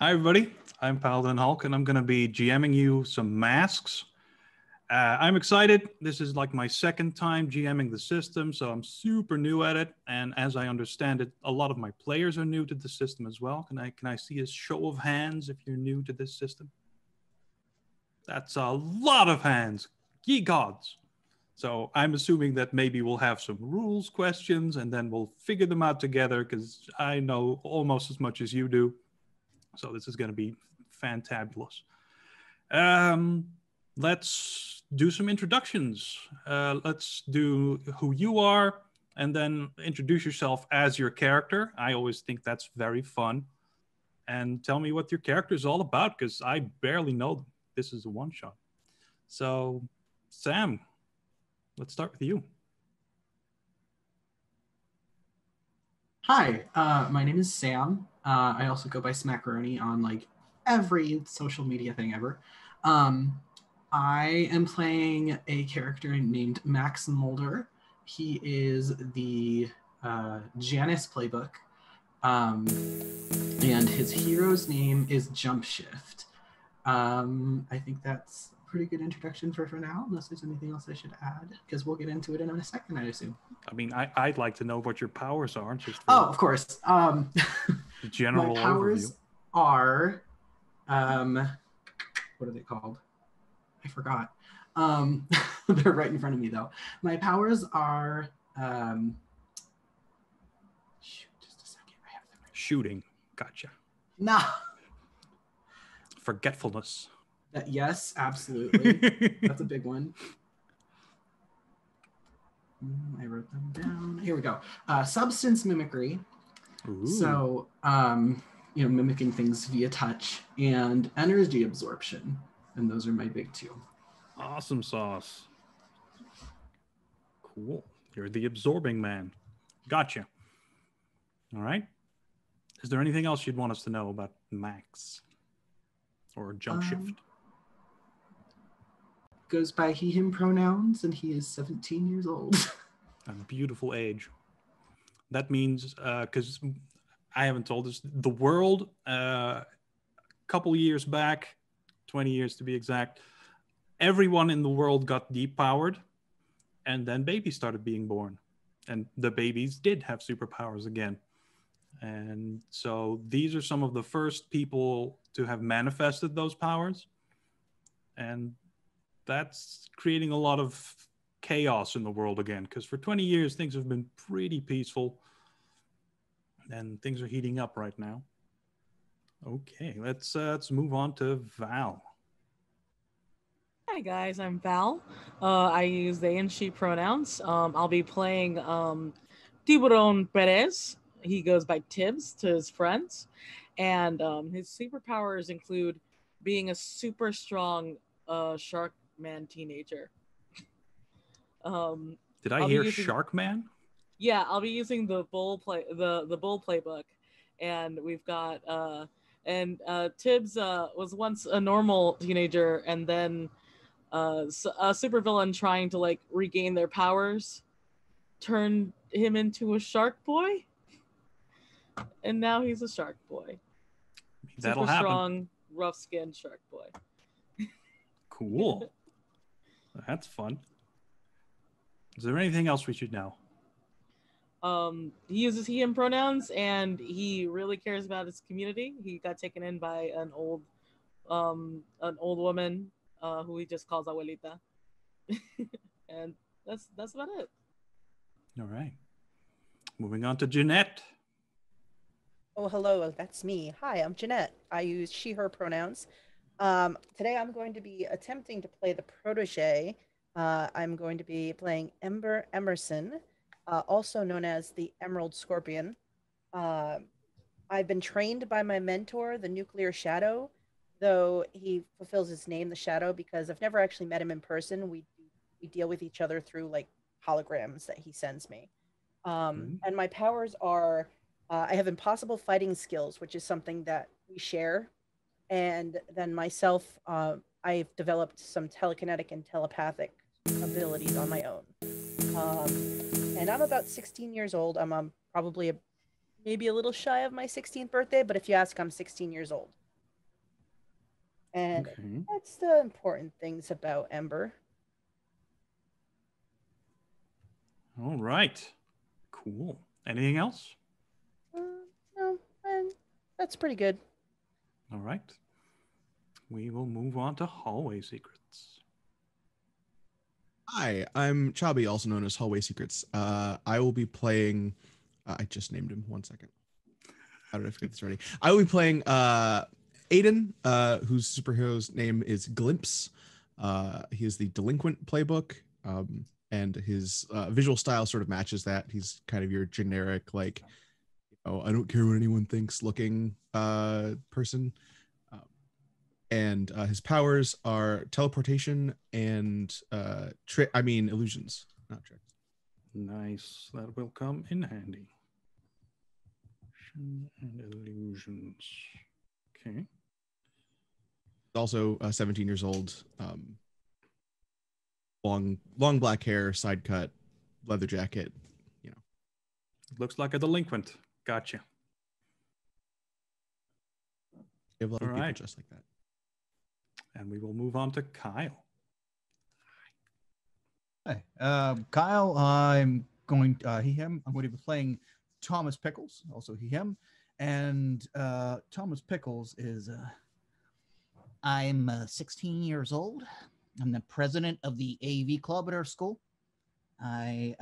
Hi, everybody. I'm Paladin Hulk, and I'm going to be GMing you some masks. I'm excited. This is like my second time GMing the system, so I'm super new at it. And as I understand it, a lot of my players are new to the system as well. Can I see a show of hands if you're new to this system? That's a lot of hands. Ye gods. So I'm assuming that maybe we'll have some rules questions, and then we'll figure them out together because I know almost as much as you do. So this is going to be fantabulous. Let's do some introductions. Let's do who you are and then introduce yourself as your character. I always think that's very fun. And tell me what your character is all about because I barely know them. This is a one shot. So, Sam, let's start with you. Hi, my name is Sam. I also go by Smackaroni on like every social media thing ever. I am playing a character named Max Mulder. He is the Janus playbook, and his hero's name is Jump Shift. I think that's a pretty good introduction for now, unless there's anything else I should add, because we'll get into it in a second, I assume. I mean, I'd like to know what your powers are, just for of course. the general my powers overview. are, what are they called? I forgot. They're right in front of me though. My powers are, shoot, just a second. I have them right. Shooting. Gotcha. Nah. Forgetfulness. Yes, absolutely. That's a big one. I wrote them down. Here we go. Substance mimicry. Ooh. So, mimicking things via touch, and energy absorption. And those are my big two. Awesome sauce. Cool. You're the absorbing man. Gotcha. All right. Is there anything else you'd want us to know about Max? Or Jump Shift? Goes by he, him pronouns, and he is 17 years old. A beautiful age. That means, because I haven't told this, the world, a couple years back, 20 years to be exact, everyone in the world got depowered, and then babies started being born. And the babies did have superpowers again. And so these are some of the first people to have manifested those powers. And that's creating a lot of chaos in the world again, because for 20 years, things have been pretty peaceful. And things are heating up right now. Okay, let's move on to Val. Hi guys, I'm Val. I use they and she pronouns. I'll be playing Tiburon Perez. He goes by Tibbs to his friends. And his superpowers include being a super strong shark man teenager. Did I hear Shark Man? Yeah, I'll be using the bull playbook, and we've got Tibbs was once a normal teenager, and then a supervillain trying to like regain their powers turned him into a shark boy, and now he's a shark boy. That'll super happen. Strong, rough-skinned shark boy. Cool. That's fun. Is there anything else we should know? He uses he him pronouns, and he really cares about his community. He got taken in by an old woman who he just calls abuelita. And that's about it. All right. Moving on to Jeanette. Oh, hello, that's me. Hi, I'm Jeanette. I use she, her pronouns. Today I'm going to be attempting to play the protege. I'm going to be playing Ember Emerson, also known as the Emerald Scorpion. I've been trained by my mentor, the Nuclear Shadow, though he fulfills his name, the Shadow, because I've never actually met him in person. We deal with each other through like holograms that he sends me. And my powers are, I have impossible fighting skills, which is something that we share. And then myself, I've developed some telekinetic and telepathic abilities on my own. And I'm about 16 years old. I'm probably maybe a little shy of my 16th birthday, but if you ask, I'm 16 years old. And Okay. that's the important things about Ember. All right. Cool. Anything else? Uh, no, and that's pretty good. All right. We will move on to hallway secrets. Hi, I'm Chabi, also known as Hallway Secrets. I will be playing. I just named him. 1 second. How did I forget this already? I will be playing Aiden, whose superhero's name is Glimpse. He is the delinquent playbook, and his visual style sort of matches that. He's kind of your generic, like, I don't care what anyone thinks looking person. And his powers are teleportation and illusions, not tricks. Nice. That will come in handy. And illusions. Okay. Also 17 years old, long black hair, side cut, leather jacket. Looks like a delinquent. Gotcha. You have a lot of All people right. just like that. And we will move on to Kyle. Hi, Kyle. I'm going him. I'm going to be playing Thomas Pickles, also he him, and Thomas Pickles is. I'm 16 years old. I'm the president of the AV club at our school. I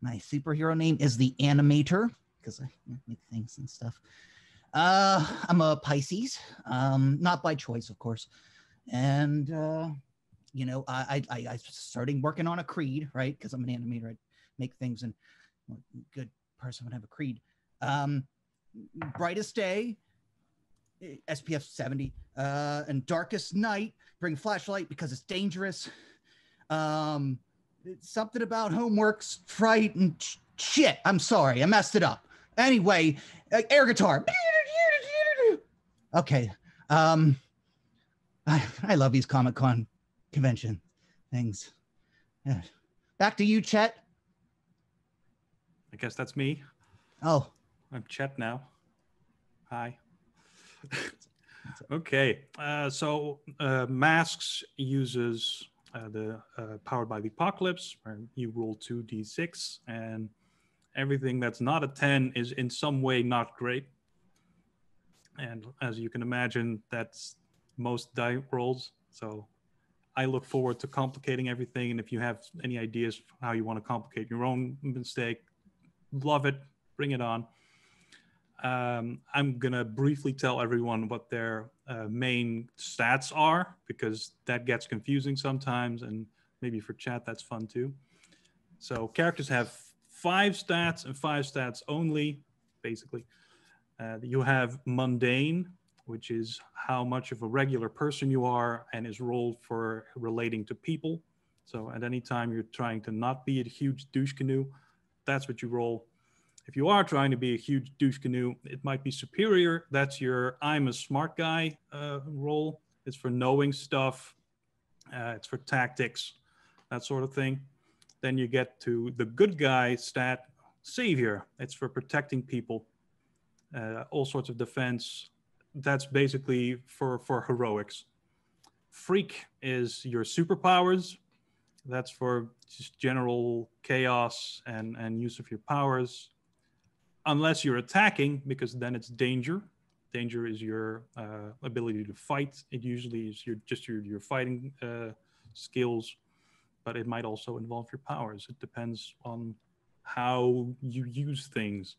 my superhero name is the Animator because I make things and stuff. I'm a Pisces, not by choice, of course, and I started working on a creed, right? Because I'm an animator, I make things, and a good person would have a creed. Brightest day, SPF 70, and darkest night, bring flashlight because it's dangerous. Something about homeworks, fright, and shit. I'm sorry, I messed it up. Anyway, air guitar. Okay. I love these Comic-Con convention things. Yeah. Back to you, Chet. I guess that's me. Oh. I'm Chet now. Hi. Okay. So Masks uses the Powered by the Apocalypse, where you roll 2d6, and everything that's not a 10 is in some way not great. And as you can imagine, that's most die rolls. So I look forward to complicating everything. And if you have any ideas for how you want to complicate your own mistake, love it. Bring it on. I'm going to briefly tell everyone what their main stats are, because that gets confusing sometimes. And maybe for chat, that's fun too. So characters have 5 stats and 5 stats only, basically. You have mundane, which is how much of a regular person you are and is rolled for relating to people. So at any time you're trying to not be a huge douche canoe, that's what you roll. If you are trying to be a huge douche canoe, it might be superior. That's your I'm a smart guy roll. It's for knowing stuff. It's for tactics, that sort of thing. Then you get to the good guy stat, savior. It's for protecting people. All sorts of defense. That's basically for heroics. Freak is your superpowers. That's for just general chaos and use of your powers. Unless you're attacking, because then it's danger. Danger is your ability to fight. It usually is your fighting skills, but it might also involve your powers. It depends on how you use things.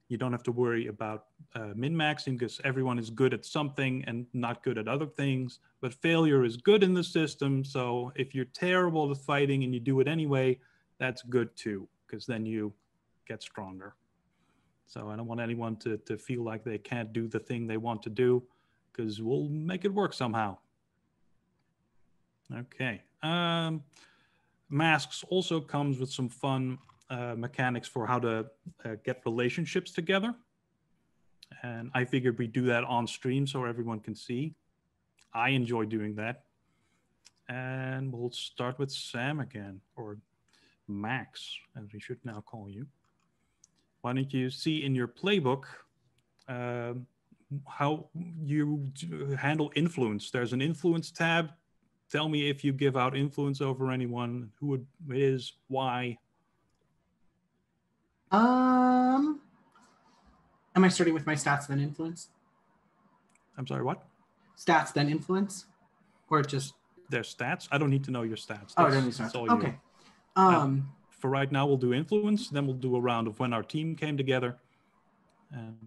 You don't have to worry about min-maxing, because everyone is good at something and not good at other things. But failure is good in the system. So if you're terrible at fighting and you do it anyway, that's good too, because then you get stronger. So I don't want anyone to feel like they can't do the thing they want to do, because we'll make it work somehow. Okay. Masks also comes with some fun mechanics for how to get relationships together. And I figured we do that on stream so everyone can see. I enjoy doing that. And we'll start with Sam again, or Max, as we should now call you. Why don't you see in your playbook how you handle influence. There's an influence tab. Tell me if you give out influence over anyone, who it is, why. Am I starting with my stats then influence? I'm sorry, what? Stats then influence, or just Their stats? I don't need to know your stats. I don't need That's stats. all you. Okay. For right now, we'll do influence. Then we'll do a round of when our team came together, and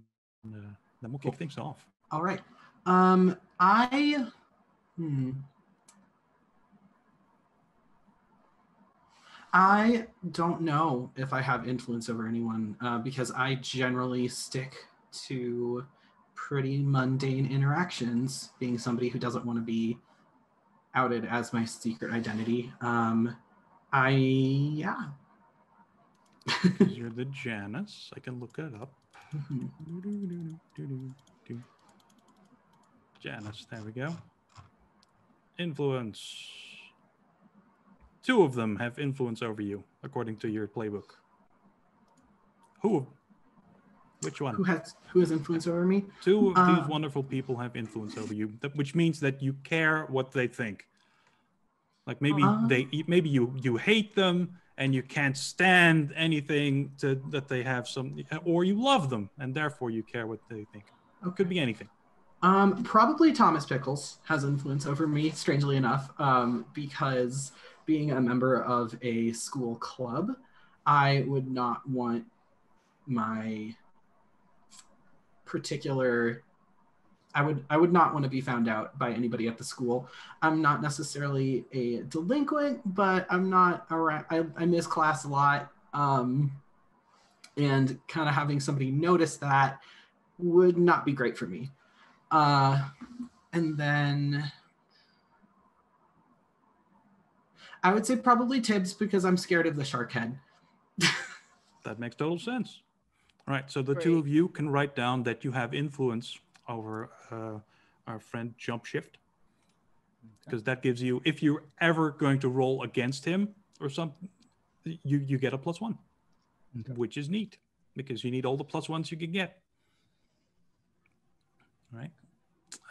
then we'll kick things off. All right. I don't know if I have influence over anyone because I generally stick to pretty mundane interactions, being somebody who doesn't want to be outed as my secret identity. Yeah. You're the Janice. I can look it up. Janice, there we go. Influence. 2 of them have influence over you, according to your playbook. Who? Which one? Who has influence over me? 2 of these wonderful people have influence over you, which means that you care what they think. Like maybe maybe you hate them and you can't stand anything that they have or you love them and therefore you care what they think. Okay. It could be anything. Probably Thomas Pickles has influence over me, strangely enough, because being a member of a school club, I would not want my particular. I would not want to be found out by anybody at the school. I'm not necessarily a delinquent, but I'm not around. I miss class a lot, and kind of having somebody notice that would not be great for me. And then I would say probably Tibbs because I'm scared of the shark head. That makes total sense. All right, so the 2 of you can write down that you have influence over our friend Jump Shift, because that gives you, if you're ever going to roll against him or something, you get a +1, which is neat because you need all the +1s you can get. All right.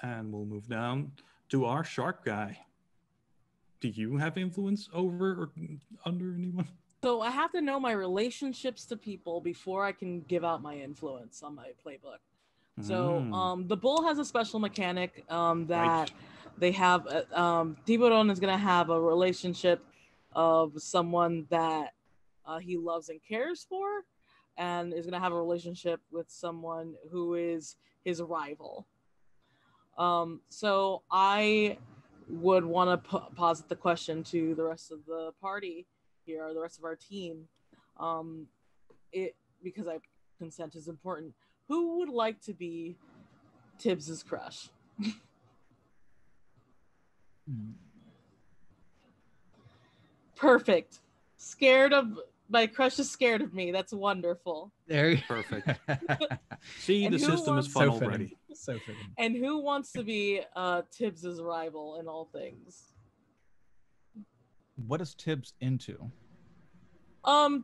And we'll move down to our shark guy. Do you have influence over or under anyone? So I have to know my relationships to people before I can give out my influence on my playbook. So the bull has a special mechanic that they have. Tiburon is going to have a relationship of someone that he loves and cares for, and is going to have a relationship with someone who is his rival. So I would want to posit the question to the rest of the party here, or the rest of our team, because consent is important. Who would like to be Tibbs's crush? Perfect. My crush is scared of me. That's wonderful. Perfect. See, the system is fun already. So fitting. And who wants to be Tibbs's rival in all things? What is Tibbs into?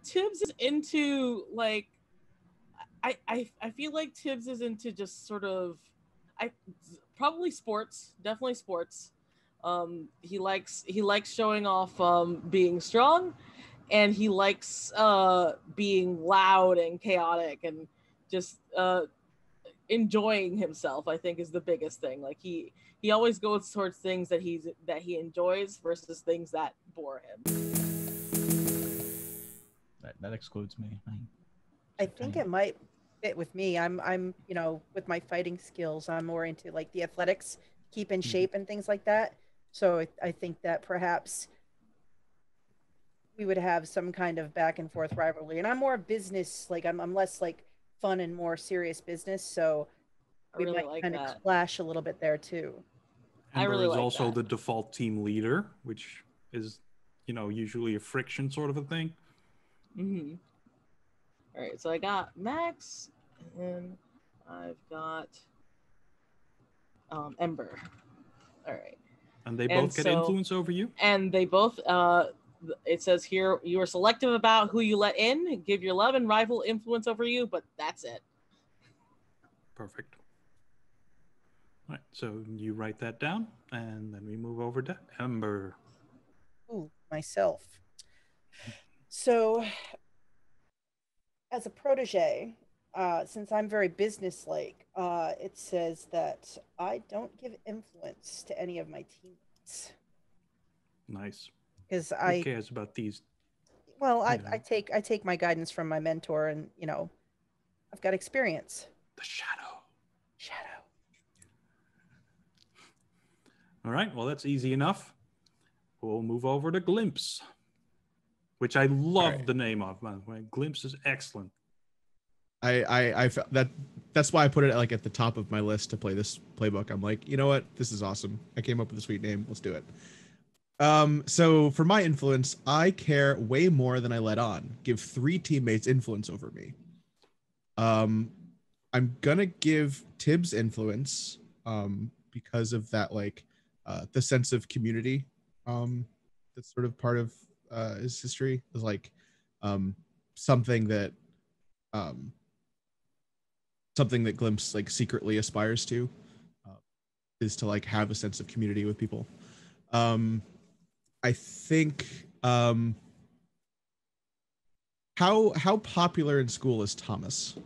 Tibbs is into like I feel like Tibbs is into just sort of probably sports, definitely sports. He likes showing off being strong, and he likes being loud and chaotic and just enjoying himself. I think is the biggest thing. Like he always goes towards things that he enjoys versus things that bore him. That excludes me. I think it might fit with me. I'm with my fighting skills, I'm more into like the athletics, keep in shape and things like that. So I think that perhaps we would have some kind of back and forth rivalry. And I'm more business, like I'm less like fun and more serious business. So we really might like kind that. of clash a little bit there too. And there is also that. the default team leader, which is, usually a friction sort of a thing. Mm-hmm. All right, so I got Max, and I've got Ember. All right. And they both get influence over you? And they both, it says here, you are selective about who you let in, give your love and rival influence over you, but that's it. Perfect. All right, so you write that down, and then we move over to Ember. Ooh, myself. So, as a protege, since I'm very businesslike, it says that I don't give influence to any of my teammates Nice. because Who cares about these? well, You know, I take my guidance from my mentor, and I've got experience. the shadow. Shadow. All right, well, that's easy enough. We'll move over to Glimpse, which I love right. the name of, by the way. Glimpse is excellent. I felt that's why I put it like at the top of my list to play this playbook. I'm like, you know what? This is awesome. I came up with a sweet name. Let's do it. So for my influence, I care way more than I let on. Give 3 teammates influence over me. I'm gonna give Tibbs influence, because of that, like, the sense of community, that's sort of part of his history is like, something that, um, something that Glimpse like secretly aspires to, uh, is to like have a sense of community with people. Um, I think, how popular in school is Thomas?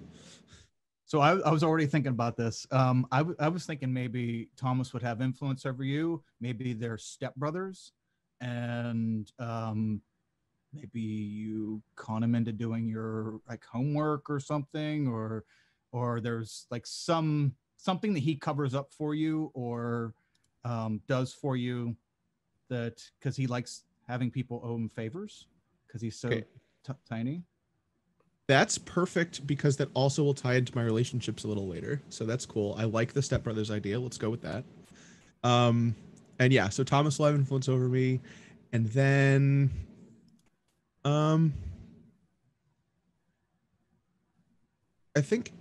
So I was already thinking about this. I was thinking maybe Thomas would have influence over you. Maybe they're stepbrothers, and maybe you con him into doing your like homework or something, or there's like something that he covers up for you or does for you that because he likes having people owe him favors because he's so Okay. tiny. That's perfect because that also will tie into my relationships a little later. So that's cool. I like the stepbrothers idea. Let's go with that. Um, and yeah, so Thomas will have influence over me, and then, um, I think.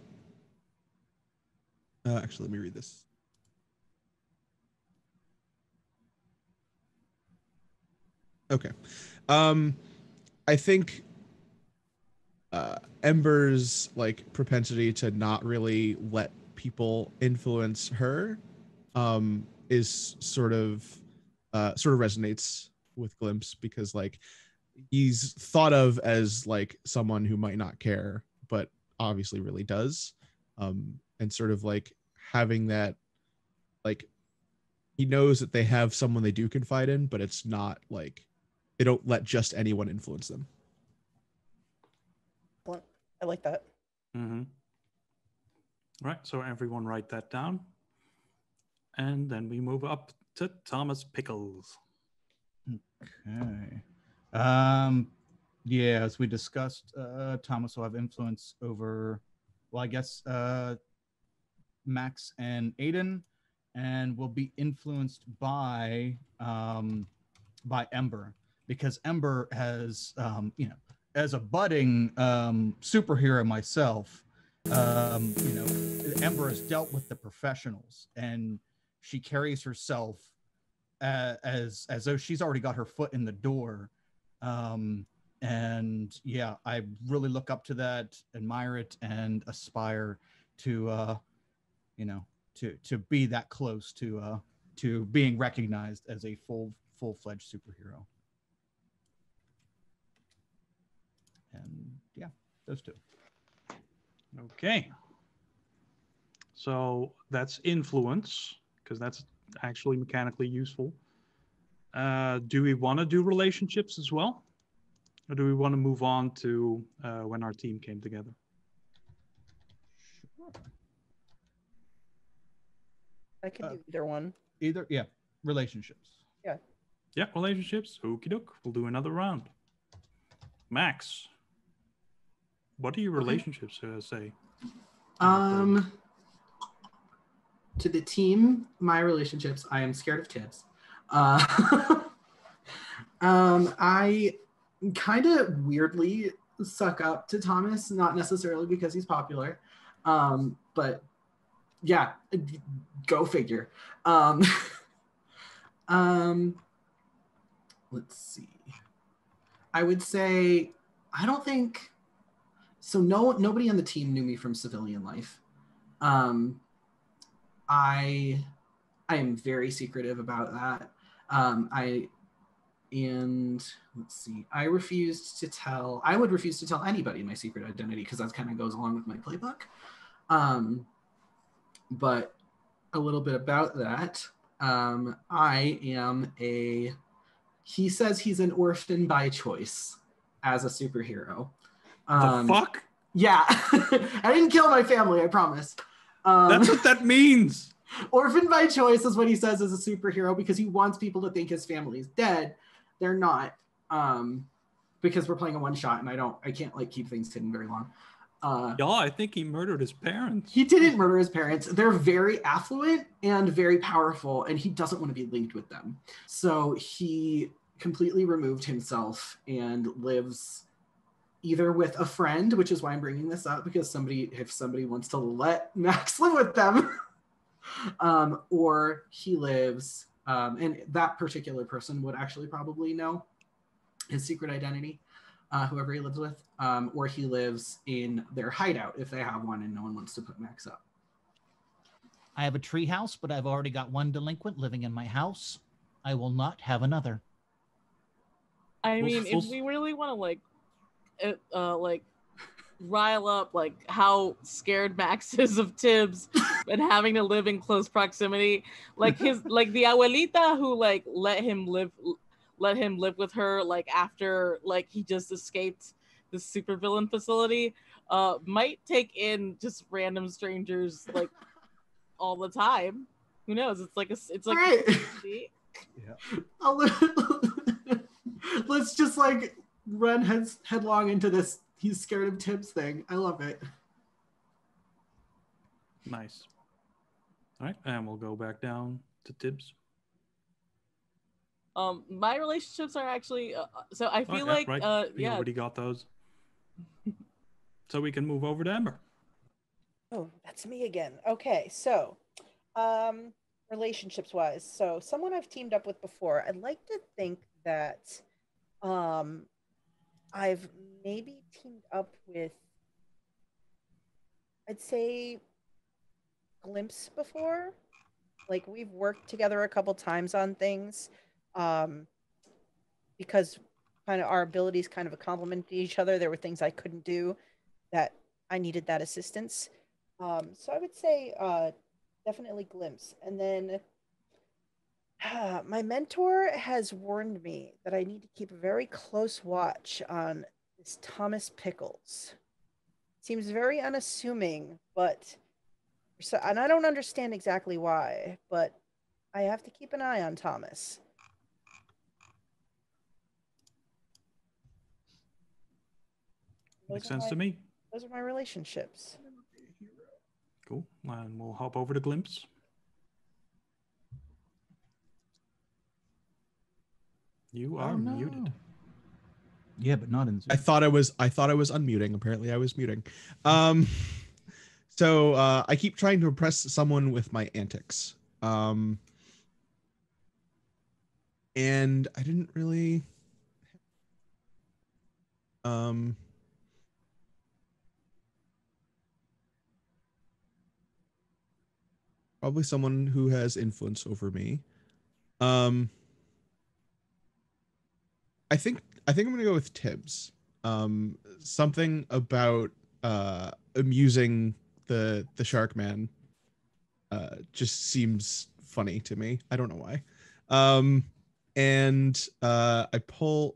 Actually, let me read this. Okay. Um, I think Ember's like propensity to not really let people influence her, is sort of resonates with Glimpse because like he's thought of as like someone who might not care but obviously really does, and sort of like having that, like, he knows that they have someone they do confide in, but it's not like they don't let just anyone influence them. Well, I like that. Mm-hmm. Right, so everyone write that down. And then we move up to Thomas Pickles. Okay. Yeah, as we discussed, Thomas will have influence over, well, I guess, Max and Aiden, and will be influenced by Ember because Ember has, as a budding superhero myself, Ember has dealt with the professionals and she carries herself as though she's already got her foot in the door. And yeah, I really look up to that, admire it, and aspire to to be that close to being recognized as a full-fledged superhero. And yeah, those two. Okay. So that's influence, because that's actually mechanically useful. Do we want to do relationships as well? Or do we want to move on to when our team came together? Sure. I could do either one. Either, yeah, relationships. Yeah. Yeah, relationships. Okie doke. We'll do another round. Max, what do your relationships say? To the team, my relationships, I am scared of Tibbs. I kind of weirdly suck up to Thomas, not necessarily because he's popular, but yeah, go figure. Let's see. I would say I don't think so. Nobody on the team knew me from civilian life. I I am very secretive about that. And let's see, I would refuse to tell anybody my secret identity because that kind of goes along with my playbook. But a little bit about that. He says he's an orphan by choice as a superhero. The fuck? Yeah. I didn't kill my family, I promise. That's what that means. Orphan by choice is what he says as a superhero because he wants people to think his family is dead. They're not, because we're playing a one shot and I can't like keep things hidden very long. Y'all, I think he murdered his parents. He didn't murder his parents. They're very affluent and very powerful, and he doesn't want to be linked with them. So he completely removed himself and lives either with a friend, which is why I'm bringing this up, because if somebody wants to let Max live with them, or he lives, and that particular person would actually probably know his secret identity. Whoever he lives with, or he lives in their hideout if they have one and no one wants to put Max up. I have a tree house, but I've already got one delinquent living in my house. I will not have another. I mean, if we really want to like rile up like how scared Max is of Tibbs and having to live in close proximity, like the abuelita who like let him live with her like after like he just escaped the supervillain facility, might take in just random strangers like all the time. Who knows? It's like Right. Yeah. Let's just like run headlong into this he's scared of Tibbs thing. I love it. Nice. All right, and we'll go back down to Tibbs. My relationships are actually so I feel like right. We already got those. So we can move over to Ember. Oh, that's me again. Okay, so relationships wise, so someone I've teamed up with before, I'd like to think that I've maybe teamed up with, I'd say, Glimpse before. Like we've worked together a couple times on things, because kind of our abilities kind of complemented each other. There were things I couldn't do that I needed that assistance. So I would say definitely Glimpse. And then my mentor has warned me that I need to keep a very close watch on this Thomas Pickles. Seems very unassuming, but and I don't understand exactly why, but I have to keep an eye on Thomas. Makes sense to me. Those are my relationships. Cool. And we'll hop over to Glimpse. You are muted. Yeah, but not in Zoom. I thought I was unmuting. Apparently I was muting. So I keep trying to impress someone with my antics. And I didn't really probably someone who has influence over me. I think I'm gonna go with Tibbs. Something about amusing the Shark Man just seems funny to me. I don't know why. And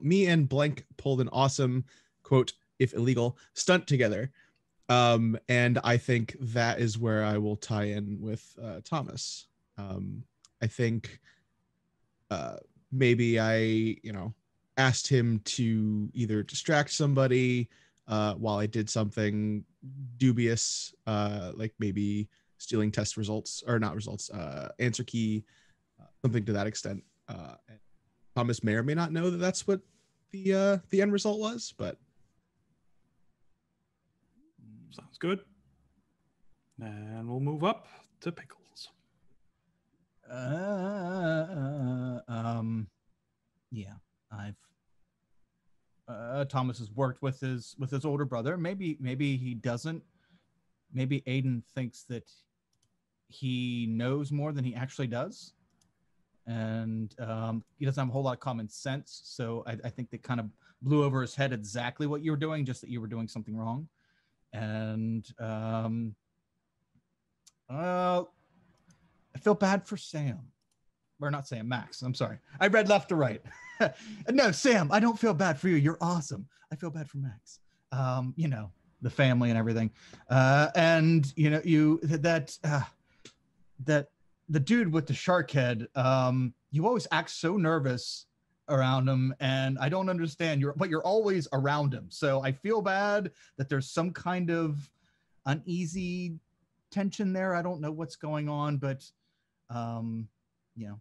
me and Blank pulled an awesome, quote, if illegal, stunt together. And I think that is where I will tie in with Thomas. I think maybe I, asked him to either distract somebody while I did something dubious, like maybe stealing test results or not results, answer key, something to that extent. And Thomas may or may not know that that's what the end result was, but sounds good. And we'll move up to Pickles. Yeah, Thomas has worked with his older brother. Maybe he doesn't. Maybe Aiden thinks that he knows more than he actually does. And he doesn't have a whole lot of common sense. So I think they kind of blew over his head exactly what you were doing, just that you were doing something wrong. And I feel bad for Sam. Or not Sam, Max. I'm sorry. I read left to right. No, Sam, I don't feel bad for you. You're awesome. I feel bad for Max. You know, the family and everything. And you know, that the dude with the shark head, you always act so nervous around him, and I don't understand. But you're always around him. So I feel bad that there's some kind of uneasy tension there. I don't know what's going on, but you know,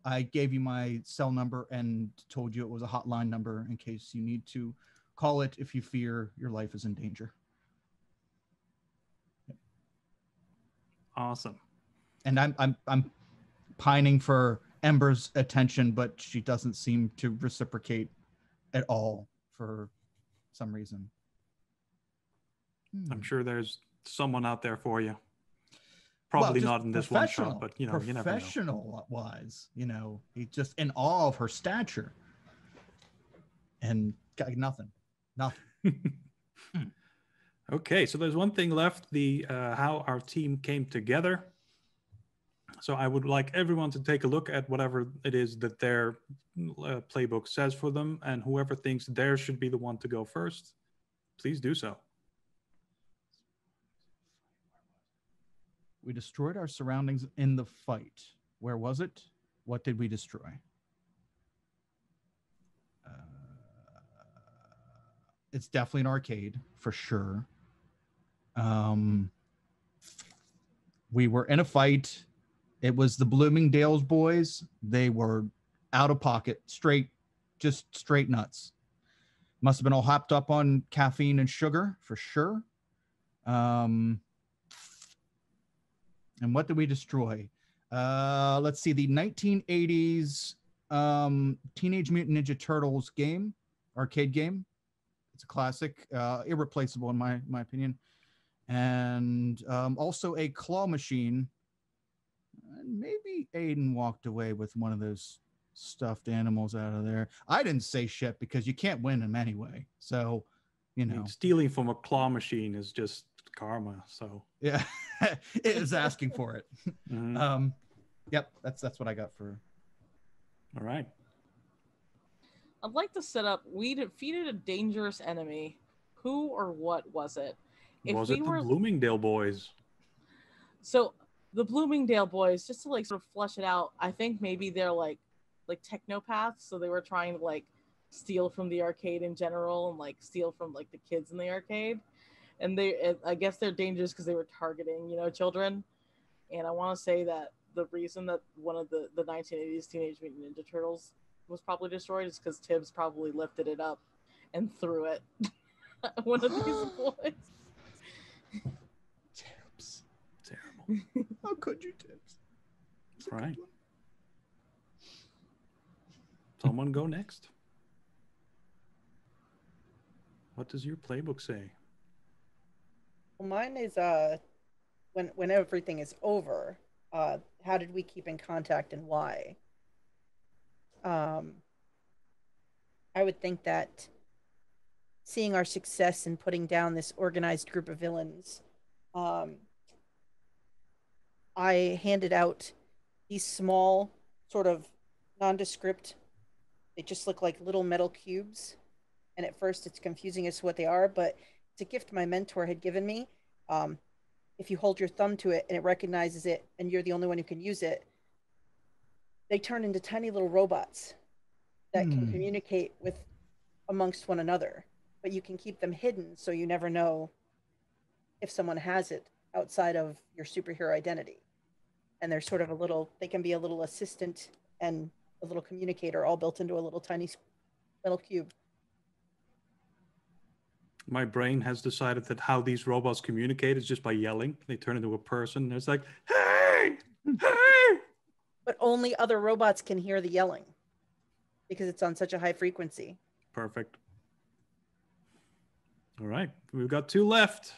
I gave you my cell number and told you it was a hotline number in case you need to call it if you fear your life is in danger. Awesome. And I'm pining for Ember's attention, but she doesn't seem to reciprocate at all for some reason. I'm sure there's someone out there for you. Probably not in this one shot, but you know, you never know. Professional wise, you know, he's just in awe of her stature. And got nothing. Okay, so there's one thing left, the how our team came together. So I would like everyone to take a look at whatever it is that their playbook says for them, and whoever thinks theirs should be the one to go first, please do so. We destroyed our surroundings in the fight. Where was it? What did we destroy? It's definitely an arcade, for sure. We were in a fight. It was the Bloomingdale's boys. They were out of pocket, just straight nuts. Must have been all hopped up on caffeine and sugar, for sure. And what did we destroy? Let's see, the 1980s Teenage Mutant Ninja Turtles game, arcade game. It's a classic, irreplaceable in my opinion. And also a claw machine. And maybe Aiden walked away with one of those stuffed animals out of there. I didn't say shit because you can't win them anyway. So, you know. I mean, stealing from a claw machine is just karma, so. Yeah, it is asking for it. Mm-hmm. Yep, that's what I got for. All right. I'd like to set up. We defeated a dangerous enemy. Who or what was it? Was it the Bloomingdale boys? So the Bloomingdale boys, just to like sort of flesh it out, I think maybe they're like technopaths. So they were trying to like steal from the arcade in general and like steal from like the kids in the arcade. And I guess they're dangerous because they were targeting, you know, children. And I want to say that the reason that one of the 1980s Teenage Mutant Ninja Turtles was probably destroyed is because Tibbs probably lifted it up and threw it at one of these boys. Tibbs. Terrible. How could you, Tibbs? Right. Someone go next. What does your playbook say? Well, mine is when everything is over, how did we keep in contact and why? I would think that seeing our success in putting down this organized group of villains, I handed out these small, sort of nondescript, they just look like little metal cubes. And at first it's confusing as to what they are, but it's a gift my mentor had given me. If you hold your thumb to it and it recognizes it and you're the only one who can use it, they turn into tiny little robots that can communicate with amongst one another. But you can keep them hidden so you never know if someone has it outside of your superhero identity. And they're sort of they can be a little assistant and a little communicator all built into a little tiny metal cube. My brain has decided that how these robots communicate is just by yelling. They turn into a person. It's like, hey, hey. But only other robots can hear the yelling because it's on such a high frequency. Perfect. All right. We've got two left.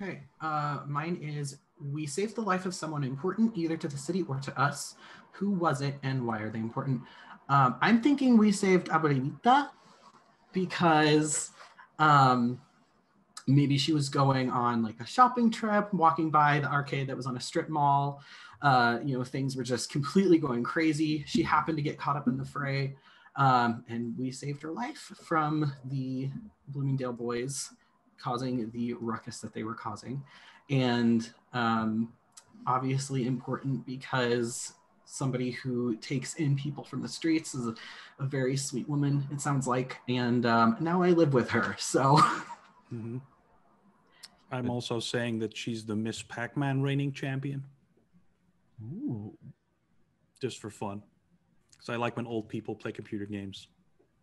Okay. Mine is we saved the life of someone important, either to the city or to us. Who was it, and why are they important? I'm thinking we saved Abuelita because maybe she was going on like a shopping trip, walking by the arcade that was on a strip mall. Things were just completely going crazy. She happened to get caught up in the fray, and we saved her life from the Bloomingdale boys causing the ruckus that they were causing. And obviously important because somebody who takes in people from the streets is a very sweet woman, it sounds like. And now I live with her, so... Mm-hmm. I'm also saying that she's the Miss Pac-Man reigning champion. Ooh. Just for fun. Because I like when old people play computer games.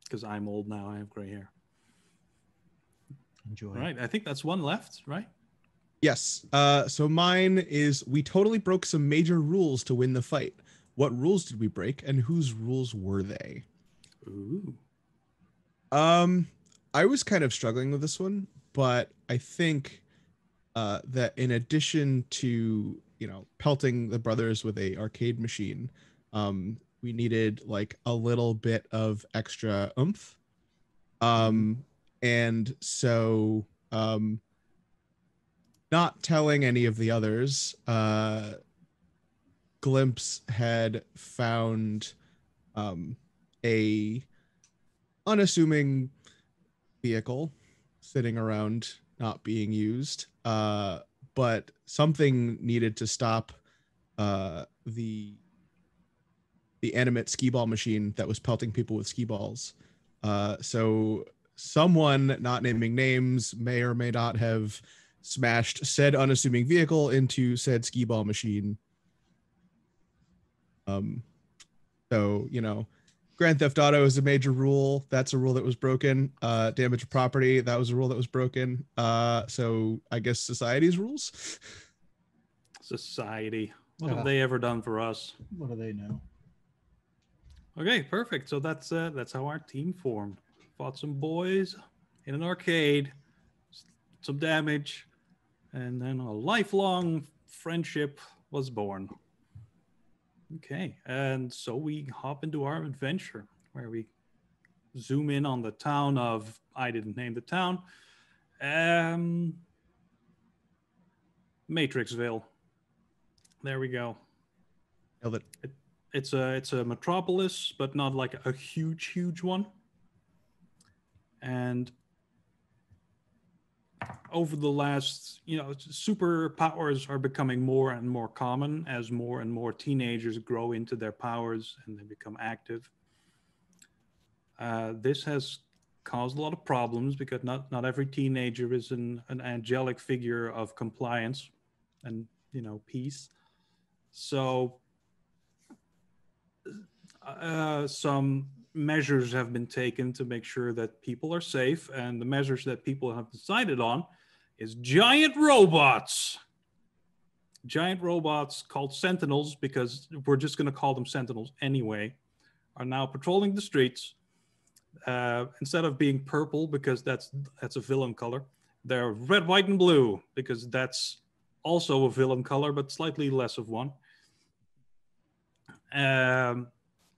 Because I'm old now, I have gray hair. Enjoy. All right, I think that's one left, right? Yes. So mine is, we totally broke some major rules to win the fight. What rules did we break, and whose rules were they? Ooh. I was kind of struggling with this one, but I think that in addition to, pelting the brothers with a arcade machine, we needed like a little bit of extra oomph. And so not telling any of the others, Glimpse had found a unassuming vehicle sitting around not being used, but something needed to stop the animate skee ball machine that was pelting people with skee balls. So someone, not naming names, may or may not have smashed said unassuming vehicle into said skee ball machine. So, Grand Theft Auto is a major rule. That's a rule that was broken. Damage of property, that was a rule that was broken. So I guess society's rules. Society. What Yeah. have they ever done for us? What do they know? Okay, perfect. So that's how our team formed. Fought some boys in an arcade, some damage, and then a lifelong friendship was born. Okay, and so we hop into our adventure where we zoom in on the town of, I didn't name the town, Matrixville. There we go. Nailed it. It's a metropolis, but not like a huge one. And over the last, superpowers are becoming more and more common as more and more teenagers grow into their powers and they become active. This has caused a lot of problems because not every teenager is an angelic figure of compliance and, peace. So some measures have been taken to make sure that people are safe, and the measures that people have decided on is giant robots called Sentinels, because we're just going to call them Sentinels anyway, are now patrolling the streets. Instead of being purple, because that's a villain color, they're red, white, and blue, because that's also a villain color, but slightly less of one.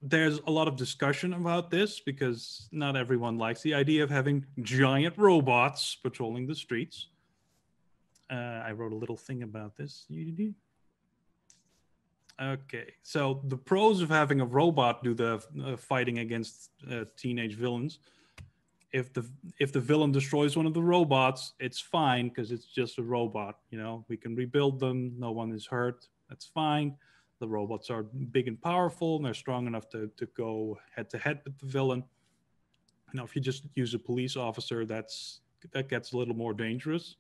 There's a lot of discussion about this because not everyone likes the idea of having giant robots patrolling the streets. I wrote a little thing about this. Okay, so the pros of having a robot do the fighting against teenage villains. If the villain destroys one of the robots, it's fine because it's just a robot. We can rebuild them. No one is hurt. That's fine. The robots are big and powerful, and they're strong enough to go head to head with the villain. If you just use a police officer, that gets a little more dangerous.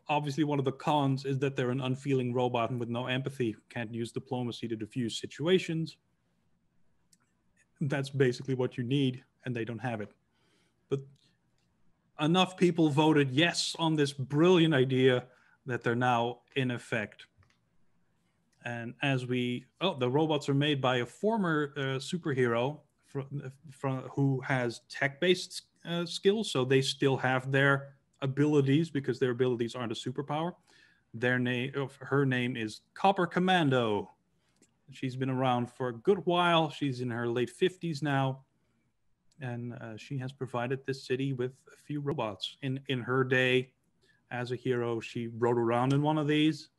Obviously, one of the cons is that they're an unfeeling robot and with no empathy, can't use diplomacy to diffuse situations. That's basically what you need, and they don't have it. But enough people voted yes on this brilliant idea that they're now in effect. And the robots are made by a former superhero who has tech-based skills, so they still have their abilities, because their abilities aren't a superpower. Her name is Copper Commando. She's been around for a good while. She's in her late 50s now, and she has provided this city with a few robots. In her day, as a hero, she rode around in one of these,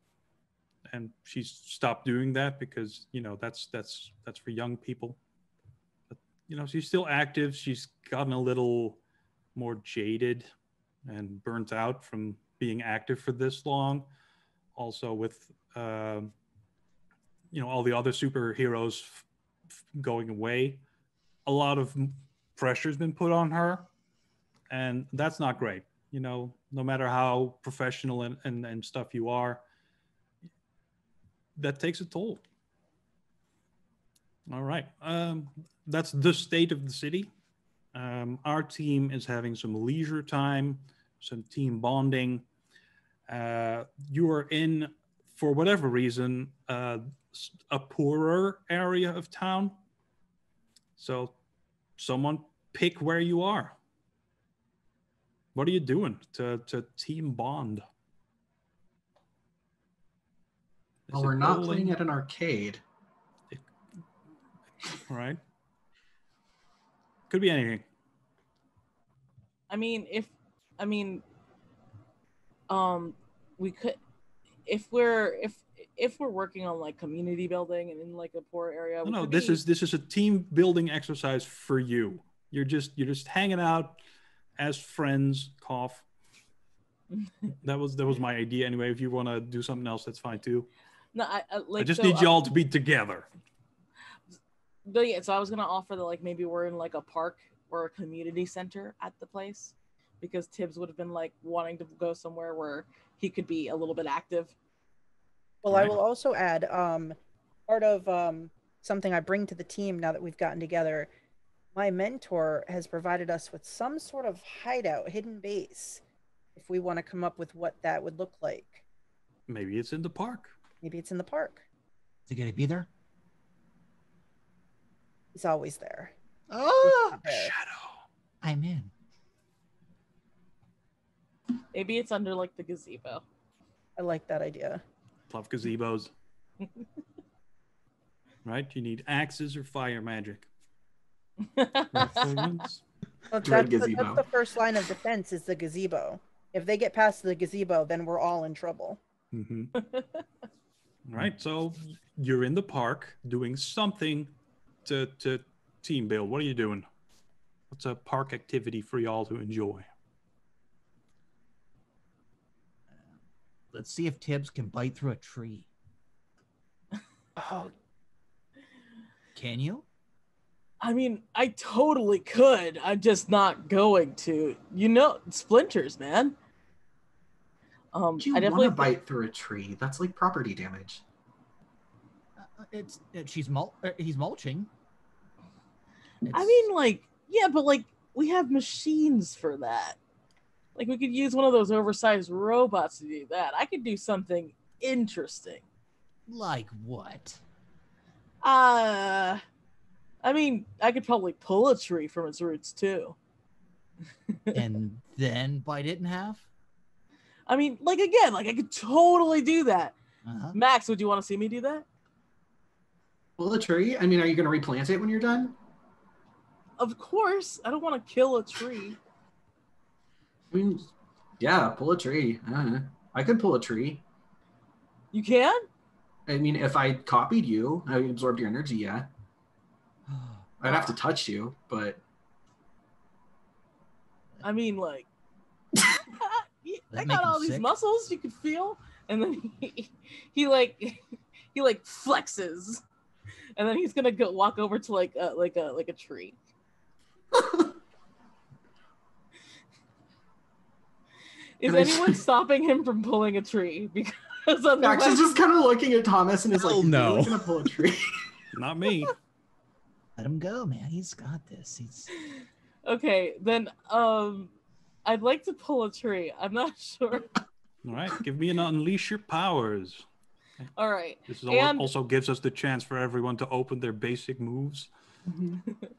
and she's stopped doing that because that's for young people. But she's still active. She's gotten a little more jaded and burnt out from being active for this long. Also, with all the other superheroes going away, a lot of pressure's been put on her, and that's not great. No matter how professional and stuff you are, that takes a toll. All right. That's the state of the city. Our team is having some leisure time, some team bonding. You are in, for whatever reason, a poorer area of town. So someone pick where you are. What are you doing to team bond? Well, we're not playing at an arcade. All right. Could be anything. We could, if we're working on like community building and in like a poor area. No, this is a team building exercise for you. You're just hanging out as friends. Cough. That was my idea anyway. If you want to do something else, that's fine too. No, I just need you all to be together. But yeah, so I was gonna offer that like maybe we're in like a park or a community center at the place, because Tibbs would have been like wanting to go somewhere where he could be a little bit active. Well, I will also add part of something I bring to the team now that we've gotten together. My mentor has provided us with some sort of hideout, hidden base, if we want to come up with what that would look like. Maybe it's in the park. Maybe it's in the park. Is he gonna be there? He's always there. Oh, Shadow. I'm in. Maybe it's under like the gazebo. I like that idea. Love gazebos. Right? You need axes or fire magic. Well, that's the first line of defense is the gazebo. If they get past the gazebo, then we're all in trouble. Mm-hmm. Right. So you're in the park doing something to team build. What are you doing? What's a park activity for y'all to enjoy? Let's see if Tibbs can bite through a tree. Oh, can you? I mean, I totally could. I'm just not going to. Splinters, man. Do you want to bite through a tree? That's like property damage. He's mulching. I mean, like, yeah, but like we have machines for that. Like we could use one of those oversized robots to do that. I could do something interesting. Like what? I mean, I could probably pull a tree from its roots too. And then bite it in half? I mean, like again, like I could totally do that. Uh-huh. Max, would you want to see me do that? Pull a tree? I mean, are you going to replant it when you're done? Of course. I don't want to kill a tree. I mean, yeah, pull a tree. I could pull a tree. You can? I mean, if I copied you, I absorbed your energy, yeah. I'd have to touch you, but... I mean, like... I got all these muscles you could feel, and then he flexes, and then he's gonna go walk over to like a tree. Is anyone stopping him from pulling a tree? Because otherwise... Max is just kind of looking at Thomas and is like, no. Really gonna pull a tree? Not me. Let him go, man. He's got this. Okay, then I'd like to pull a tree. I'm not sure. All right, give me an unleash your powers. All right. This is also gives us the chance for everyone to open their basic moves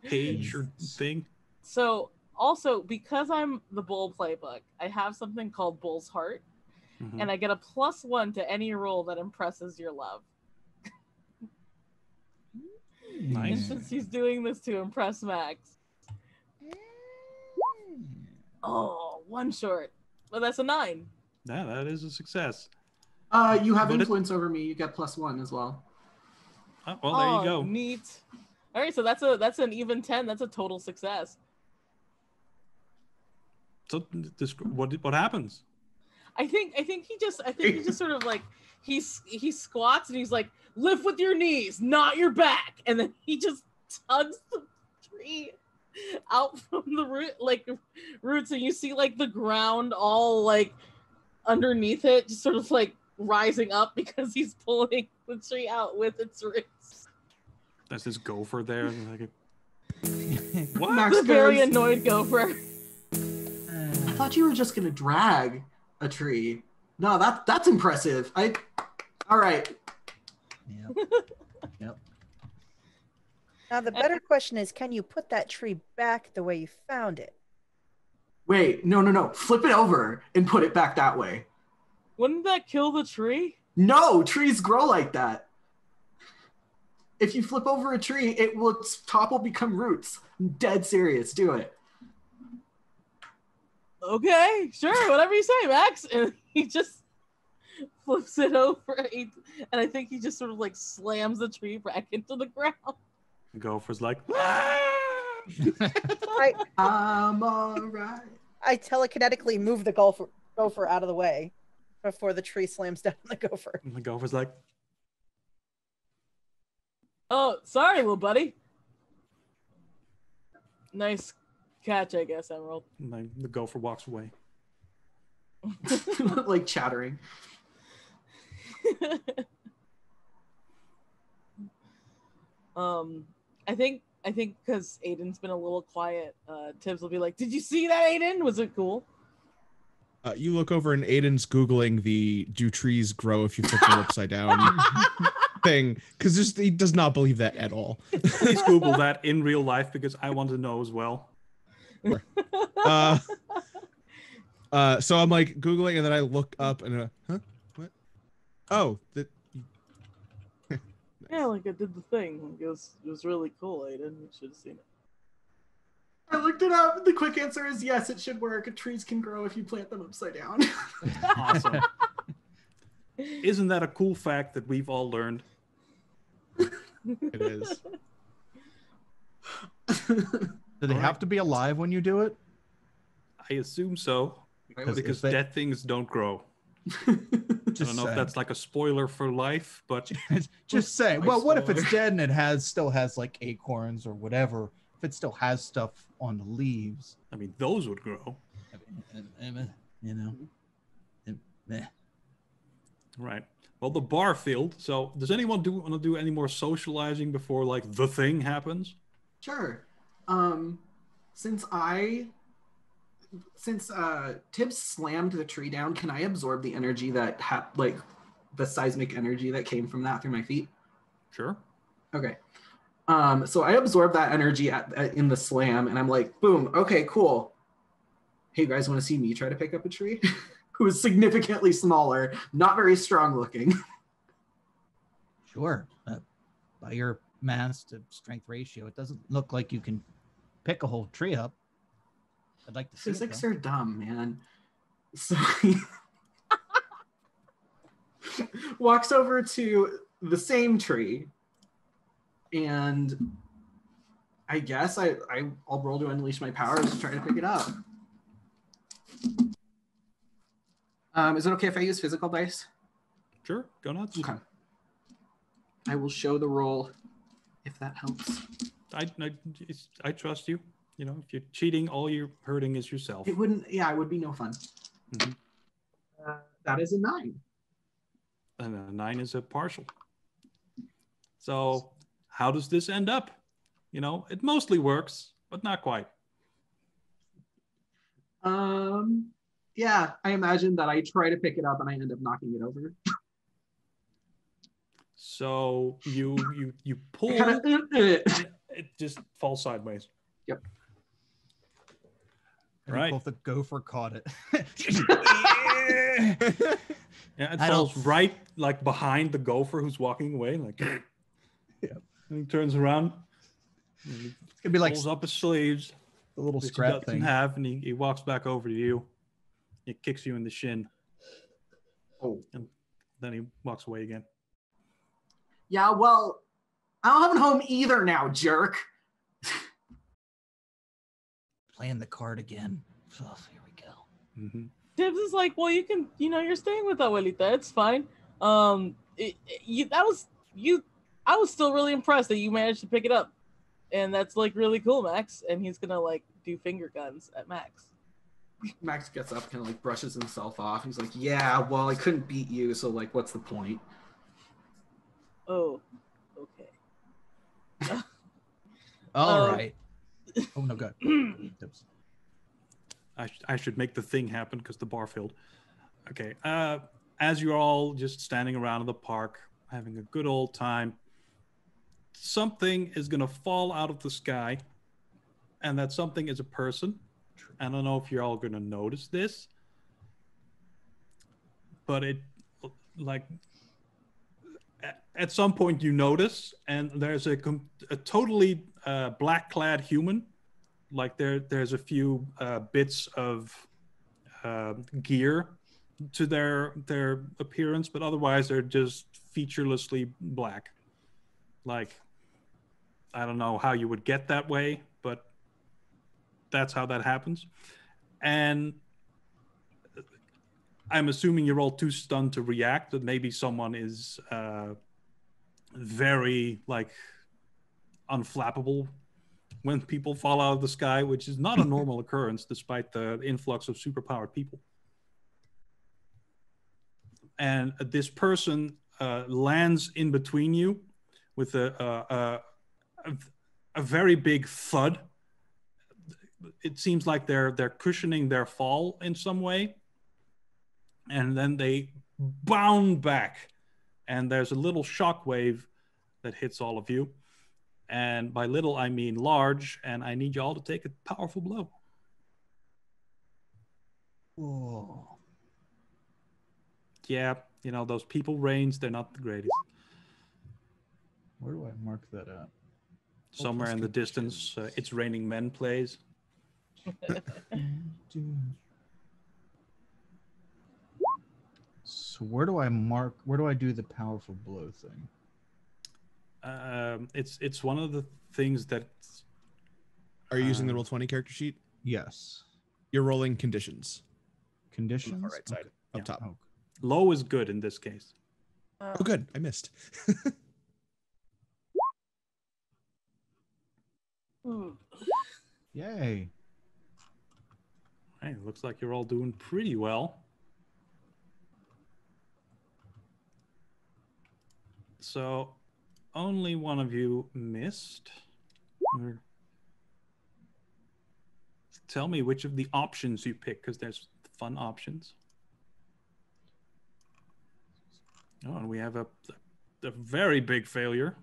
page or thing. So Also, because I'm the Bull playbook, I have something called Bull's Heart, Mhm. and I get a +1 to any roll that impresses your love. And Nice. since he's doing this to impress Max, oh, 1 short. But that's a 9. Yeah, that is a success. You have But it- influence over me. You get +1 as well. Well, there you go. Neat. All right, so that's an even 10. That's a total success. So what happens? I think he just sort of like he squats and he's like, lift with your knees, not your back, and then he just tugs the tree out from the roots, and you see like the ground all like underneath it, just sort of like rising up because he's pulling the tree out with its roots. There's this gopher there. Like, What? Max The very goes, annoyed gopher. I thought you were just gonna drag a tree. No, that's impressive. All right. Yep. Now the better question is, can you put that tree back the way you found it? Wait, no. Flip it over and put it back that way. Wouldn't that kill the tree? No, trees grow like that. If you flip over a tree, its top will become roots. I'm dead serious. Do it. Okay, sure, whatever you say, Max. And he just flips it over, and I think he just sort of like slams the tree back into the ground. the gopher's like, I'm all right. I telekinetically move the gopher out of the way before the tree slams down on the gopher. and the gopher's like, Oh, sorry, little buddy. Nice catch, I guess, Emerald. and then the gopher walks away. Like chattering. I think because Aiden's been a little quiet, Tibbs will be like, "Did you see that, Aiden? Was it cool?" You look over and Aiden's Googling the "do trees grow if you flip them upside down" thing, because he does not believe that at all. Please Google that in real life because I want to know as well. So I'm like Googling and then I look up and huh? What? Oh, that. Yeah, like I did the thing. It was really cool, Aiden. You should have seen it. I looked it up. The quick answer is yes, it should work. Trees can grow if you plant them upside down. Awesome. Isn't that a cool fact that we've all learned? It is. Do they have to be alive when you do it? I assume so, because if they- dead things don't grow. I don't know if that's like a spoiler for life, but Just saying. Nice Well, what if it's spoiler. dead and it still has like acorns or whatever? If it still has stuff on the leaves, I mean, those would grow. you know. Meh. Right. Well, the bar filled. So, does anyone want to do any more socializing before like the thing happens? Sure. Since Tibbs slammed the tree down, can I absorb the energy that like the seismic energy that came from that through my feet? Sure. Okay. So I absorb that energy in the slam, and I'm like, boom. Okay, cool. Hey, you guys want to see me try to pick up a tree? Who is significantly smaller, not very strong looking. Sure. By your mass to strength ratio, it doesn't look like you can pick a whole tree up. I'd like to see Physics it, are dumb, man. So he walks over to the same tree, and I guess I'll roll to unleash my powers to try to pick it up. Is it okay if I use physical dice? Sure. Go nuts. Okay. I will show the roll if that helps. I trust you. You know, if you're cheating, all you're hurting is yourself. It wouldn't. Yeah, it would be no fun. Mhm. That is a 9. And a 9 is a partial. So, how does this end up? You know, it mostly works, but not quite. Yeah, I imagine that I try to pick it up and I end up knocking it over. So you pull, Kind of. and it just falls sideways. Yep. That'd be cool if the gopher caught it. Yeah, it falls right like behind the gopher who's walking away. Like, yeah. And he turns around. And It's gonna be like pulls up his sleeves. the little Which scrap he doesn't thing. have, and he walks back over to you. He kicks you in the shin. Oh. And then he walks away again. Yeah, well, I don't have a home either now, jerk. Playing the card again. Oh, here we go. Mm-hmm. Tibbs is like, well, you can, you're staying with Abuelita. It's fine. I was still really impressed that you managed to pick it up. And that's like really cool, Max. And he's gonna like do finger guns at Max. Max gets up, kind of like brushes himself off. He's like, yeah, well, I couldn't beat you, so like, what's the point? Oh, okay. All right. Oh, no, good. Tibbs. I should make the thing happen because the bar filled. Okay. As you're all just standing around in the park, having a good old time, something is going to fall out of the sky, and that something is a person. I don't know if you're all going to notice this, but it, like, at some point you notice, and there's a totally black-clad human. Like there's a few bits of gear to their appearance, but otherwise they're just featurelessly black. Like, I don't know how you would get that way, but that's how that happens. And I'm assuming you're all too stunned to react, that maybe someone is very, like, unflappable when people fall out of the sky, which is not a normal occurrence despite the influx of superpowered people. And this person lands in between you with a very big thud. It seems like they're cushioning their fall in some way. And then they bound back. And there's a little shockwave that hits all of you. And by little, I mean large. And I need you all to take a powerful blow. Whoa. Yeah, you know, those people range, they're not the greatest. Where do I mark that at? Somewhere in the distance, It's Raining Men plays. So where do I mark? Where do I do the powerful blow thing? It's one of the things that. Are you using the Roll20 character sheet? Yes. You're rolling conditions. Conditions? On the far right side, up Yeah. top. Oh. Low is good in this case. Oh, good. I missed. Yay. Hey, looks like you're all doing pretty well. So, only one of you missed. Tell me which of the options you pick, because there's fun options. Oh, and we have a very big failure.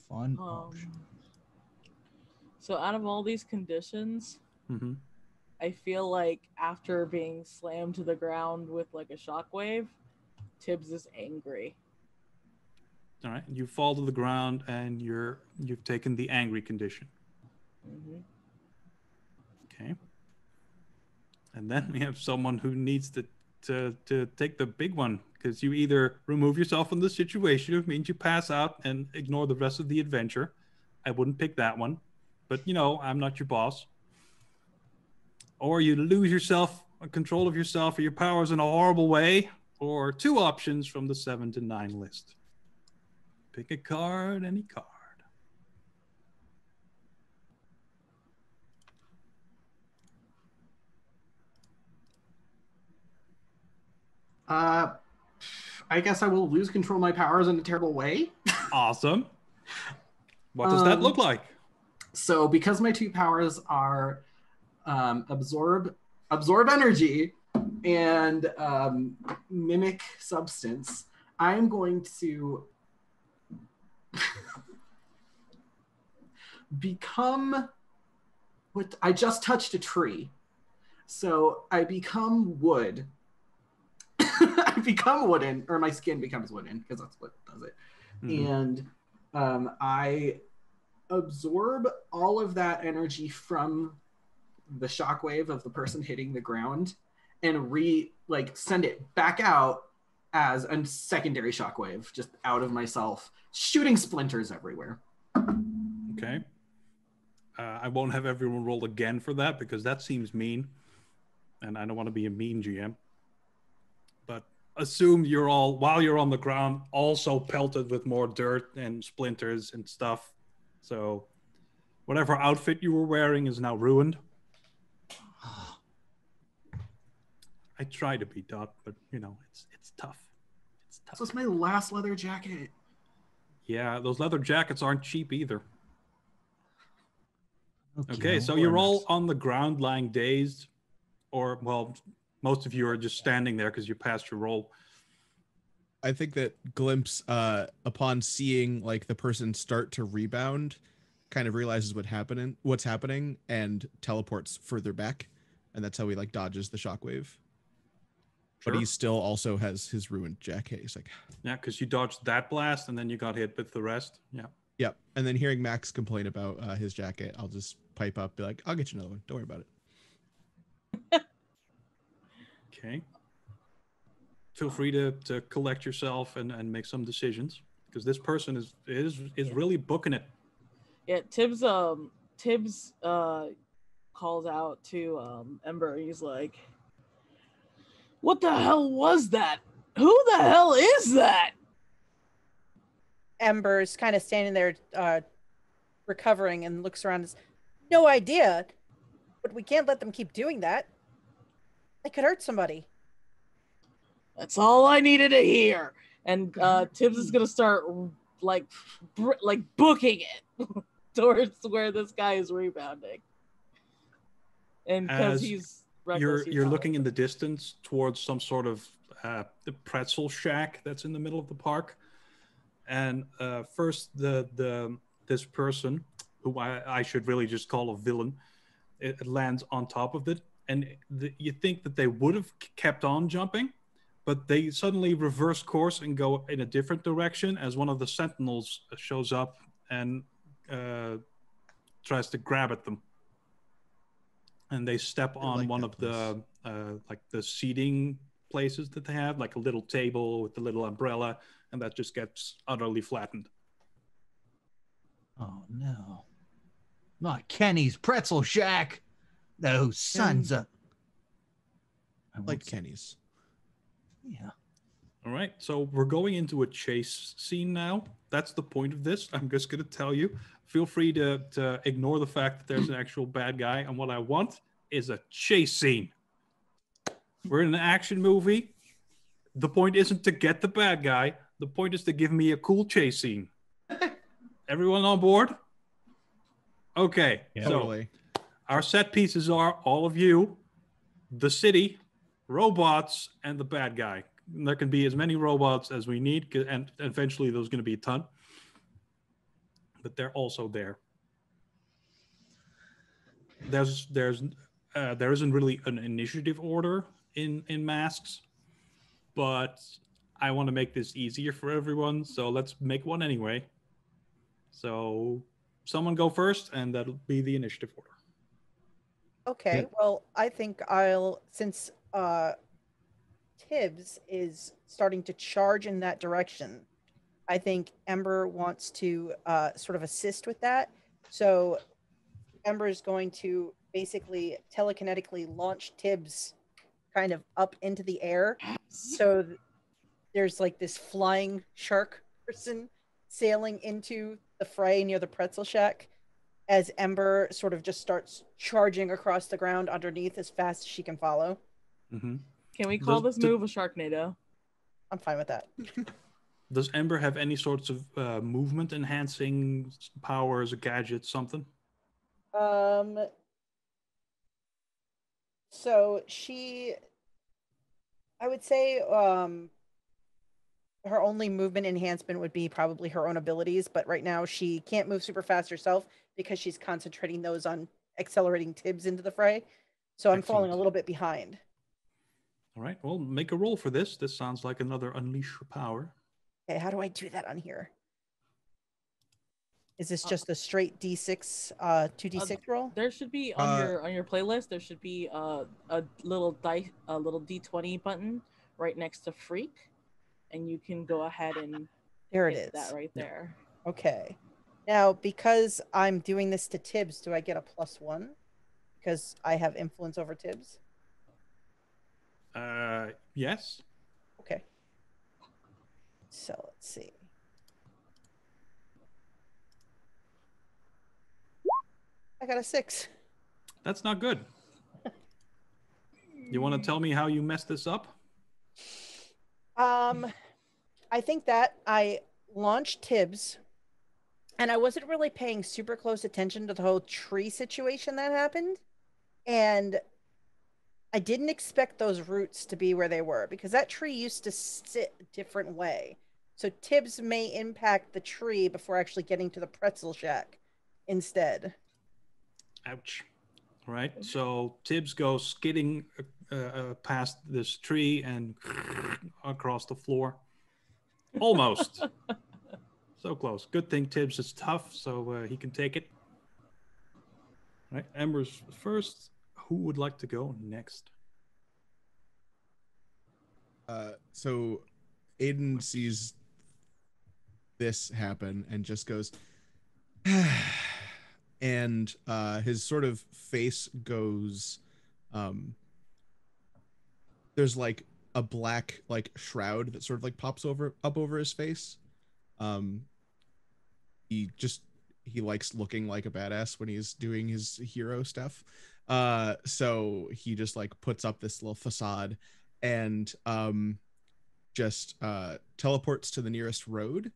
Fun option. So out of all these conditions, Mm-hmm. I feel like after being slammed to the ground with like a shockwave, Tibbs is angry. All right, you fall to the ground and you've taken the angry condition. Mm-hmm. Okay. And then we have someone who needs to take the big one, because you either remove yourself from the situation, which means you pass out and ignore the rest of the adventure. I wouldn't pick that one, but you know, I'm not your boss. Or you lose yourself, control of yourself or your powers in a horrible way, or two options from the 7 to 9 list. Pick a card, any card. I guess I will lose control of my powers in a terrible way. Awesome. What does that look like? So because my two powers are absorb energy and mimic substance, I'm going to become I just touched a tree. So I become wood. I become wooden, or my skin becomes wooden, because that's what does it. And I absorb all of that energy from the shockwave of the person hitting the ground and send it back out as a secondary shockwave, just out of myself, shooting splinters everywhere. Okay. I won't have everyone roll again for that because that seems mean. And I don't want to be a mean GM. But assume you're all, while you're on the ground, also pelted with more dirt and splinters and stuff. So whatever outfit you were wearing is now ruined. I try to be Doc, but it's tough. It's tough. So it's my last leather jacket. Yeah, those leather jackets aren't cheap either. Okay, so what you're all next? on the ground lying dazed, or, well, most of you are just standing there because you passed your roll. I think that Glimpse, upon seeing like the person start to rebound, kind of realizes what's happening, and teleports further back, and that's how he like dodges the shockwave. Sure. But he still also has his ruined jacket. He's like, Yeah, because you dodged that blast and then you got hit with the rest. Yeah. yep. And then hearing Max complain about his jacket, I'll just pipe up, be like, I'll get you another one. Don't worry about it. Okay. Feel free to collect yourself and make some decisions, because this person is really booking it. Yeah, Tibbs calls out to Ember. He's like, "What the hell was that? Who the hell is that?" Ember's kind of standing there, recovering, and looks around. As, no idea, but we can't let them keep doing that. They could hurt somebody. That's all I needed to hear. And Tibbs is gonna start like booking it towards where this guy is rebounding, and because he's reckless, you're looking in the distance towards some sort of the pretzel shack that's in the middle of the park, and first this person, who I should really just call a villain, it lands on top of it, and you think that they would have kept on jumping, but they suddenly reverse course and go in a different direction as one of the sentinels shows up and tries to grab at them. And they step on like one that of the like the seating places that they have, like a little table with a little umbrella, and that just gets utterly flattened. Oh no. Not Kenny's Pretzel Shack. Those sons of... I Like won't say- Kenny's. Yeah. All right, so we're going into a chase scene now. That's the point of this. I'm just going to tell you. Feel free to ignore the fact that there's an actual bad guy. And what I want is a chase scene. We're in an action movie. The point isn't to get the bad guy. The point is to give me a cool chase scene. Everyone on board? Okay, so Totally. our set pieces are all of you, the city, robots, and the bad guy. There can be as many robots as we need, and eventually there's going to be a ton. But they're also there. There isn't really an initiative order in masks, but I want to make this easier for everyone, so let's make one anyway. So someone go first, and that'll be the initiative order. Okay, Yeah. well, I think since Tibbs is starting to charge in that direction, I think Ember wants to sort of assist with that. So Ember is going to basically telekinetically launch Tibbs kind of up into the air. So there's like this flying shark person sailing into the fray near the pretzel shack, as Ember sort of just starts charging across the ground underneath as fast as she can follow. Mm-hmm. Can we call Does- this move a Sharknado? I'm fine with that. Does Ember have any sorts of movement enhancing powers, gadgets, something? So I would say, her only movement enhancement would be probably her own abilities, but right now she can't move super fast herself because she's concentrating those on accelerating Tibbs into the fray. So I'm falling a Excellent. little bit behind. All right. Well, make a roll for this. This sounds like another unleash your power. Okay, how do I do that on here? Is this just a straight D6, 2d6 roll? There should be on your playlist. There should be a little D20 button right next to freak, and you can go ahead and There it hit is. that right there. Okay. Now, because I'm doing this to Tibbs, do I get a +1? Because I have influence over Tibbs? Yes. Okay. So let's see. I got a 6. That's not good. You want to tell me how you messed this up? I think that I launched Tibbs, and I wasn't really paying super close attention to the whole tree situation that happened. And I didn't expect those roots to be where they were, because that tree used to sit a different way. So Tibbs may impact the tree before actually getting to the pretzel shack instead. Ouch. All right. So Tibbs goes skidding past this tree and across the floor. Almost. So close. Good thing Tibbs is tough, so he can take it. All right. Ember's first. Who would like to go next? So Aiden sees this happen and just goes, and his sort of face goes, there's like a black like shroud that sort of like pops up over his face. He likes looking like a badass when he's doing his hero stuff. So he just like puts up this little facade and just teleports to the nearest road.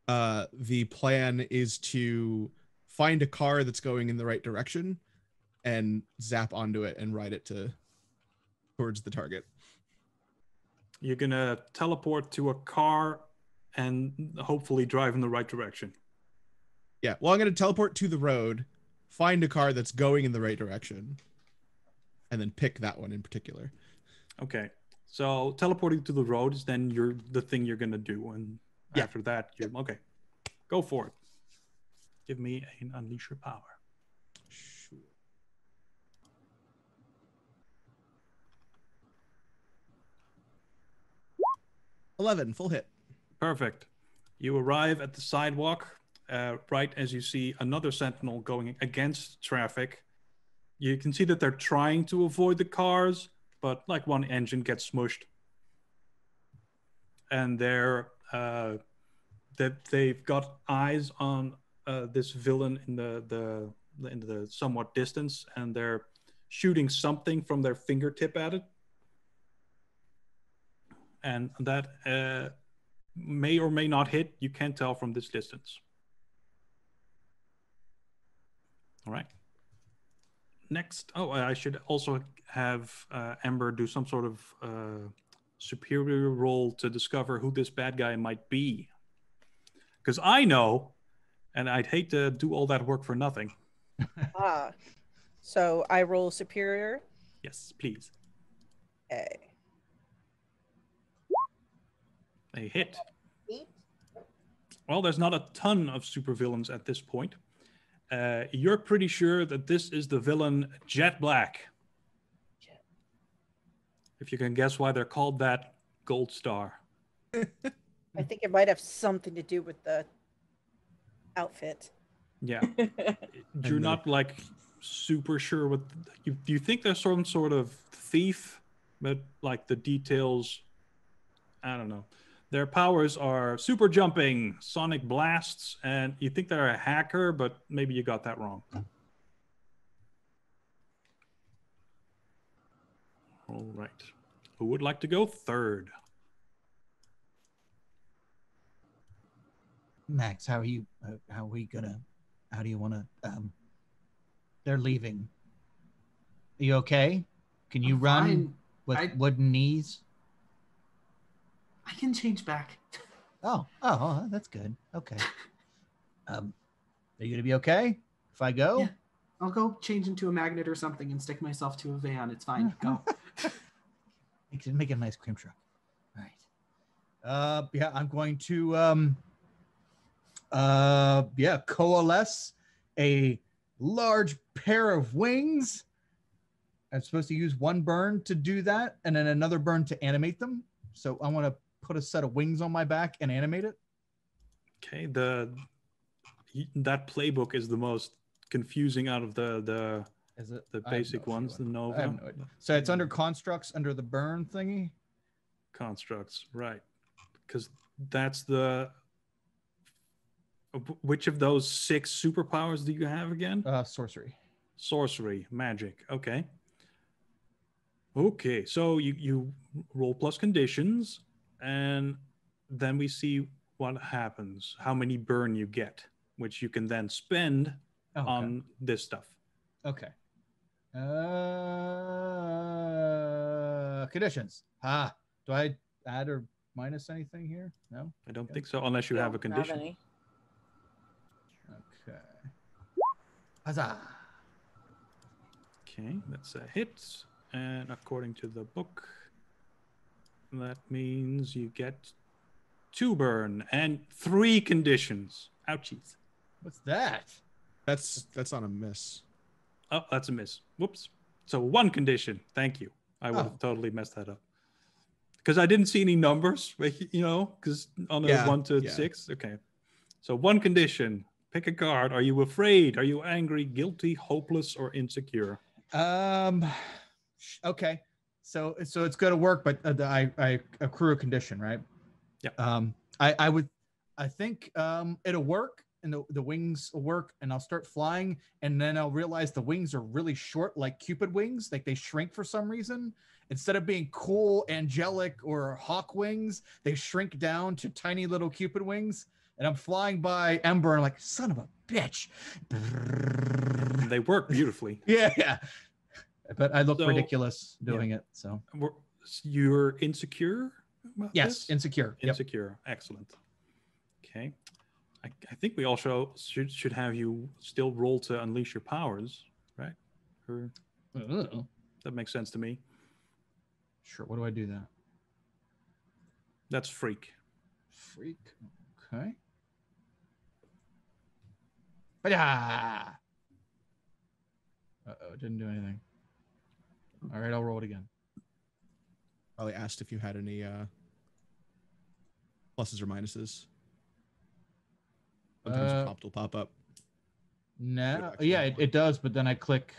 The plan is to find a car that's going in the right direction and zap onto it and ride it towards the target. You're gonna teleport to a car and hopefully drive in the right direction. Yeah, well, I'm gonna teleport to the road, find a car that's going in the right direction, and then pick that one in particular. Okay. So teleporting to the road is then the thing you're gonna do, and after that, okay. Go for it. Give me an unleash your power. Sure. 11, full hit. Perfect. You arrive at the sidewalk right as you see another sentinel going against traffic. You can see that they're trying to avoid the cars, but like one engine gets smushed. And they've got eyes on this villain in the somewhat distance, and they're shooting something from their fingertip at it. And that may or may not hit. You can't tell from this distance. All right. Next. Oh, I should also have Ember do some sort of superior roll to discover who this bad guy might be. Because I know, and I'd hate to do all that work for nothing. So I roll superior. Yes, please. Okay. A hit. 8. Well, there's not a ton of supervillains at this point. You're pretty sure that this is the villain Jet Black. If you can guess why they're called that, Gold Star. I think it might have something to do with the outfit. Yeah. You're not like super sure what you think there's some sort of thief, but like the details, I don't know. Their powers are super jumping, sonic blasts, and you think they're a hacker, but maybe you got that wrong. All right. Who would like to go third? Max, how are you? How do you want to? They're leaving. Are you okay? Can you run fine. with wooden knees? I can change back. Oh, that's good. Okay. Are you gonna be okay if I go? Yeah. I'll go change into a magnet or something and stick myself to a van. It's fine. Go. Make it a nice cream truck. All right. Yeah, I'm going to coalesce a large pair of wings. I'm supposed to use one burn to do that, and then another burn to animate them. So I want to put a set of wings on my back and animate it. Okay, that playbook is the most confusing out of the Is it the basic ones, the Nova. I have no idea. So it's under constructs, under the burn thingy. Constructs, right? Because that's the. Which of those 6 superpowers do you have again? Sorcery. Sorcery, magic. Okay. Okay, so you roll plus conditions, and then we see what happens, how many burn you get, which you can then spend on this stuff. Okay. Conditions. Do I add or minus anything here? No? I don't think so, unless you have a condition. Any. Okay. Huzzah. Okay, that's a hit. And according to the book, that means you get 2 burn and 3 conditions. Ouchies. What's that? That's on a miss. Oh, that's a miss. Whoops. So 1 condition. Thank you. I would have totally messed that up. Because I didn't see any numbers, because on a 1 to 6. Okay. So 1 condition. Pick a card. Are you afraid? Are you angry, guilty, hopeless, or insecure? Okay. So it's going to work, but I accrue a condition, right? Yeah. I think it'll work, and the wings will work, and I'll start flying, and then I'll realize the wings are really short, like Cupid wings, like they shrink for some reason. Instead of being cool, angelic, or hawk wings, they shrink down to tiny little Cupid wings. And I'm flying by Ember, and I'm like, son of a bitch. They work beautifully. Yeah. But I look ridiculous doing it. So you're insecure about yes, this? insecure. Insecure. Yep. Excellent. Okay. I think we also should have you still roll to unleash your powers, right? That makes sense to me. Sure. What do I do that? That's freak. Freak. Okay. Uh-oh, didn't do anything. All right, I'll roll it again. Probably asked if you had any pluses or minuses. Sometimes a prompt will pop up. No, yeah, it does, but then I click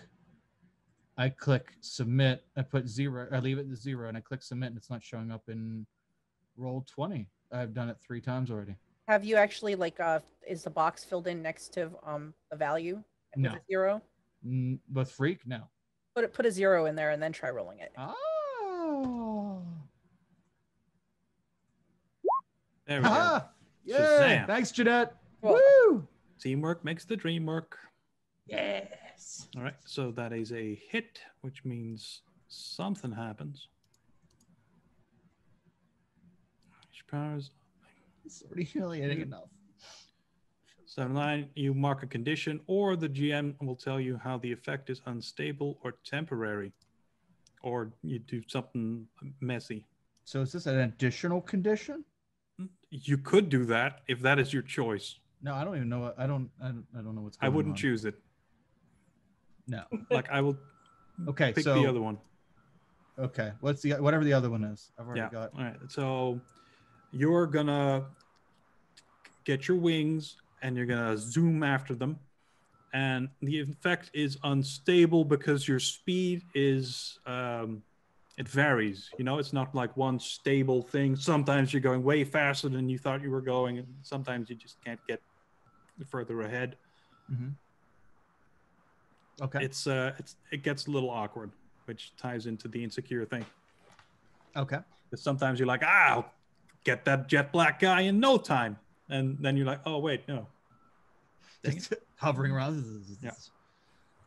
submit. I put 0. I leave it to 0, and I click submit, and it's not showing up in Roll20. I've done it 3 times already. Have you actually is the box filled in next to a value? No. With a 0? With freak, no. Put a 0 in there and then try rolling it. Oh. There we go. Yeah. Shazam. Thanks, Jeanette. Cool. Woo! Teamwork makes the dream work. Yes. All right, so that is a hit, which means something happens. Powers. It's already humiliating enough. 7-9, you mark a condition, or the GM will tell you how the effect is unstable or temporary, or you do something messy. So is this an additional condition? You could do that if that is your choice. No, I don't even know. I don't know what's going on. I wouldn't choose it. No. Like I will. Okay, pick so the other one. Okay, whatever the other one is. I've already got. All right, so you're gonna get your wings and you're gonna zoom after them, and the effect is unstable because your speed is it varies. It's not like one stable thing. Sometimes you're going way faster than you thought you were going, and sometimes you just can't get further ahead. Mm-hmm. Okay. It gets a little awkward, which ties into the insecure thing. Okay. Because sometimes you're like, I'll get that jet black guy in no time. And then you're like, oh, wait, no. Hovering around. Yeah.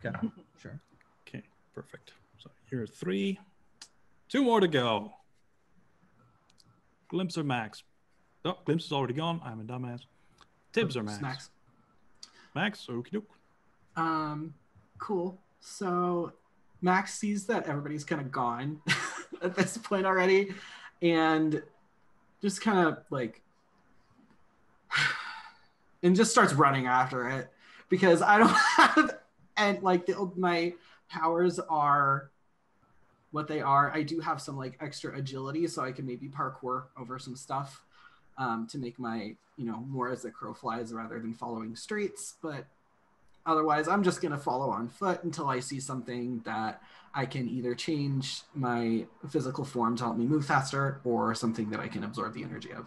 Okay, sure. Okay, perfect. So here's 3. 2 more to go. Glimpse or Max? Oh, Glimpse is already gone. I'm a dumbass. Tibbs or Max? Max. Max, okie doke. Cool. So Max sees that everybody's kind of gone at this point already, and just kind of like, and just starts running after it because I don't have, and like my powers are what they are. I do have some like extra agility, so I can maybe parkour over some stuff to make my, more as the crow flies rather than following streets. But otherwise, I'm just going to follow on foot until I see something that I can either change my physical form to help me move faster or something that I can absorb the energy of.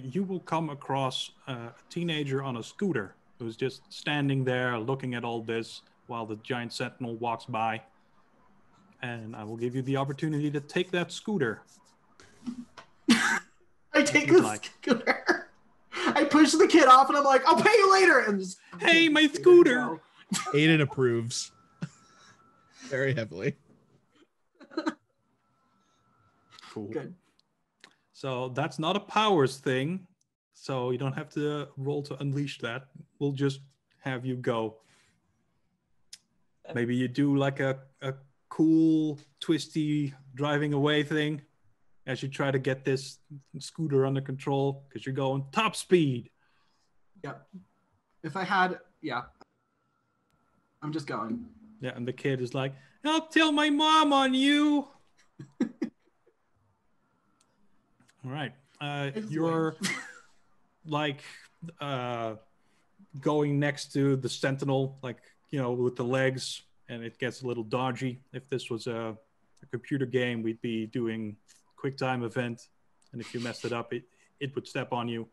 You will come across a teenager on a scooter who's just standing there looking at all this while the giant sentinel walks by. And I will give you the opportunity to take that scooter. I take the scooter. I push the kid off and I'm like, I'll pay you later. And just, hey, my scooter. Aiden approves very heavily. Cool. Good. So that's not a powers thing. So you don't have to roll to unleash that. We'll just have you go. Maybe you do like a cool, twisty driving away thing as you try to get this scooter under control because you're going top speed. Yep. If I had, yeah. I'm just going. Yeah, and the kid is like, I'll tell my mom on you. All right. You're like going next to the sentinel, like, with the legs, and it gets a little dodgy. If this was a computer game, we'd be doing quick time event, and if you messed it up, it would step on you.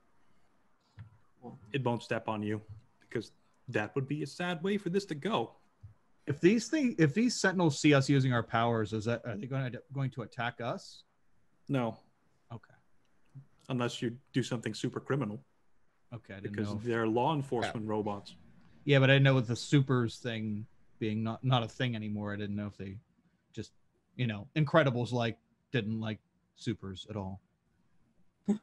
It won't step on you because that would be a sad way for this to go. If these sentinels see us using our powers, are they going to attack us? No. Okay. Unless you do something super criminal. Okay, I didn't because know. they're law enforcement robots. Yeah, but I didn't know with the supers thing being not a thing anymore. I didn't know if they just, Incredibles didn't like supers at all.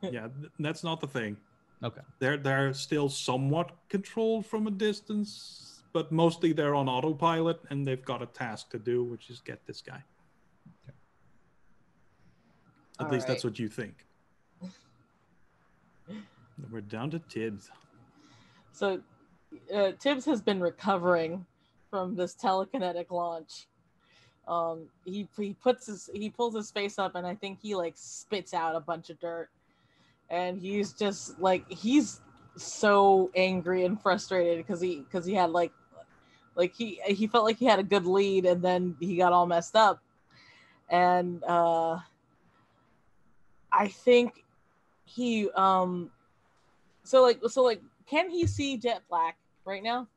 Yeah, that's not the thing. Okay. They're still somewhat controlled from a distance, but mostly they're on autopilot and they've got a task to do, which is get this guy. Okay. At least that's what you think. We're down to Tibbs. So Tibbs has been recovering from this telekinetic launch. He pulls his face up, and I think he spits out a bunch of dirt, and he's just he's so angry and frustrated because he had he felt like he had a good lead, and then he got all messed up, and I think he can he see Jet Black right now?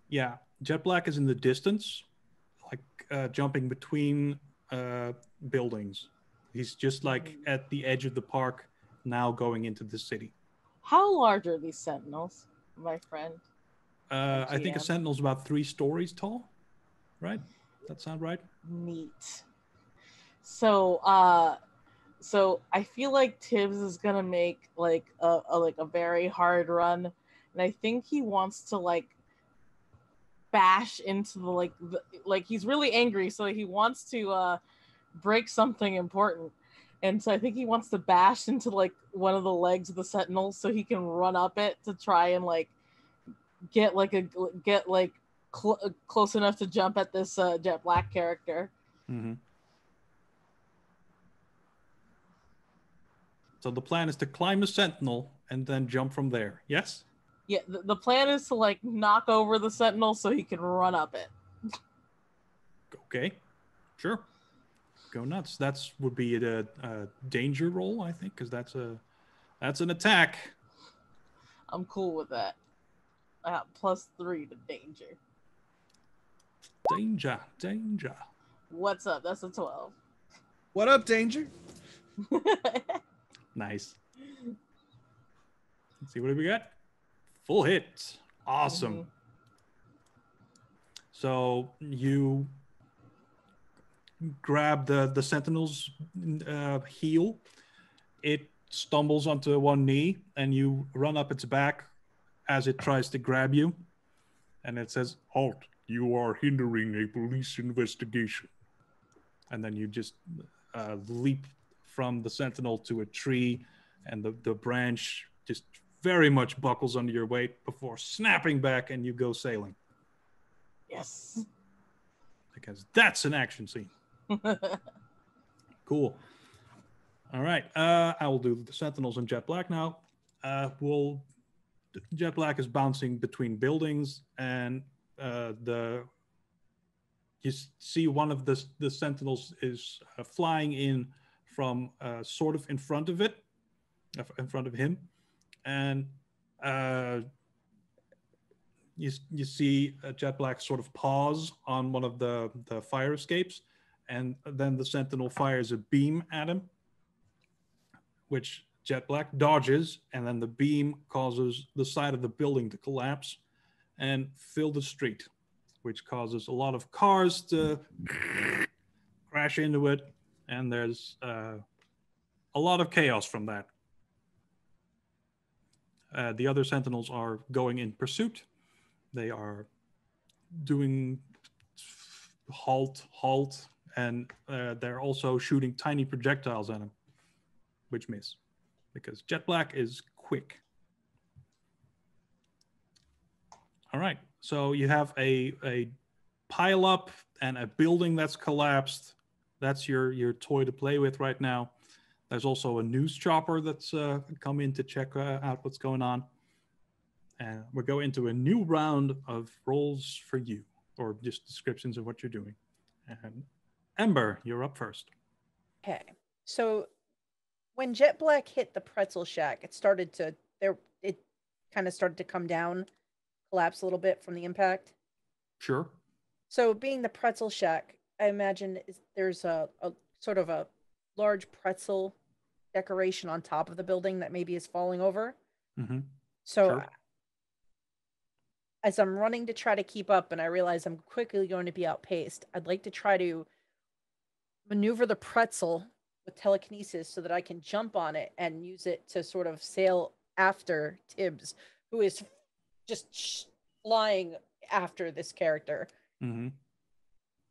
Yeah, Jet Black is in the distance, jumping between buildings. He's just at the edge of the park, now going into the city. How large are these sentinels, my friend? I think a sentinel's about 3 stories tall, right? That sound right? Neat. So I feel like Tibbs is gonna make a very hard run, and I think he wants to bash into the he's really angry, so he wants to break something important, and so I think he wants to bash into one of the legs of the sentinel so he can run up it to try and get close enough to jump at this Jet Black character. Mm-hmm. So the plan is to climb the sentinel and then jump from there. Yes? Yeah, the plan is to knock over the sentinel so he can run up it. Okay, sure. Go nuts. That's would be a danger roll, I think, because that's an attack. I'm cool with that. I got +3 to danger. Danger. What's up? That's a 12. What up, danger? Nice. Let's see, what do we got? Full hit. Awesome. Mm-hmm. So you grab the sentinel's heel. It stumbles onto one knee, and you run up its back as it tries to grab you. and it says, "Halt! You are hindering a police investigation." And then you just leap from the sentinel to a tree, and the branch just very much buckles under your weight before snapping back, and you go sailing. Yes. Because that's an action scene. Cool. All right. I will do the sentinels and Jet Black now. Jet Black is bouncing between buildings, and you see one of the sentinels is flying in from sort of in front of him, and you see Jet Black sort of pause on one of the fire escapes, and then the sentinel fires a beam at him, which Jet Black dodges, and then the beam causes the side of the building to collapse and fill the street, which causes a lot of cars to crash into it, and there's a lot of chaos from that. The other sentinels are going in pursuit. They are doing halt, and they're also shooting tiny projectiles at him, which miss, because Jet Black is quick. All right, so you have a pile up and a building that's collapsed. That's your toy to play with right now. There's also a news chopper that's come in to check out what's going on. And we'll go into a new round of roles for you, or just descriptions of what you're doing. And Ember, you're up first. Okay. So when Jet Black hit the pretzel shack, it kind of started to come down, collapse a little bit from the impact. Sure. So being the pretzel shack, I imagine there's a sort of a large pretzel decoration on top of the building that maybe is falling over. Mm-hmm. So Sure. As I'm running to try to keep up and I realize I'm quickly going to be outpaced, I'd like to try to maneuver the pretzel with telekinesis so that I can jump on it and use it to sort of sail after Tibbs, who is just flying after this character. Mm-hmm.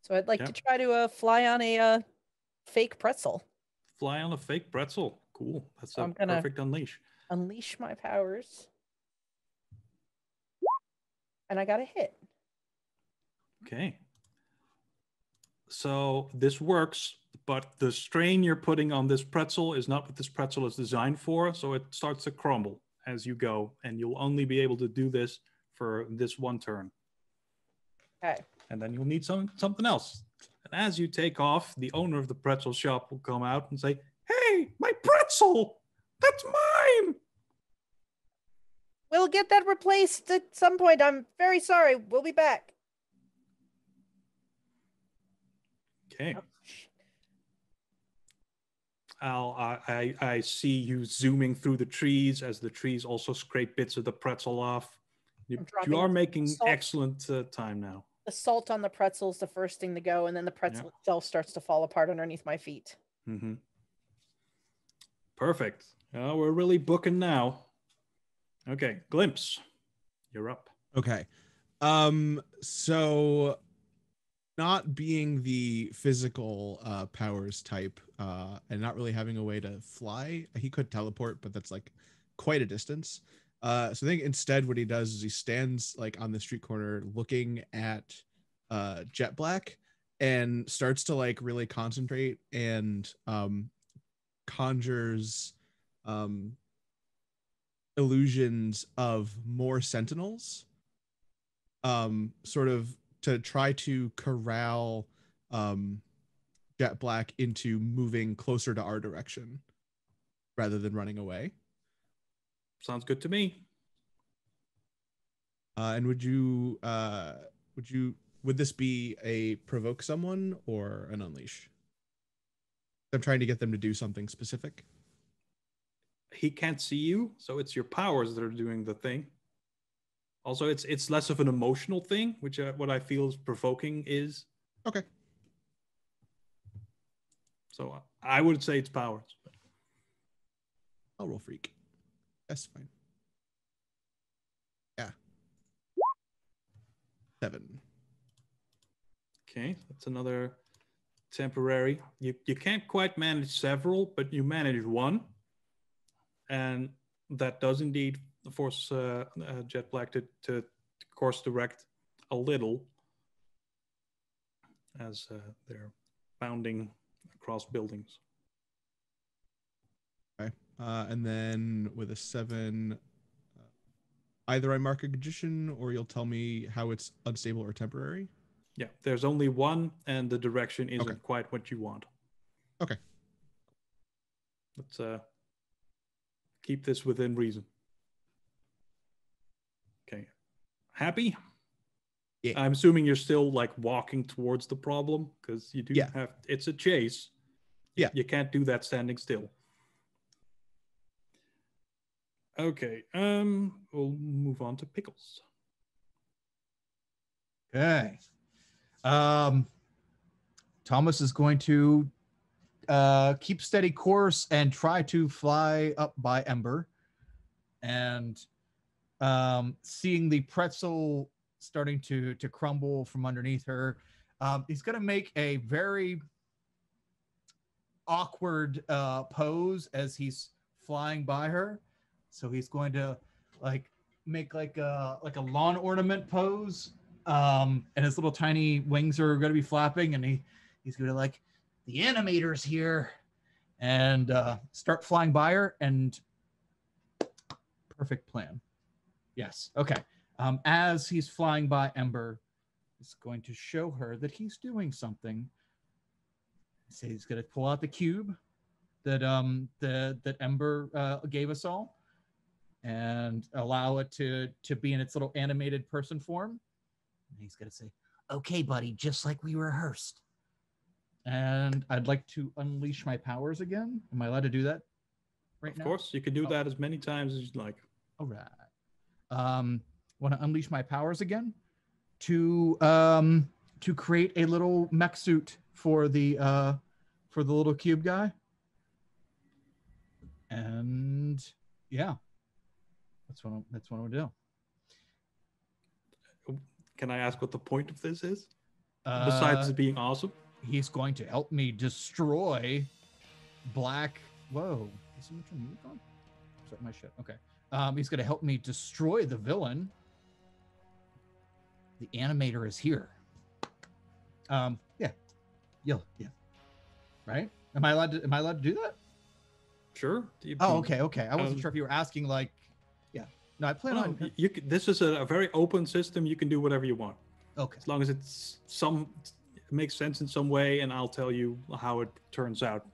So I'd like to try to fly on a fake pretzel. Fly on a fake pretzel. Cool. That's So a perfect unleash. Unleash my powers. And I got a hit. Okay. So this works, but the strain you're putting on this pretzel is not what this pretzel is designed for. So it starts to crumble as you go, and you'll only be able to do this for this one turn. Okay. And then you'll need something else. And as you take off, the owner of the pretzel shop will come out and say, "Hey, my pretzel! That's mine!" We'll get that replaced at some point. I'm very sorry. We'll be back. Okay. I see you zooming through the trees as the trees also scrape bits of the pretzel off. You are making excellent time now. The salt on the pretzel is the first thing to go, and then the pretzel itself starts to fall apart underneath my feet. Mm-hmm. Perfect. We're really booking now. Okay, Glimpse, you're up. Okay. So not being the physical powers type and not really having a way to fly, he could teleport, but that's like quite a distance. So I think instead what he does is he stands like on the street corner looking at Jet Black and starts to like really concentrate and conjures illusions of more sentinels sort of to try to corral Jet Black into moving closer to our direction rather than running away. Sounds good to me. And would this be a provoke someone or an unleash? I'm trying to get them to do something specific. He can't see you, so it's your powers that are doing the thing. Also, it's less of an emotional thing, which what I feel is provoking is. Okay. So I would say it's powers. But... I'll roll freak. That's fine. Yeah. 7. Okay, that's another temporary. You can't quite manage several, but you manage one, and that does indeed force Jet Black to course direct a little as they're bounding across buildings. Okay. And then with a 7, either I mark a condition or you'll tell me how it's unstable or temporary. Yeah, there's only one, and the direction isn't Okay. quite what you want. Okay. Let's keep this within reason. Okay. Happy? Yeah. I'm assuming you're still like walking towards the problem because you do have it's a chase. Yeah. You can't do that standing still. Okay. We'll move on to Pickles. Okay. Thomas is going to keep steady course and try to fly up by Ember. And seeing the pretzel starting to crumble from underneath her, he's going to make a very awkward pose as he's flying by her. So he's going to like make like a lawn ornament pose, and his little tiny wings are going to be flapping, and he's going to like, the animator's here, and start flying by her. And perfect plan. Yes. Okay. As he's flying by Ember, he's going to show her that he's doing something. So he's going to pull out the cube that that Ember gave us all, and allow it to be in its little animated person form. And he's going to say, "Okay, buddy, just like we rehearsed." And I'd like to unleash my powers again. Am I allowed to do that right now? Of course, you can do that as many times as you'd like. All right. Want to unleash my powers again to create a little mech suit for the little cube guy. And yeah, that's what I'm gonna do. Can I ask what the point of this is? Besides it being awesome? He's going to help me destroy Black. Whoa. Is he turn music on? Is that my shit? Okay. He's going to help me destroy the villain. The animator is here. Yeah. Right? Am I allowed to do that? Sure. Okay. I wasn't sure if you were asking, like, yeah. No, I plan on. This is a very open system. You can do whatever you want. Okay. As long as it makes sense in some way, and I'll tell you how it turns out.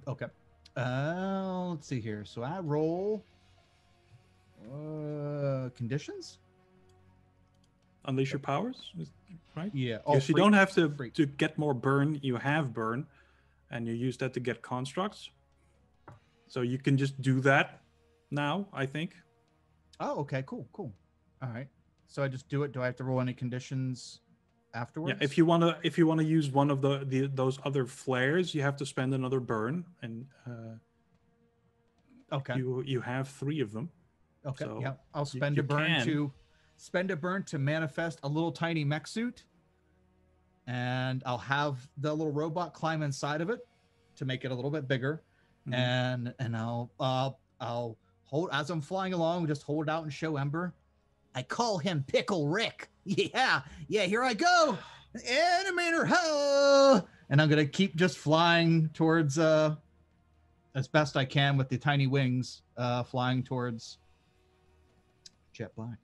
Okay. Let's see here. So I roll conditions. Unleash your powers, right? Yeah. Because you don't have to get more burn. You have burn, and you use that to get constructs. So you can just do that now, I think. Oh, okay. Cool. All right. So I just do it. Do I have to roll any conditions afterwards? Yeah. If you wanna use one of those other flares, you have to spend another burn, and okay. You have 3 of them. Okay. So yeah. I'll spend a burn to manifest a little tiny mech suit, and I'll have the little robot climb inside of it to make it a little bit bigger, and I'll hold as I'm flying along. Just hold it out and show Ember. I call him Pickle Rick. Yeah. Here I go, animator. Ho! And I'm gonna keep just flying towards as best I can with the tiny wings, flying towards Jet Black.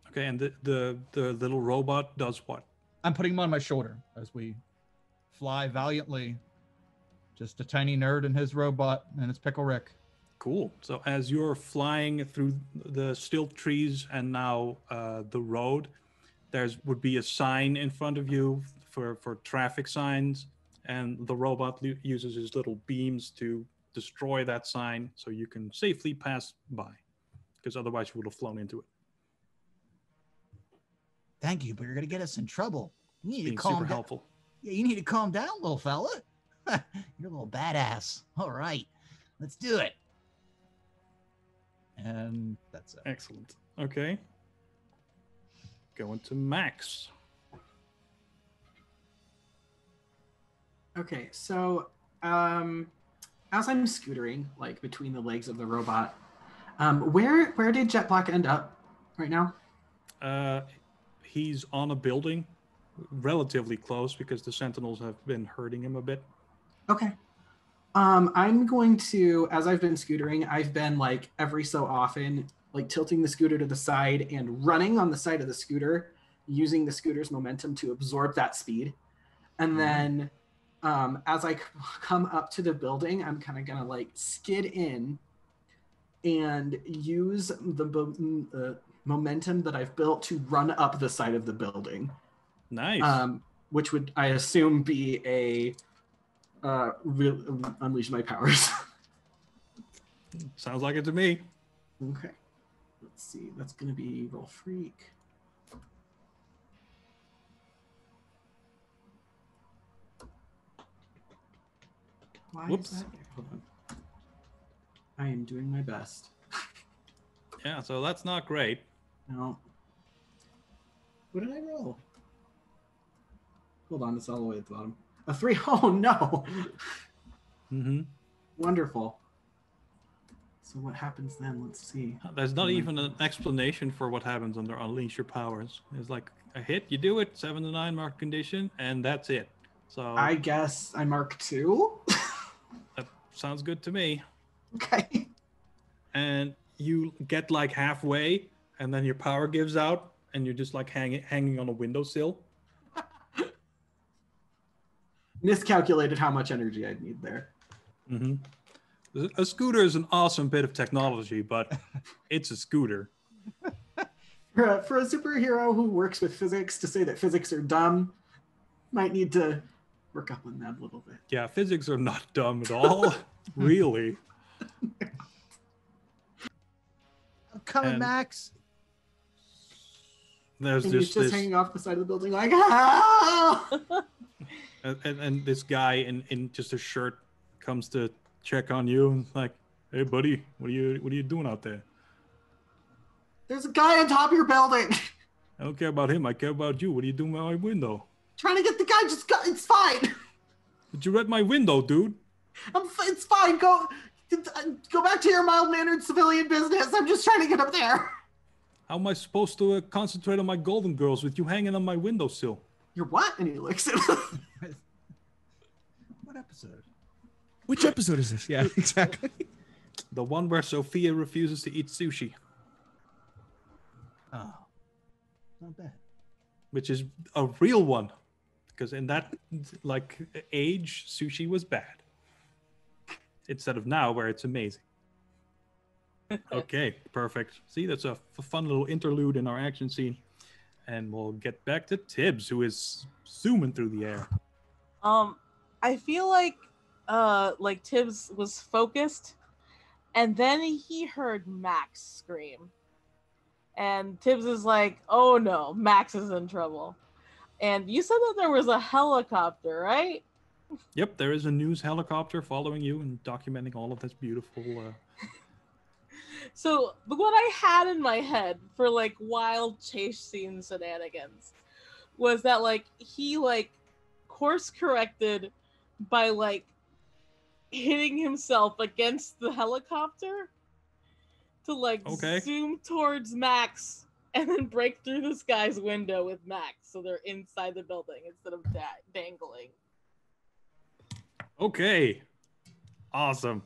Okay, and the little robot does what? I'm putting him on my shoulder as we fly valiantly. Just a tiny nerd and his robot, and it's Pickle Rick. Cool. So as you're flying through the still trees and now the road, would be a sign in front of you for traffic signs, and the robot uses his little beams to destroy that sign so you can safely pass by, because otherwise you would have flown into it. Thank you, but you're gonna get us in trouble. You need Being to calm super down. helpful. Yeah, you need to calm down, little fella. You're a little badass. All right, let's do it. And that's it. Excellent. Okay. going to Max. Okay, so as I'm scootering like between the legs of the robot, where did Jet Black end up right now? He's on a building, relatively close because the Sentinels have been hurting him a bit. Okay. I'm going to, as I've been scootering, I've been like every so often, like tilting the scooter to the side and running on the side of the scooter, using the scooter's momentum to absorb that speed. And then as I come up to the building, I'm kind of going to like skid in and use the momentum that I've built to run up the side of the building. Nice. Which would, I assume, be a unleash my powers. Sounds like it to me. Okay. Let's see. That's going to be roll freak. Why Whoops. is that? Hold on. I am doing my best. Yeah, so that's not great. No. What did I roll? Hold on, it's all the way at the bottom. A 3. Oh no. Mm-hmm. Wonderful. So what happens then? Let's see. There's not even an explanation for what happens under Unleash Your Powers. It's like a hit, you do it, 7 to 9 mark condition, and that's it. So I guess I mark 2. that sounds good to me. Okay. And you get like halfway, and then your power gives out, and you're just like hanging on a windowsill. Miscalculated how much energy I'd need there. Mm-hmm. A scooter is an awesome bit of technology, but it's a scooter. For a superhero who works with physics to say that physics are dumb, might need to work up on that a little bit. Yeah, physics are not dumb at all, really. I'm coming, And- Max. There's And he's just just this, hanging off the side of the building like, ah! and this guy in just a shirt comes to check on you and like, hey buddy, what are you doing out there? There's a guy on top of your building. I don't care about him. I care about you. What are you doing by my window? Trying to get the guy. It's fine. Did you read my window, dude? It's fine. Go back to your mild-mannered civilian business. I'm just trying to get up there. How am I supposed to concentrate on my Golden Girls with you hanging on my windowsill? You're what? And he licks it. What episode? Which episode is this? Yeah, exactly. The one where Sophia refuses to eat sushi, Oh, not bad. which is a real one, because in that like age, sushi was bad. Instead of now, where it's amazing. Okay, perfect. See, that's a fun little interlude in our action scene, and we'll get back to Tibbs, who is zooming through the air. I feel like Tibbs was focused, and then he heard Max scream. And Tibbs is like, oh no, Max is in trouble. And you said that there was a helicopter, right? Yep, there is a news helicopter following you and documenting all of this beautiful. So what I had in my head for like wild chase scene shenanigans was that like he like course corrected by like hitting himself against the helicopter to like Okay. zoom towards Max and then break through this guy's window with Max so they're inside the building instead of dangling. Okay, awesome.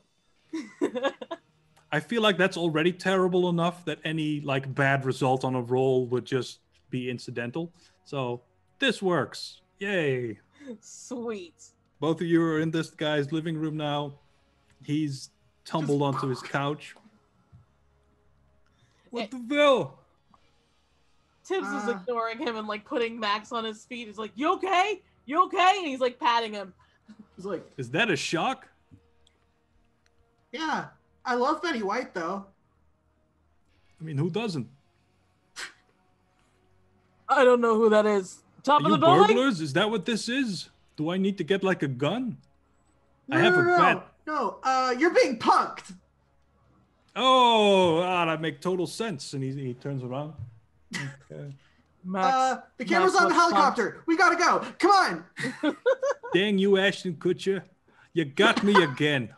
I feel like that's already terrible enough that any like bad result on a roll would just be incidental. So this works. Yay. Sweet. Both of you are in this guy's living room now. He's tumbled onto his couch. What the hell? Tibbs is ignoring him and like putting Max on his feet. He's like, "You okay? You okay?" And he's like patting him. He's like, Is that a shock? yeah, I love Betty White though. I mean, who doesn't? I don't know who that is. Top Are of you the building? burglars? Is that what this is? Do I need to get like a gun? I have a bet. No, you're being punked. Oh, that make total sense. And he turns around. Okay. Max, The camera's on the what's helicopter. We gotta go. Come on. Dang you, Ashton Kutcher. You got me again.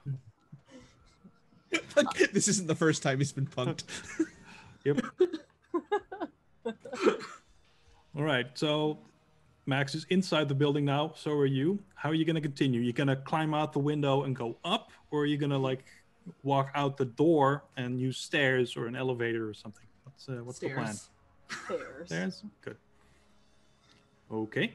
This isn't the first time he's been punked. Yep. All right, so Max is inside the building now. So are you. How are you going to continue? You going to climb out the window and go up? Or are you going to like walk out the door and use stairs or an elevator or something? What's the plan? Stairs. Stairs? Good. Okay.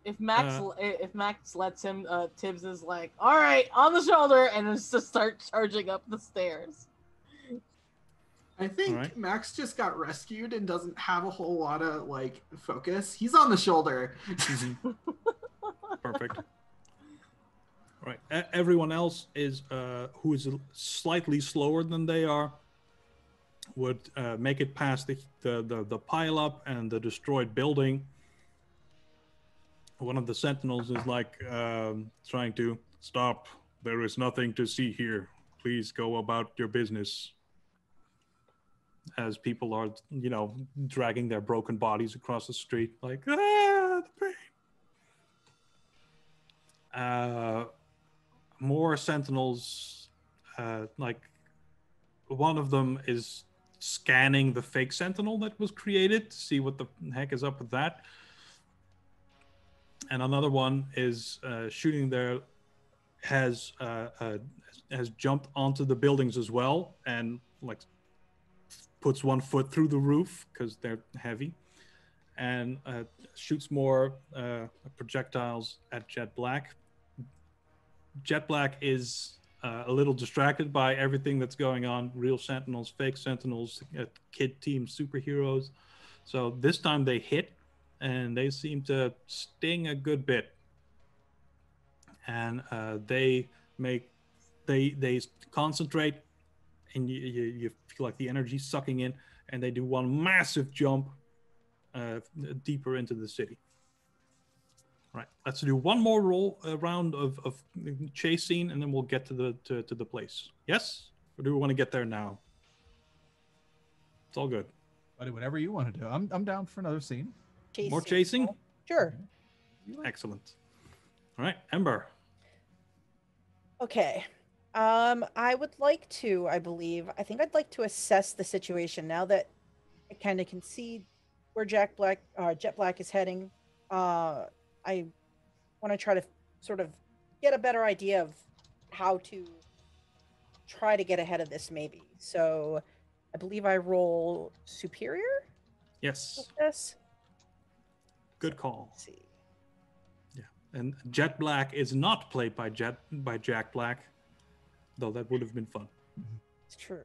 If Max lets him, Tibbs is like, all right, on the shoulder, and just to start charging up the stairs. I think Alright. Max just got rescued and doesn't have a whole lot of like focus. He's on the shoulder. Perfect. All right. Everyone else is who is slightly slower than they are would make it past the pile up and the destroyed building. One of the sentinels is like trying to stop. There is nothing to see here. Please go about your business. As people are, dragging their broken bodies across the street, like, the pain. More sentinels, like, one of them is scanning the fake sentinel that was created to see what the heck is up with that. And another one is shooting there, has jumped onto the buildings as well, and, like, puts one foot through the roof because they're heavy, and shoots more projectiles at Jet Black. Jet Black is a little distracted by everything that's going on. Real sentinels, fake sentinels, kid team superheroes. So this time they hit, and they seem to sting a good bit. And they concentrate, and you feel like the energy sucking in, and they do one massive jump deeper into the city. All right, let's do one more round of chase scene, and then we'll get to the place. Yes, or do we want to get there now? It's all good. Buddy, whatever you want to do. I'm down for another scene. More chasing? Sure. Excellent. All right, Ember. Okay. I would like to, I think I'd like to assess the situation now that I kind of can see where Jet Black is heading. I want to try to sort of get a better idea of how to try to get ahead of this, maybe. So I believe I roll superior. Yes. Yes. Good call. Let's see. Yeah, and Jet Black is not played by Jack Black, though that would have been fun. It's true.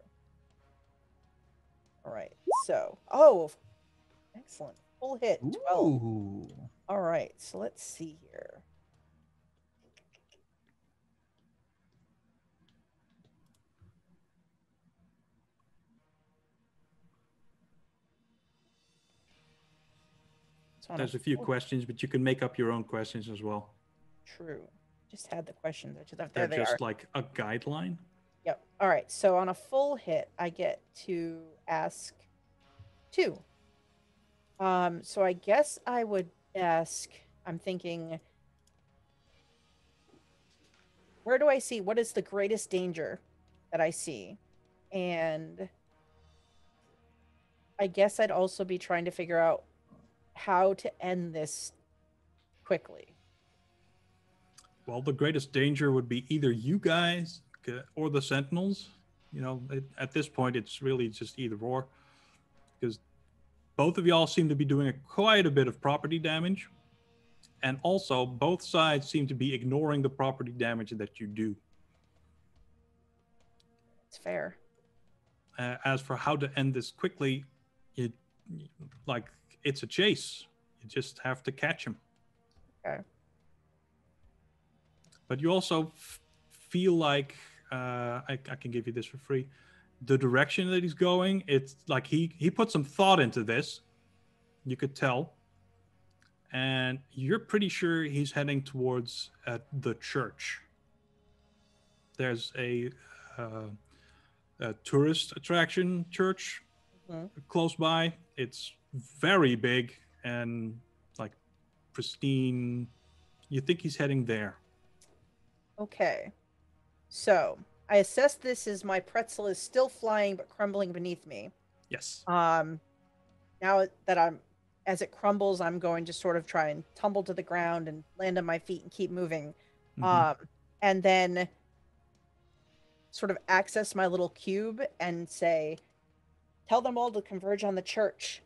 All right. So, excellent. Full hit. 12. Ooh. All right. So let's see here. So There's a few questions, but you can make up your own questions as well. True. Just had the questions. There They're they just are. like a guideline. Yep. All right. So on a full hit, I get to ask 2. So I guess I would ask, I'm thinking, where do I see, what is the greatest danger that I see? And I guess I'd also be trying to figure out how to end this quickly. Well, the greatest danger would be either you guys or the Sentinels. At this point, it's really just either or, because both of y'all seem to be doing quite a bit of property damage, and also both sides seem to be ignoring the property damage that you do. It's fair. As for how to end this quickly, it's a chase. You just have to catch him. Okay. But you also feel like I can give you this for free. The direction that he's going, it's like he put some thought into this. You could tell. And you're pretty sure he's heading towards the church. There's a tourist attraction church close by. It's very big and like pristine. You think he's heading there. Okay. So I assess this as my pretzel is still flying but crumbling beneath me. Yes. Now that as it crumbles, I'm going to sort of try and tumble to the ground and land on my feet and keep moving. And then sort of access my little cube and say, tell them all to converge on the church.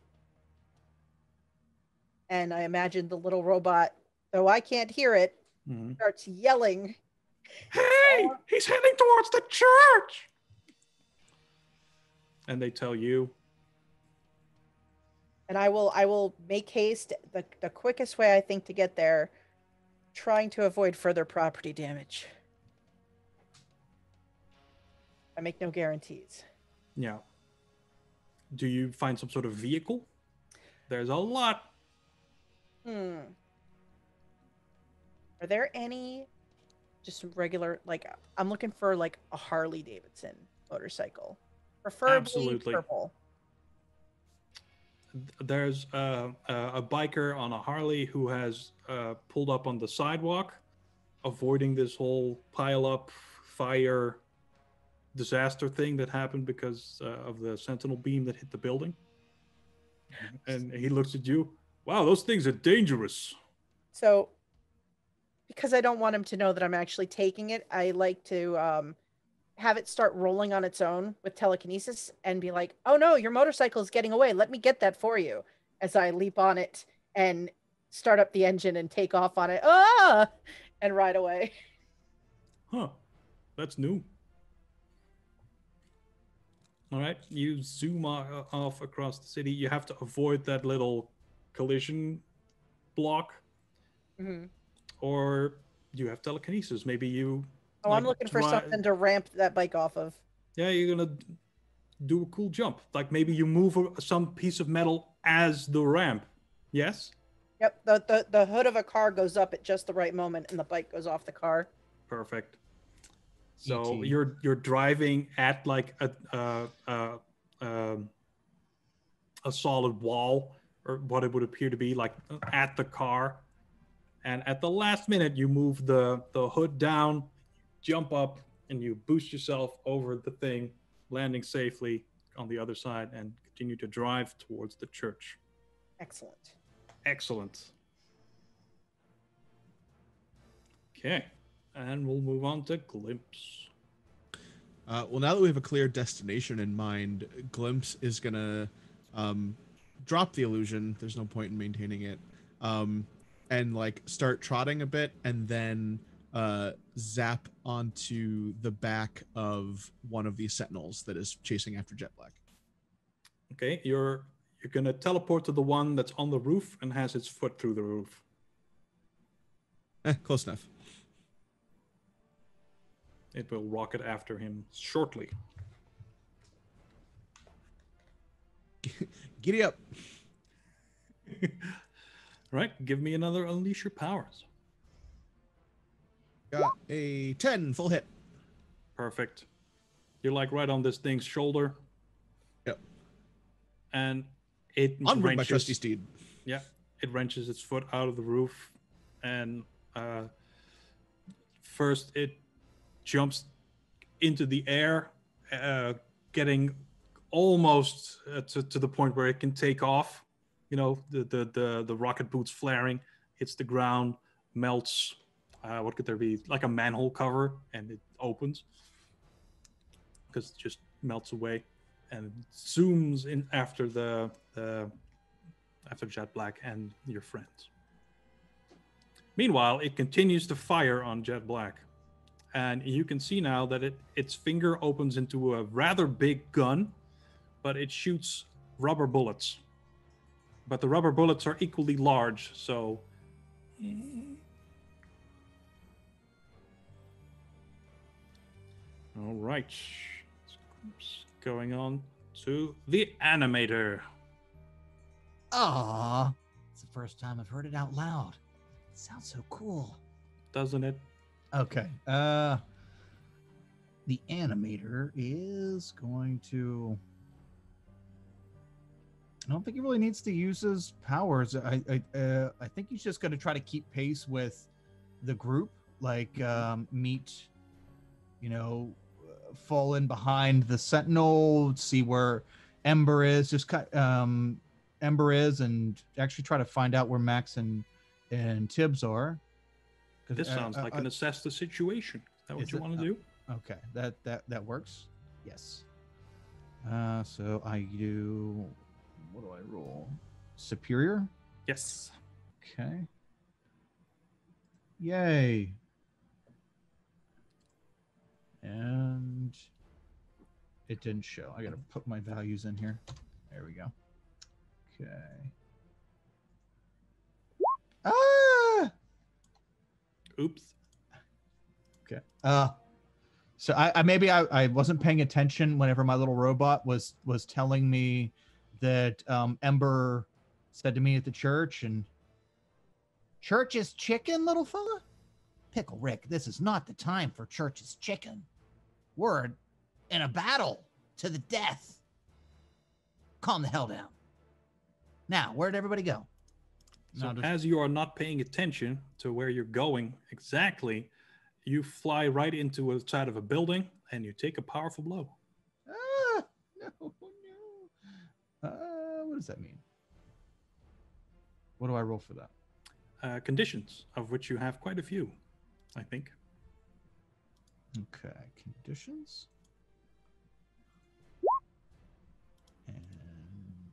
And I imagine the little robot, though I can't hear it, starts yelling. Hey, he's heading towards the church. And they tell you. And I will make haste the quickest way I think to get there, trying to avoid further property damage. I make no guarantees. Yeah. Do you find some sort of vehicle? There's a lot. Are there any just regular, like, I'm looking for like a Harley Davidson motorcycle, preferably Absolutely. purple. There's a biker on a Harley who has pulled up on the sidewalk, avoiding this whole pile-up fire disaster thing that happened because of the sentinel beam that hit the building. And he looks at you. Wow, those things are dangerous. So, because I don't want him to know that I'm actually taking it, I like to have it start rolling on its own with telekinesis and be like, oh no, your motorcycle is getting away. Let me get that for you. As I leap on it and start up the engine and take off on it. Ah! And ride away. Huh. That's new. All right. You zoom off across the city. You have to avoid that little collision block. Or you have telekinesis. Maybe you... Oh, I'm looking for something to ramp that bike off of. Yeah, you're going to do a cool jump. Like maybe you move some piece of metal as the ramp. Yes? Yep, the hood of a car goes up at just the right moment and the bike goes off the car. Perfect. So ET. you're driving at like a solid wall, or what it would appear to be like at the car. And at the last minute, you move the hood down, jump up, and you boost yourself over the thing, landing safely on the other side, and continue to drive towards the church. Excellent. Excellent. Okay, and we'll move on to Glimpse. Well, now that we have a clear destination in mind, Glimpse is gonna drop the illusion. There's no point in maintaining it. And like start trotting a bit, and then zap onto the back of one of these sentinels that is chasing after Jet Black. Okay, you're gonna teleport to the one that's on the roof and has its foot through the roof. Close enough. It will rocket after him shortly. Giddy up. Right, give me another Unleash Your Powers. Got a 10 full hit. Perfect. You're like right on this thing's shoulder. Yep. And it Onward, my trusty steed. Yeah, it wrenches its foot out of the roof, and first it jumps into the air, getting almost to the point where it can take off. You know, the rocket boots flaring, hits the ground, melts. What could there be? Like a manhole cover, and it opens because it just melts away, and zooms in after after Jet Black and your friends. Meanwhile, it continues to fire on Jet Black. And you can see now that its finger opens into a rather big gun, but it shoots rubber bullets. But the rubber bullets are equally large, so... All right. Going on to the animator. Ah, it's the first time I've heard it out loud. It sounds so cool. Doesn't it? Okay. The animator is going to I don't think he really needs to use his powers. I think he's just going to try to keep pace with the group, like meet, fall in behind the sentinel, see where Ember is, Ember is, and actually try to find out where Max and Tibbs are. This sounds like an assess the situation. Is that what you want to do? Okay, that works. Yes. So I do. What do I roll? Superior. Yes. Okay. Yay. And it didn't show. I gotta put my values in here. There we go. Okay. Ah! Oops. Okay. So I wasn't paying attention whenever my little robot was telling me that Ember said to me at the church, and church is chicken, little fella. Pickle Rick, this is not the time for church's chicken. We're in a battle to the death. Calm the hell down. Now, where'd everybody go? So as you are not paying attention to where you're going exactly, you fly right into a side of a building and you take a powerful blow. No. What does that mean? What do I roll for that? Conditions, of which you have quite a few, I think. Okay, conditions. And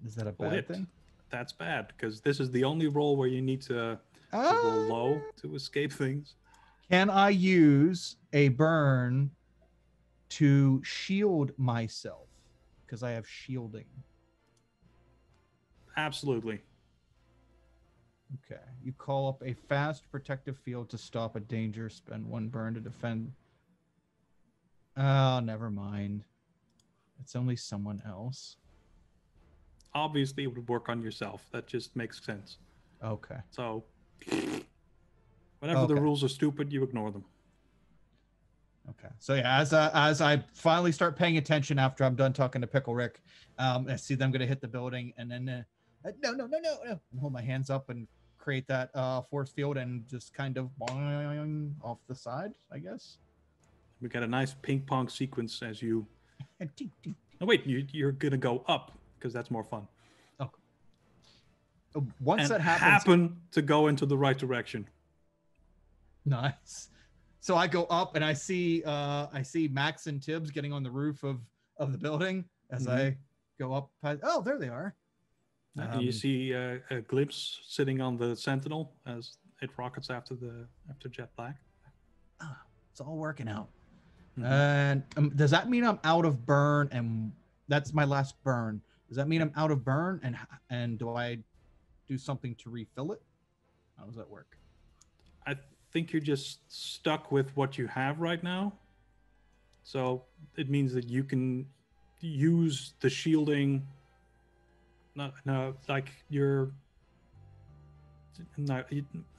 is that a bad thing? That's bad, because this is the only roll where you need to roll low to escape things. Can I use a burn to shield myself? Because I have shielding. Absolutely. Okay. You call up a fast protective field to stop a danger. Spend 1 burn to defend. Oh, never mind. It's only someone else. Obviously, it would work on yourself. That just makes sense. Okay. So, whenever the rules are stupid, you ignore them. Okay. So yeah, as I finally start paying attention after I'm done talking to Pickle Rick, I see them going to hit the building, and then no, and hold my hands up and create that force field and just kind of boing off the side, I guess. We got a nice ping pong sequence as you. Oh wait, you're gonna go up because that's more fun. Okay. Once and that happens, happen to go into the right direction. Nice. So I go up and I see Max and Tibbs getting on the roof of the building as I go up. Oh, there they are. You see a glimpse sitting on the Sentinel as it rockets after Jet Black. It's all working out. And does that mean I'm out of burn? And that's my last burn. Does that mean I'm out of burn? And do I do something to refill it? How does that work? I think you're just stuck with what you have right now. So it means that you can use the shielding.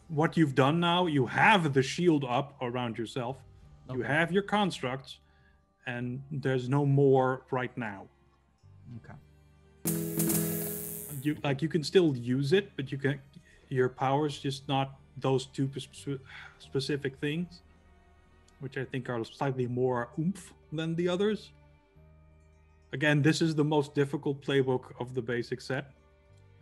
What you've done now, you have the shield up around yourself. Okay. You have your constructs, and there's no more right now. Okay. You can still use it, but your power's just not those two specific things, which I think are slightly more oomph than the others. Again, this is the most difficult playbook of the basic set.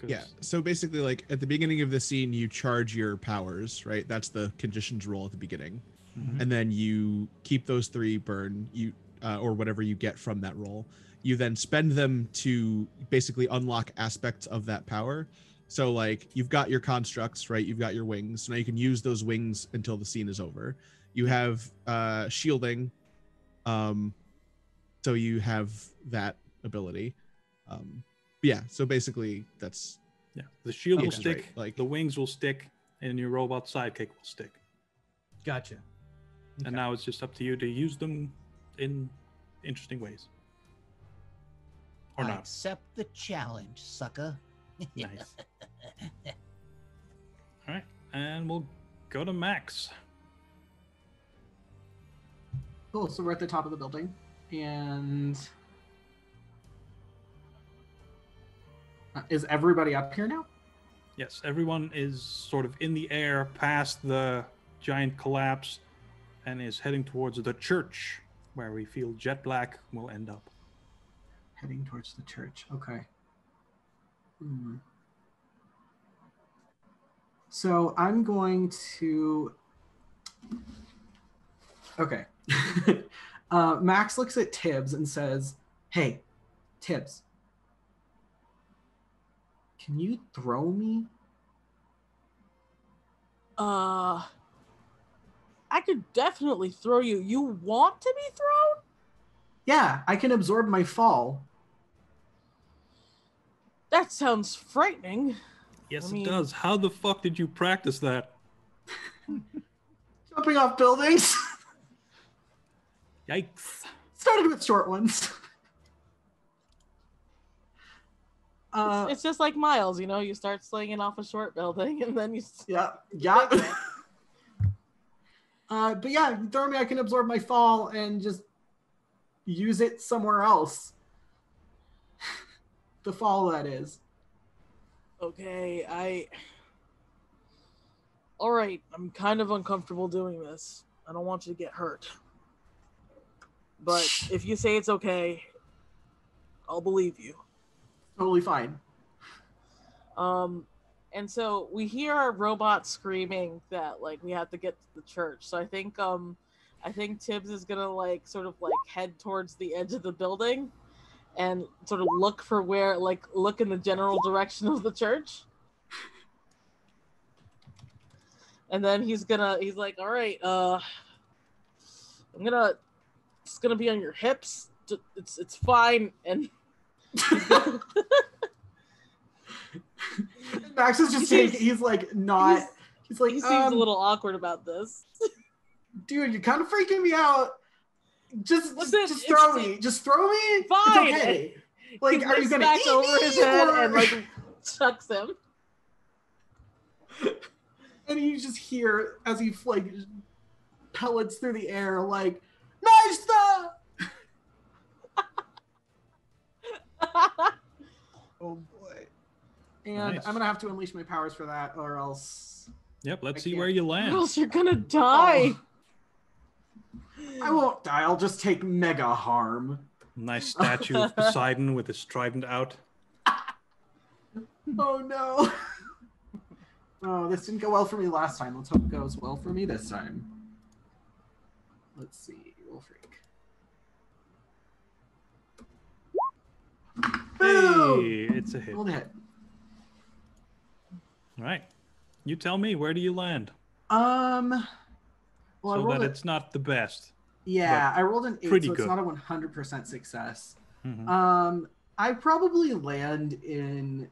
Yeah, so basically, like, at the beginning of the scene, you charge your powers, right? That's the conditions roll at the beginning. And then you keep those 3 burn, or whatever you get from that roll. You then spend them to basically unlock aspects of that power. So, like, you've got your constructs, right? You've got your wings. So now you can use those wings until the scene is over. You have shielding. So you have that ability. Yeah, so basically that's... Yeah, the shield will stick, right. Like, the wings will stick, and your robot sidekick will stick. Gotcha. Okay. And now it's just up to you to use them in interesting ways. Or not. Accept the challenge, sucker. Nice. All right, and we'll go to Max. Cool, so we're at the top of the building, and Is everybody up here now? Yes, everyone is sort of in the air past the giant collapse and is heading towards the church, where we feel Jet Black will end up. Heading towards the church. Okay. Hmm. So I'm going to. Okay. Max looks at Tibbs and says, "Hey, Tibbs, can you throw me?" I could definitely throw you. You want to be thrown? Yeah, I can absorb my fall. That sounds frightening. Yes, I mean- it does. How the fuck did you practice that? Jumping off buildings. Yikes. Started with short ones. It's just like Miles, you know, you start slinging off a short building and then you... Yeah. But yeah, you throw me, I can absorb my fall and just use it somewhere else. The fall, that is. Okay, Alright, I'm kind of uncomfortable doing this. I don't want you to get hurt. But if you say it's okay, I'll believe you. Totally fine. And so we hear our robot screaming that like we have to get to the church. So I think Tibbs is gonna like sort of like head towards the edge of the building and sort of look for where look in the general direction of the church. And then he's like, all right, it's gonna be on your hips. It's fine. And Max is just he's like not. He's like, he seems a little awkward about this. Dude, you're kind of freaking me out. Just throw me. Just throw me. Fine. It's okay. Like, he are you gonna back eat over me his head or... and like chucks him? And you just hear as he like pellets through the air, like, nice stuff. Oh boy. And Nice. I'm gonna have to unleash my powers for that, or else Yep, let's I see can't. where you Or land. else you're gonna die. I won't die. I'll just take mega harm. Nice statue of Poseidon with his trident out. Oh no. Oh, this didn't go well for me last time. Let's hope it goes well for me this time. Let's see. Roll freak. Boom! Hey, it's a hit. Rolled a hit. All right. You tell me, where do you land? Well, I So rolled that a, it's not the best. yeah, I rolled an 8, pretty so it's good. not a 100% success. Mhm. I probably land in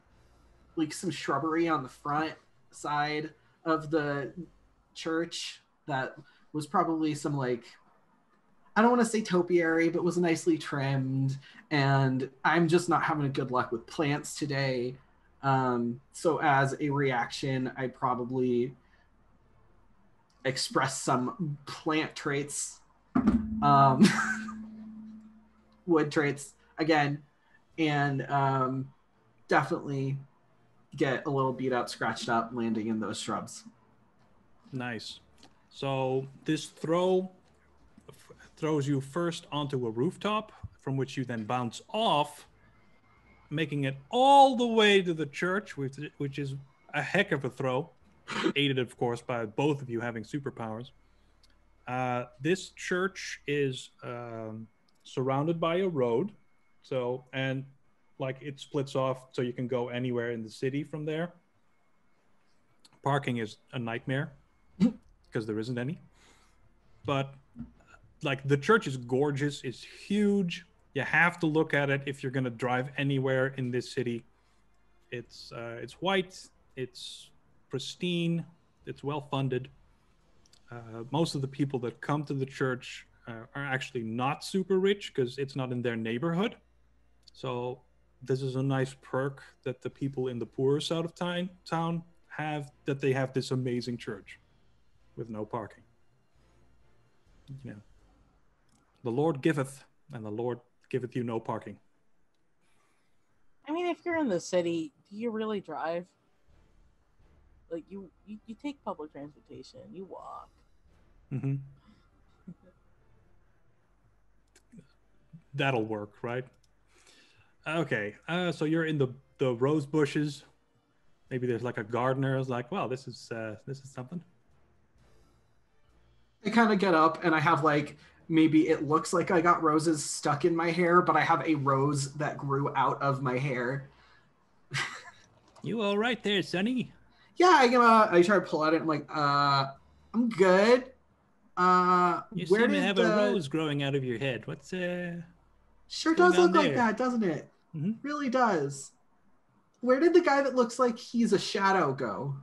like some shrubbery on the front side of the church that was probably some like, I don't want to say topiary, but was nicely trimmed, and I'm just not having a good luck with plants today. So as a reaction, I probably express some plant traits, wood traits again, and definitely get a little beat up, scratched up, landing in those shrubs. Nice. So this throws you first onto a rooftop, from which you then bounce off, making it all the way to the church, which is a heck of a throw, aided, of course, by both of you having superpowers. This church is surrounded by a road, and like it splits off so you can go anywhere in the city from there. Parking is a nightmare because there isn't any. But like the church is gorgeous, it's huge. You have to look at it if you're going to drive anywhere in this city. It's white, it's pristine, it's well funded. Most of the people that come to the church are actually not super rich because it's not in their neighborhood. So this is a nice perk that the people in the poorer side of town have, that they have this amazing church with no parking. You know, the Lord giveth, and the Lord giveth you no parking. I mean, if you're in the city, do you really drive? Like you take public transportation, you walk. Mm-hmm. That'll work, right? Okay. So you're in the rose bushes. Maybe there's like a gardener. I was like, wow, this is something. I kind of get up and I have like maybe it looks like I got roses stuck in my hair, but I have a rose that grew out of my hair. You all right there, Sonny? Yeah, I try to pull at it. I'm like, I'm good. You Where seem to did have a rose growing out of your head. What's Sure going does on look like there? that, doesn't it? Mhm. Really does. Where did the guy that looks like he's a shadow go?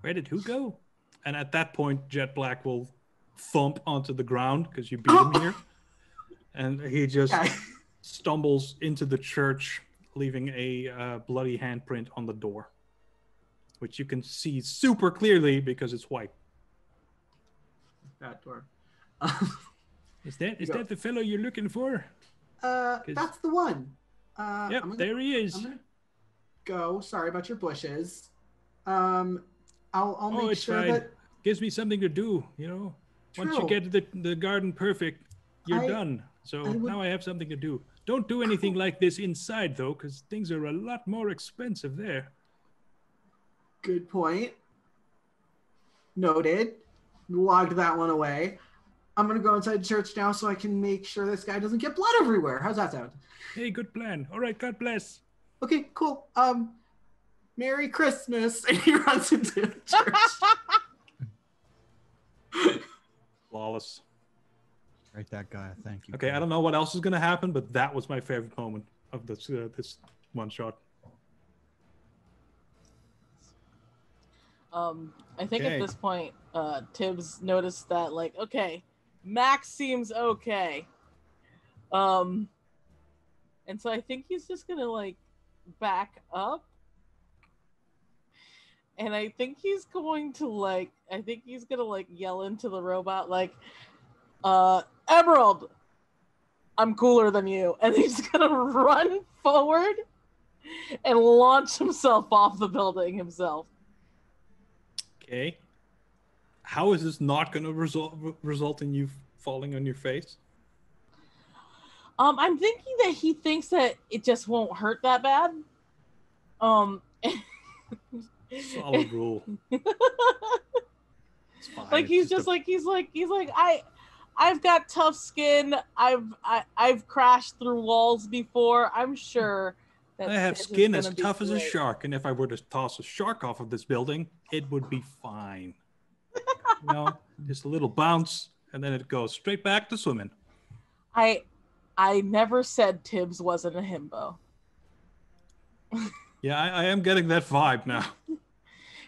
Where did who go? And at that point, Jet Black will thump onto the ground because you beat him here. And he just Okay. stumbles into the church, leaving a bloody handprint on the door, which you can see super clearly because it's white. That door. Is that go. the fellow you're looking for? That's the one. Yep, there he is. I'm gonna go. Sorry about your bushes. I'll make It's sure fine. that Gives me something to do, you know. Once you True. get the garden perfect, you're done. So now I have something to do. Don't do anything like this inside, though, because things are a lot more expensive there. Good point. Noted. Logged that one away. I'm gonna go inside church now so I can make sure this guy doesn't get blood everywhere. How's that sound? Hey, good plan. All right, God bless. Okay, cool. Merry Christmas. And he runs into the church. Flawless. Right, that guy. Thank you. Okay, I don't know what else is going to happen, but that was my favorite moment of this one shot. I think Okay. at this point, Tibbs noticed that, like, okay, Max seems okay. And so I think he's just gonna, like, back up. And I think he's going to, like, yell into the robot, like, Emerald, I'm cooler than you. And he's gonna run forward and launch himself off the building himself. Okay. How is this not going to result in you falling on your face? I'm thinking that he thinks that it just won't hurt that bad. Solid rule. It's fine. Like It's he's like I've got tough skin. I've crashed through walls before. I'm sure that I have this is skin as gonna be tough as a great. shark, and if I were to toss a shark off of this building, it would be fine. You know, just a little bounce, and then it goes straight back to swimming. I never said Tibbs wasn't a himbo. Yeah, I am getting that vibe now.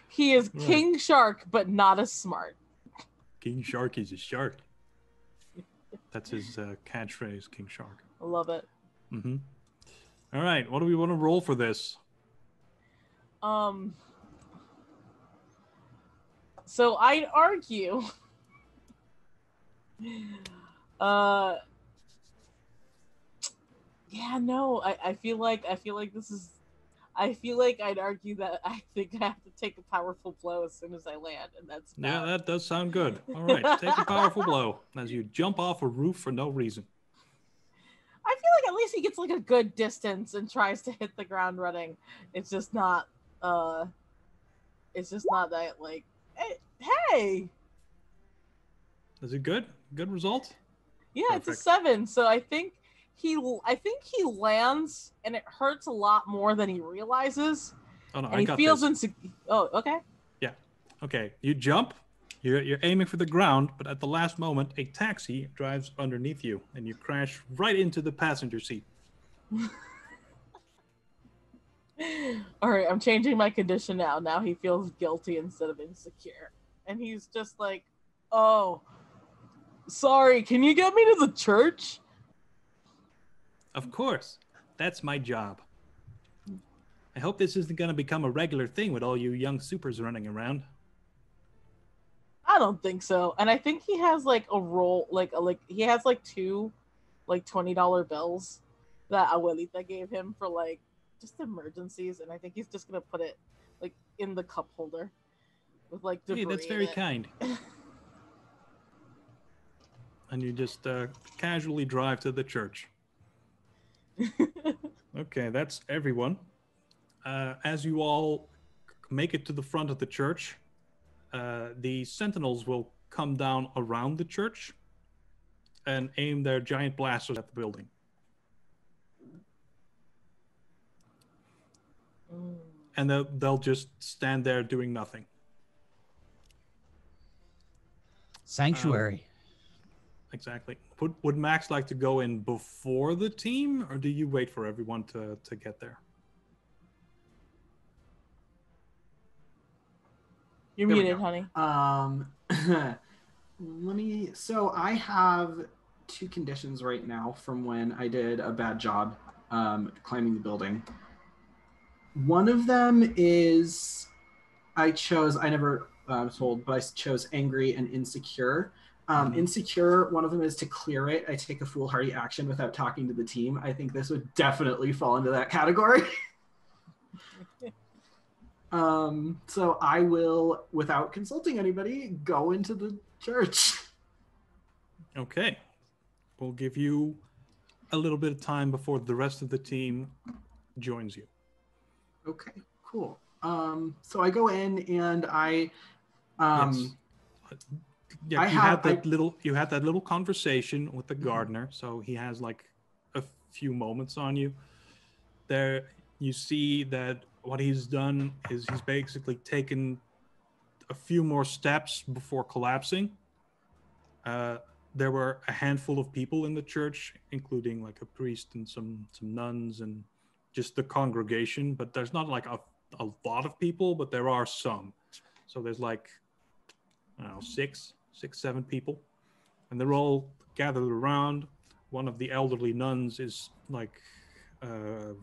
He is Right. King Shark, but not as smart. King Shark is a shark. That's his catchphrase, King Shark. I love it. Mm-hmm. All right, what do we want to roll for this? So I'd argue yeah, no, I feel like this is I feel like I'd argue that I think I have to take a powerful blow as soon as I land, and that's Yeah, bad. that does sound good. All right, take a powerful blow as you jump off a roof for no reason. I feel like at least he gets like a good distance and tries to hit the ground running. It's just not that like hey. Is it good? Good result? Yeah, Perfect. it's a 7. So I think he lands and it hurts a lot more than he realizes. Oh no, And I he got feels this. insecure. Oh, okay. Yeah. Okay, you jump. You're aiming for the ground, but at the last moment, a taxi drives underneath you, and you crash right into the passenger seat. All right, I'm changing my condition now. Now he feels guilty instead of insecure. And he's just like, oh, sorry, can you get me to the church? Of course, that's my job. I hope this isn't going to become a regular thing with all you young supers running around. I don't think so. And I think he has like a roll, he has like 2 like $20 bills that Abuelita gave him for like just emergencies, and I think he's just gonna put it like in the cup holder with like debris. Hey, that's in very it. kind. And you just casually drive to the church. Okay, that's everyone. As you all make it to the front of the church, the sentinels will come down around the church and aim their giant blasters at the building. And they'll just stand there doing nothing. Sanctuary. Exactly. Would Max like to go in before the team, or do you wait for everyone to get there? You're There we muted, go. honey. So I have 2 conditions right now from when I did a bad job climbing the building. One of them is I never was told, but I chose angry and insecure. Insecure, one of them is to clear it. I take a foolhardy action without talking to the team. I think this would definitely fall into that category. So I will, without consulting anybody, go into the church. Okay. We'll give you a little bit of time before the rest of the team joins you. Okay, cool. So I go in and I Yes. Yeah, I you have- had that little conversation with the gardener, so he has like a few moments on you. There, you see that what he's done is he's basically taken a few more steps before collapsing. There were a handful of people in the church, including like a priest and some nuns and just the congregation. But there's not like a lot of people, but there are some. So there's like, I don't know, six, 7 people, and they're all gathered around. One of the elderly nuns is like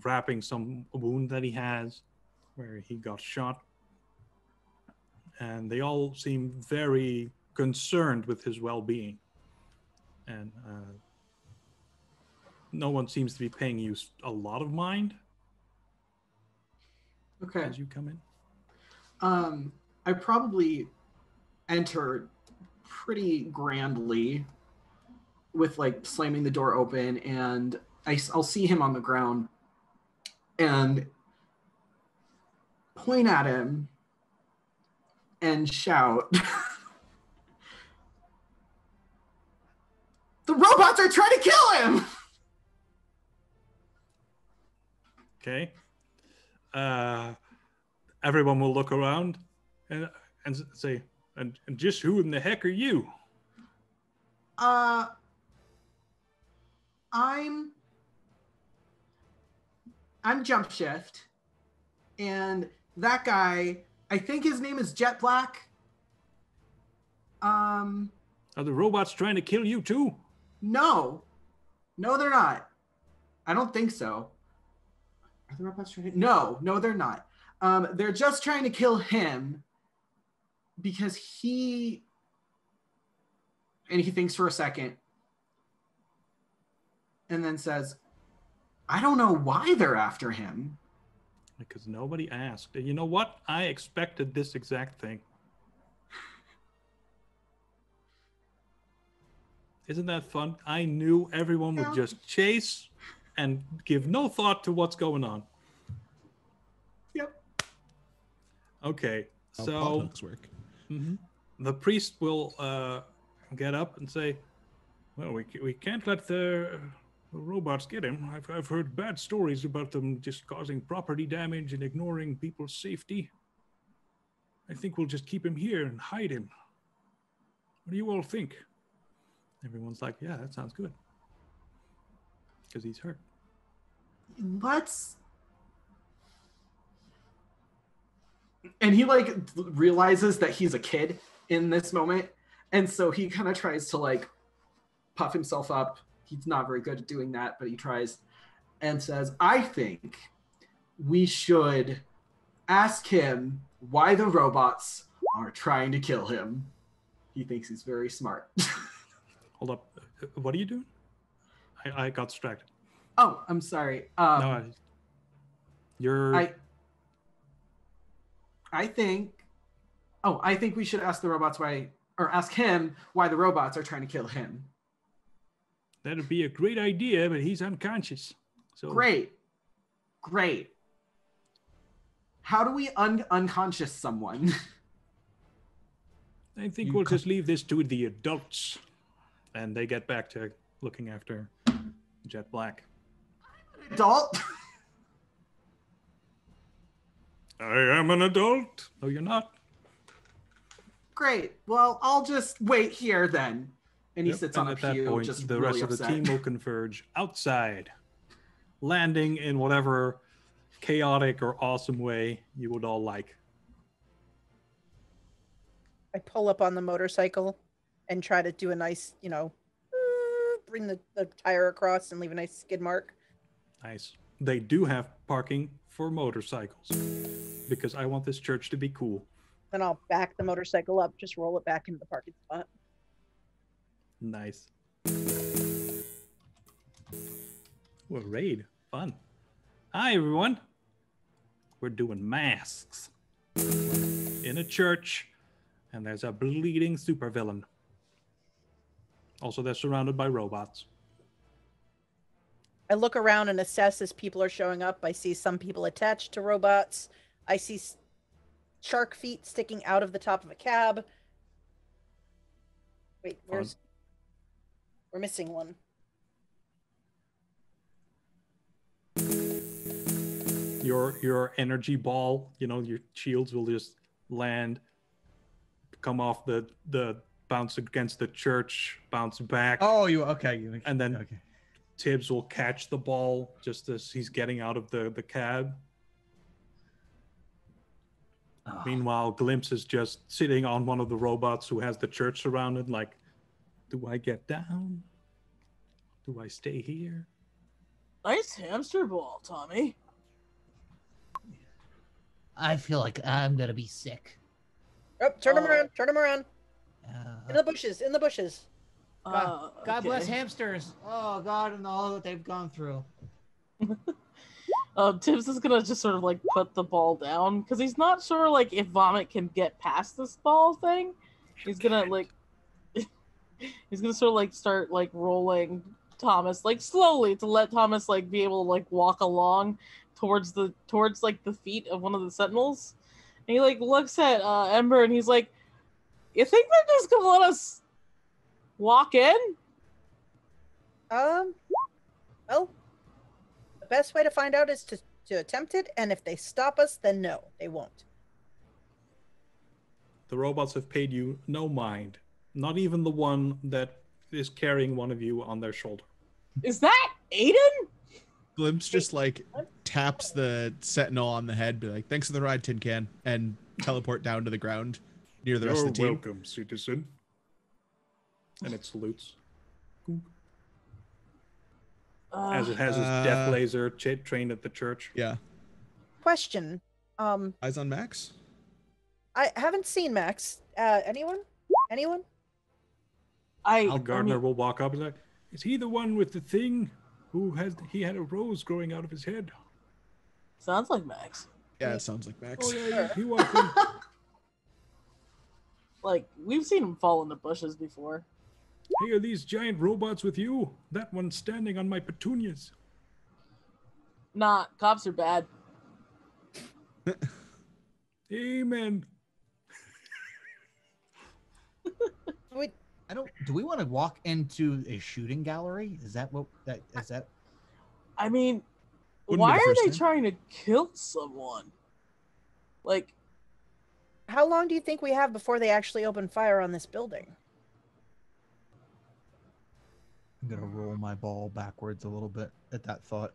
wrapping some wound that he has where he got shot, and they all seem very concerned with his well-being, and no one seems to be paying you a lot of mind Okay. as you come in. I probably enter pretty grandly with like slamming the door open, and I'll see him on the ground and point at him and shout, "The robots are trying to kill him!" Okay. Everyone will look around and say, and just who in the heck are you? I'm Jump Shift, and that guy, I think his name is Jet Black. Are the robots trying to kill you too? No, they're not. I don't think so. Are the robots trying to? No, they're not. They're just trying to kill him because he thinks for a second and then says, "I don't know why they're after him." Because nobody asked. And you know what? I expected this exact thing. Isn't that fun? I knew everyone would just chase and give no thought to what's going on. Yep. Okay, How so plot hooks work. the priest will get up and say, well, we can't let the robots get him. I've heard bad stories about them just causing property damage and ignoring people's safety. I think we'll just keep him here and hide him. What do you all think? Everyone's like, yeah, that sounds good. Because he's hurt. And he like realizes that he's a kid in this moment, and so he kind of tries to like puff himself up. He's not very good at doing that, but he tries and says, I think we should ask him why the robots are trying to kill him. He thinks he's very smart. Hold up. What are you doing? I got distracted. Oh, I'm sorry. No, You're I think we should ask the robots ask him why the robots are trying to kill him. That'd be a great idea, but he's unconscious. So Great. How do we unconscious someone? I think we'll just leave this to the adults. And they get back to looking after Jet Black. Adult? I am an adult. No, you're not. Great. Well, I'll just wait here then. And he sits on a at that pew, point, just the really rest of the upset. team will converge outside, landing in whatever chaotic or awesome way you would all like. I pull up on the motorcycle and try to do a nice, bring the tire across and leave a nice skid mark. Nice. They do have parking for motorcycles because I want this church to be cool. Then I'll back the motorcycle up, just roll it back into the parking spot. Nice. Ooh, a raid. Fun. Hi, everyone. We're doing masks in a church, and there's a bleeding supervillain. Also, they're surrounded by robots. I look around and assess as people are showing up. I see some people attached to robots. I see shark feet sticking out of the top of a cab. Wait, we're missing one. Your energy ball, your shields will just land, come off the bounce against the church, bounce back. Oh, okay. And then okay. Tibbs will catch the ball just as he's getting out of the cab. Oh. Meanwhile, Glimpse is just sitting on one of the robots who has the church surrounded, like, do I get down? Do I stay here? Nice hamster ball, Tommy. I feel like I'm gonna be sick. Oh, turn him around. Turn him around. In the bushes. God bless hamsters. Oh God, and all that they've gone through. Tibbs is gonna just sort of like put the ball down because he's not sure like if Vomit can get past this ball thing. He's gonna like he's gonna sort of like start like rolling Thomas like slowly to let Thomas like be able to like walk along towards like the feet of one of the sentinels. And he like looks at Ember and he's like, "You think they're just gonna let us walk in?" Well, the best way to find out is to attempt it, and if they stop us, then no, they won't. The robots have paid you no mind. Not even the one that is carrying one of you on their shoulder. Is that Aiden? Glimpse just like taps the sentinel on the head, be like, "Thanks for the ride, tin can," and teleport down to the ground near the rest of the team. You're welcome, citizen. And it salutes. As it has its death laser trained at the church. Yeah. Question. Eyes on Max? I haven't seen Max. Anyone? The gardener will walk up and say, "Is he the one with the thing who had a rose growing out of his head?" Sounds like Max. Yeah, it sounds like Max. Oh yeah, he walked in. Like, we've seen him fall in the bushes before. Hey, are these giant robots with you? That one's standing on my petunias. Nah, cops are bad. Amen. Wait, Do we want to walk into a shooting gallery? Is that? I mean, Wouldn't why be the are first they time. trying to kill someone? Like, how long do you think we have before they actually open fire on this building? I'm gonna roll my ball backwards a little bit at that thought.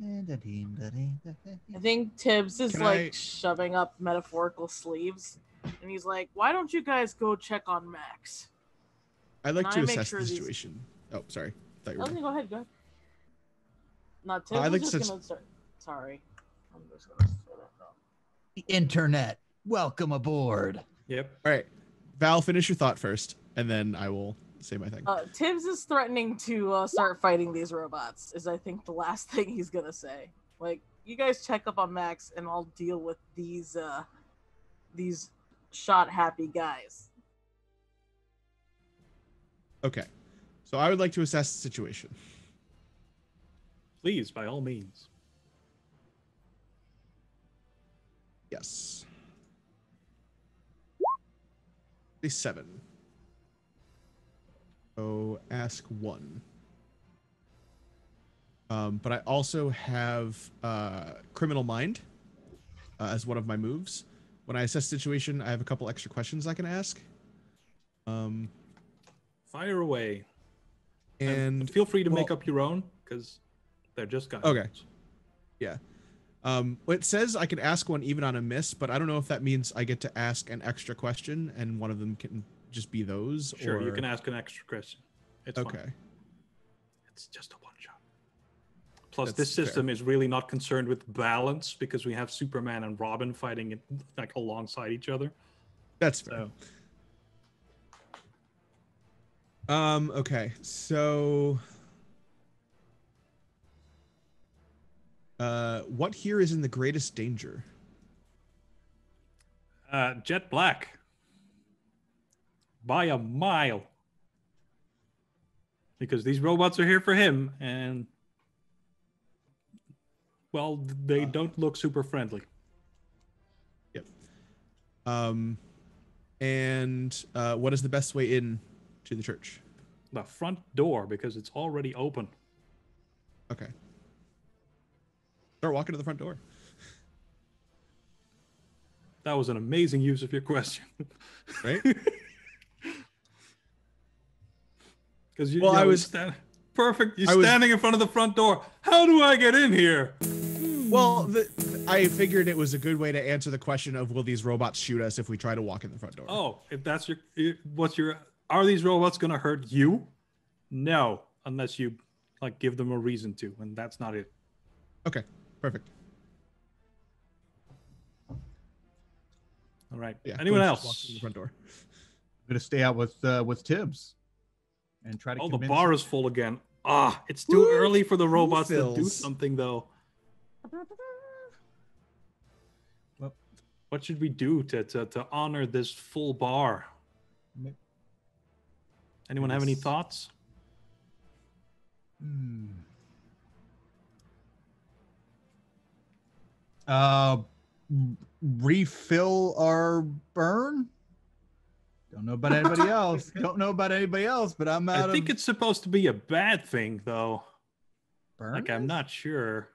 I think Tibbs is shoving up metaphorical sleeves, and he's like, "Why don't you guys go check on Max?" I'd like And to I make assess sure the these- situation. Oh, sorry. Thought you were Okay, go ahead. Not I'd Tibbs like is to just s- gonna start. Sorry, I'm just gonna start it off. The internet, welcome aboard. Yep. All right. Val, finish your thought first, and then I will say my thing. Tibbs is threatening to start fighting these robots. Is I think the last thing he's gonna say. Like, you guys check up on Max, and I'll deal with these shot happy guys. Okay. So I would like to assess the situation. Please, by all means. Yes. A 7. So ask 1. But I also have Criminal Mind as one of my moves. When I assess situation, I have a couple extra questions I can ask. Fire away. And feel free to make up your own, because they're just guys. Okay. Yeah. It says I can ask one even on a miss, but I don't know if that means I get to ask an extra question and one of them can just be those. Sure, or... you can ask an extra question. It's okay. Fine. It's just a one shot. Plus, That's this system is really not concerned with balance because we have Superman and Robin fighting it like alongside each other. That's fair. Okay, so what here is in the greatest danger? Jet Black. By a mile. Because these robots are here for him, and well, they don't look super friendly. Yep. And what is the best way in to the church? The front door, because it's already open. Okay. Start walking to the front door. That was an amazing use of your question. Right? Because I was perfect. You're standing in front of the front door. How do I get in here? Well, I figured it was a good way to answer the question of will these robots shoot us if we try to walk in the front door? Oh, if that's are these robots going to hurt you? No, unless you like give them a reason to, and that's not it. Okay, perfect. All right. Yeah, Anyone walk else? in the front door. I'm gonna stay out with Tibbs and try to. Oh, the convince bar him. is full again. It's too early for the robots to do fills? something, though. Well, what should we do to honor this full bar? Anyone have any thoughts? Refill our burn. Don't know about anybody else. But I'm out. I think it's supposed to be a bad thing, though. burn. Like, I'm not sure.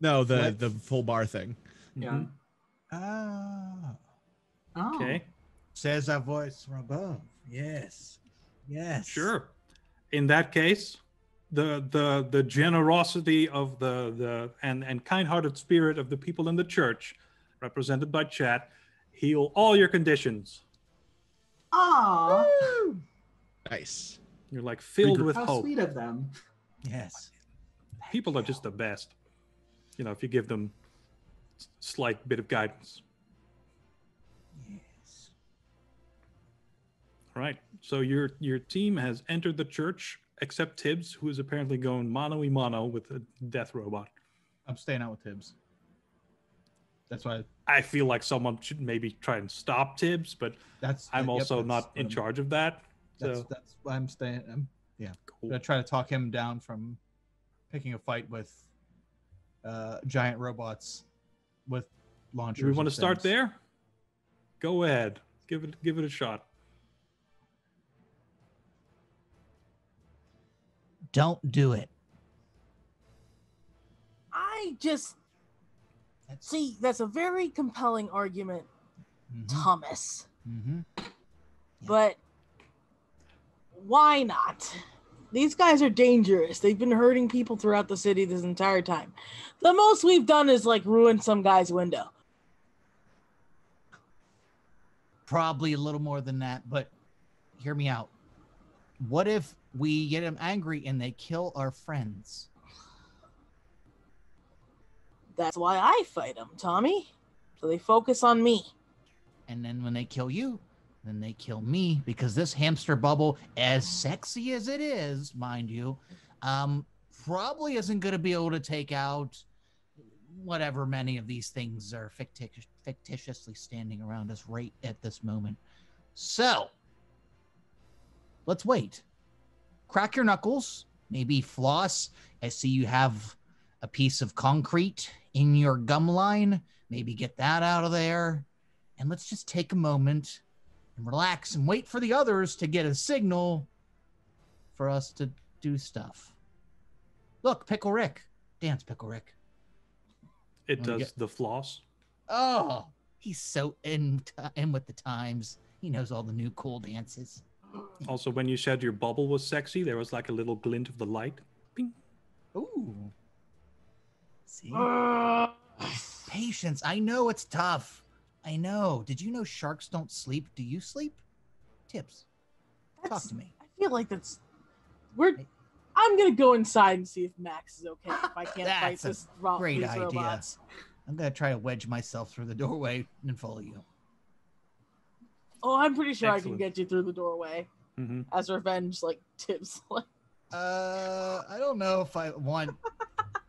No, the full bar thing. Yeah. Ah. Oh. Okay. Says a voice from above. Yes. Yes. Sure. In that case, the generosity of the and kind-hearted spirit of the people in the church, represented by Chat, heal all your conditions. Aw. Nice. You're like filled with How hope. sweet of them. Yes. People are just the best. You know, if you give them slight bit of guidance. Yes. All right. So your team has entered the church, except Tibbs, who is apparently going mano-y-mano with a death robot. I'm staying out with Tibbs. That's why. I feel like someone should maybe try and stop Tibbs, but I'm also not in charge of that. So That's why I'm staying. Yeah. cool. I'm gonna try to talk him down from picking a fight with giant robots with launchers. Do we want to and start things. there? Go ahead. Give it a shot. Don't do it. I just see that's a very compelling argument, Mhm. Thomas. Mhm. But why not? These guys are dangerous. They've been hurting people throughout the city this entire time. The most we've done is like ruin some guy's window. Probably a little more than that, but hear me out. What if we get them angry and they kill our friends? That's why I fight them, Tommy. So they focus on me. And then when they kill you, then they kill me, because this hamster bubble, as sexy as it is, mind you, probably isn't going to be able to take out whatever many of these things are fictitiously standing around us right at this moment. So, let's wait. Crack your knuckles, maybe floss. I see you have a piece of concrete in your gum line. Maybe get that out of there. And let's just take a moment and relax and wait for the others to get a signal for us to do stuff. Look, Pickle Rick. Dance, Pickle Rick. It does the floss. Oh, he's so in with the times. He knows all the new cool dances. Also, when you said your bubble was sexy, there was like a little glint of the light. Ping. Ooh. See? Patience. I know it's tough. I know. Did you know sharks don't sleep? Do you sleep? Tips. Talk to me. I feel like I'm gonna go inside and see if Max is okay. If I can't fight That's this great these idea. robots. I'm gonna try to wedge myself through the doorway and follow you. Oh, I'm pretty sure Excellent. I can get you through the doorway as revenge, like tips. I don't know if I want.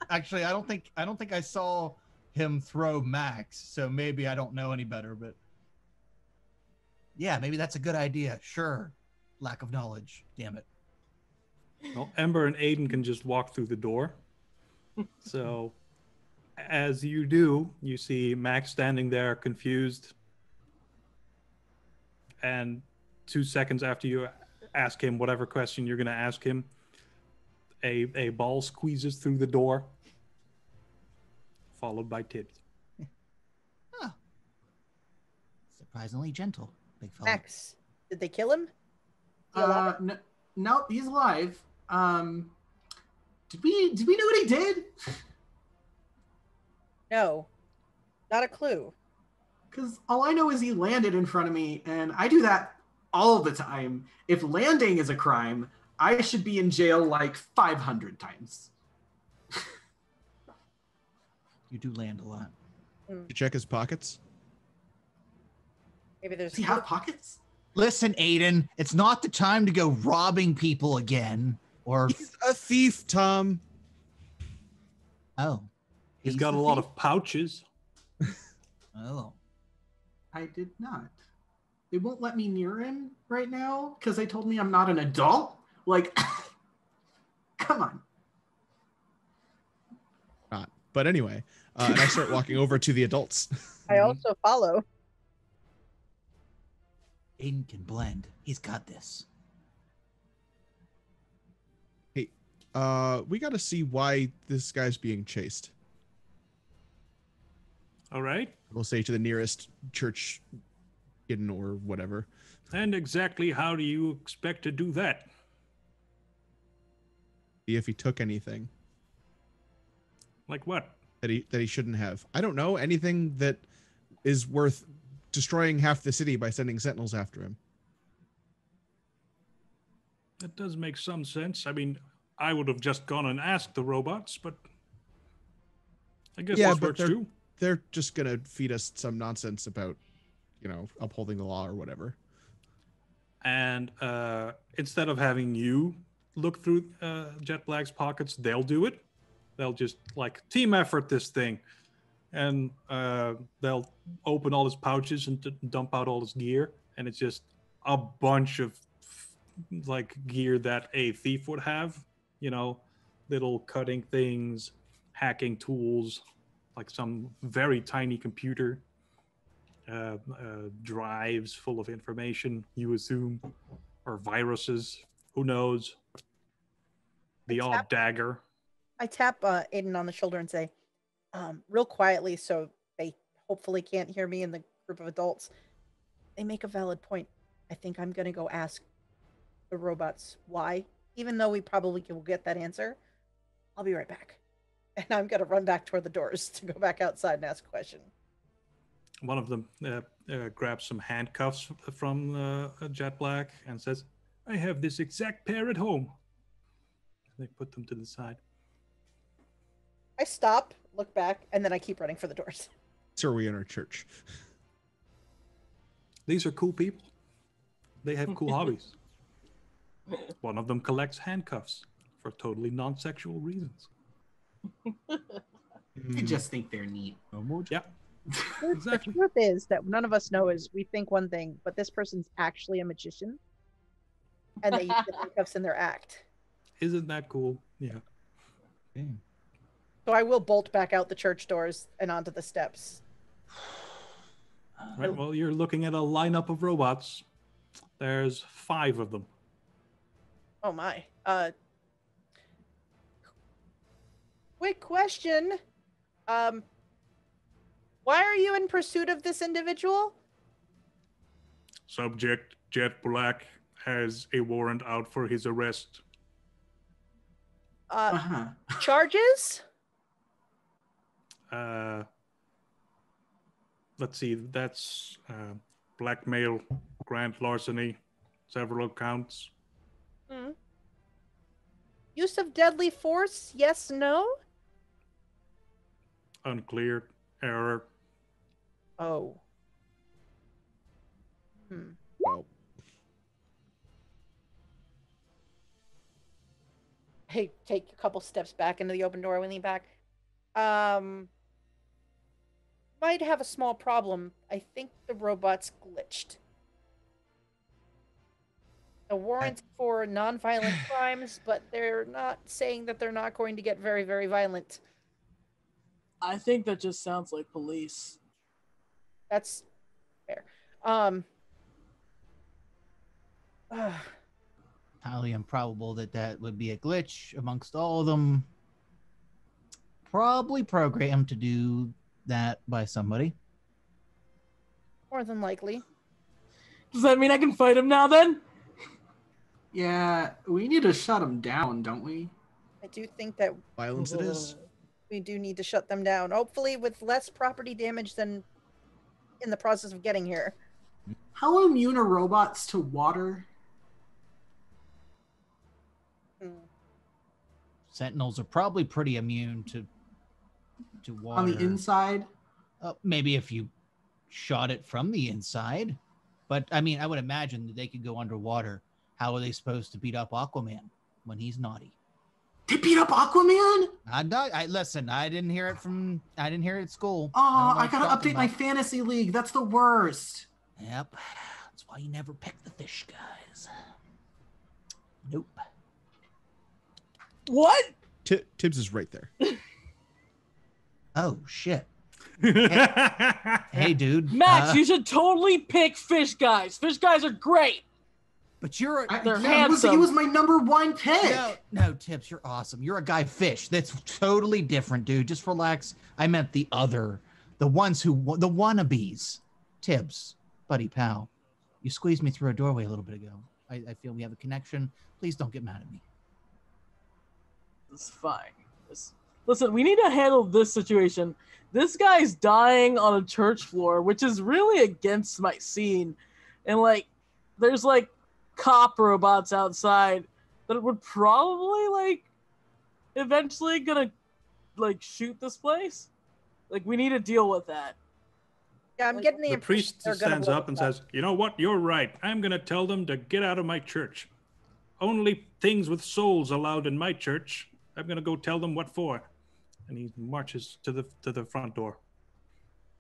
Actually, I don't think I saw him throw Max, so maybe I don't know any better. But Yeah, maybe that's a good idea. Sure. Lack of knowledge. Damn it. Well, Ember and Aiden can just walk through the door. So, as you do, you see Max standing there confused. And 2 seconds after you ask him whatever question you're going to ask him, a ball squeezes through the door, followed by Tibbs. Huh. Surprisingly gentle, big fella. Max, did they kill him? He alive? No, he's alive. Did we know what he did? No, not a clue. Because all I know is he landed in front of me, and I do that all the time. If landing is a crime, I should be in jail like 500 times. You do land a lot. You check his pockets. Maybe there's. Does he have pockets? Listen, Aiden, it's not the time to go robbing people again. Or He's a thief, Tom. oh, He's got a lot of pouches. Oh, I did not. They won't let me near him right now because they told me I'm not an adult. Like, come on. Not. But anyway, and I start walking over to the adults. I also follow. Aiden can blend. He's got this. Hey, we got to see why this guy's being chased. All right. We'll say to the nearest church hidden or whatever. And exactly how do you expect to do that? See if he took anything Like what? that he shouldn't have. I don't know, anything that is worth destroying half the city by sending sentinels after him. That does make some sense. I mean, I would have just gone and asked the robots, but I guess Yeah, this but works too. They're just gonna feed us some nonsense about, upholding the law or whatever. And instead of having you look through Jet Black's pockets, they'll do it. They'll just team effort this thing, and they'll open all his pouches and dump out all his gear, and it's just a bunch of gear that a thief would have. Little cutting things, hacking tools, like some very tiny computer, drives full of information, you assume, or viruses, who knows, the odd dagger. I tap Aiden on the shoulder and say, real quietly, so they hopefully can't hear me in the group of adults. They make a valid point. I think I'm going to go ask the robots why, even though we probably will get that answer. I'll be right back. And I'm going to run back toward the doors to go back outside and ask a question. One of them grabs some handcuffs from Jet Black and says, I have this exact pair at home. They put them to the side. I stop, look back, and then I keep running for the doors. So are we in our church? These are cool people. They have cool hobbies. One of them collects handcuffs for totally non-sexual reasons. I just think they're neat. Yeah, The exactly. truth is that none of us know is we think one thing, but this person's actually a magician, and they use the handcuffs in their act. Isn't that cool? Yeah. Okay. So I will bolt back out the church doors and onto the steps. Right. Well, you're looking at a lineup of robots. There's 5 of them. Oh my. Quick question. Why are you in pursuit of this individual? Subject Jet Black has a warrant out for his arrest. Uh-huh. Charges? Let's see. That's blackmail, grand larceny, several counts. Hmm. Use of deadly force? Yes, no? Unclear. Error. Oh. Hmm. Well, Hey, take a couple steps back into the open door and lean back. Might have a small problem. I think the robot's glitched. The warrants for non-violent crimes, but they're not saying that they're not going to get very, very violent. I think that just sounds like police. That's fair. Highly improbable that that would be a glitch amongst all of them. Probably programmed to do that by somebody. More than likely. Does that mean I can fight him now then? Yeah, we need to shut them down, don't we? I do think that violence it is. we do need to shut them down. Hopefully with less property damage than in the process of getting here. How immune are robots to water? Sentinels are probably pretty immune to water. On the inside? Maybe if you shot it from the inside. But, I mean, I would imagine that they could go underwater. How are they supposed to beat up Aquaman when he's naughty? They beat up Aquaman? Listen, I didn't hear it at school. Oh, I gotta update my fantasy league. That's the worst. Yep. That's why you never pick the fish guys. Nope. What? Tibbs is right there. Oh, shit. Hey, dude. Max, you should totally pick fish guys. Fish guys are great. But They're He handsome. was my number 1 pick. No, Tibbs, you're awesome. You're a guy fish. That's totally different, dude. Just relax. I meant the ones the wannabes. Tibbs, buddy, pal. You squeezed me through a doorway a little bit ago. I feel we have a connection. Please don't get mad at me. It's fine. Listen, we need to handle this situation. This guy's dying on a church floor, which is really against my scene. And, there's, cop robots outside that would probably, eventually gonna, shoot this place. We need to deal with that. Yeah, I'm getting the The impression priest they're gonna stands blow up and us up. says, "You know what? You're right. I'm going to tell them to get out of my church. Only things with souls allowed in my church. I'm going to go tell them what for." And he marches to the front door.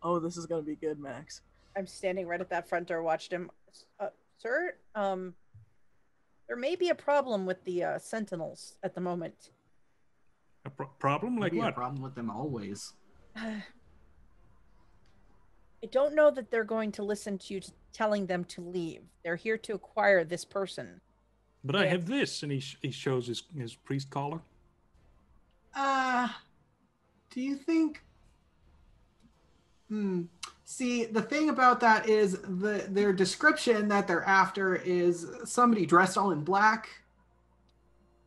Oh, this is gonna be good, Max. I'm standing right at that front door, watched him. Sir, there may be a problem with the sentinels at the moment. A problem? Like Maybe a what? problem with them always. I don't know that they're going to listen to you telling them to leave. They're here to acquire this person. But I have this, and he shows his priest collar. Do you think? See, the thing about that is their description that they're after is somebody dressed all in black.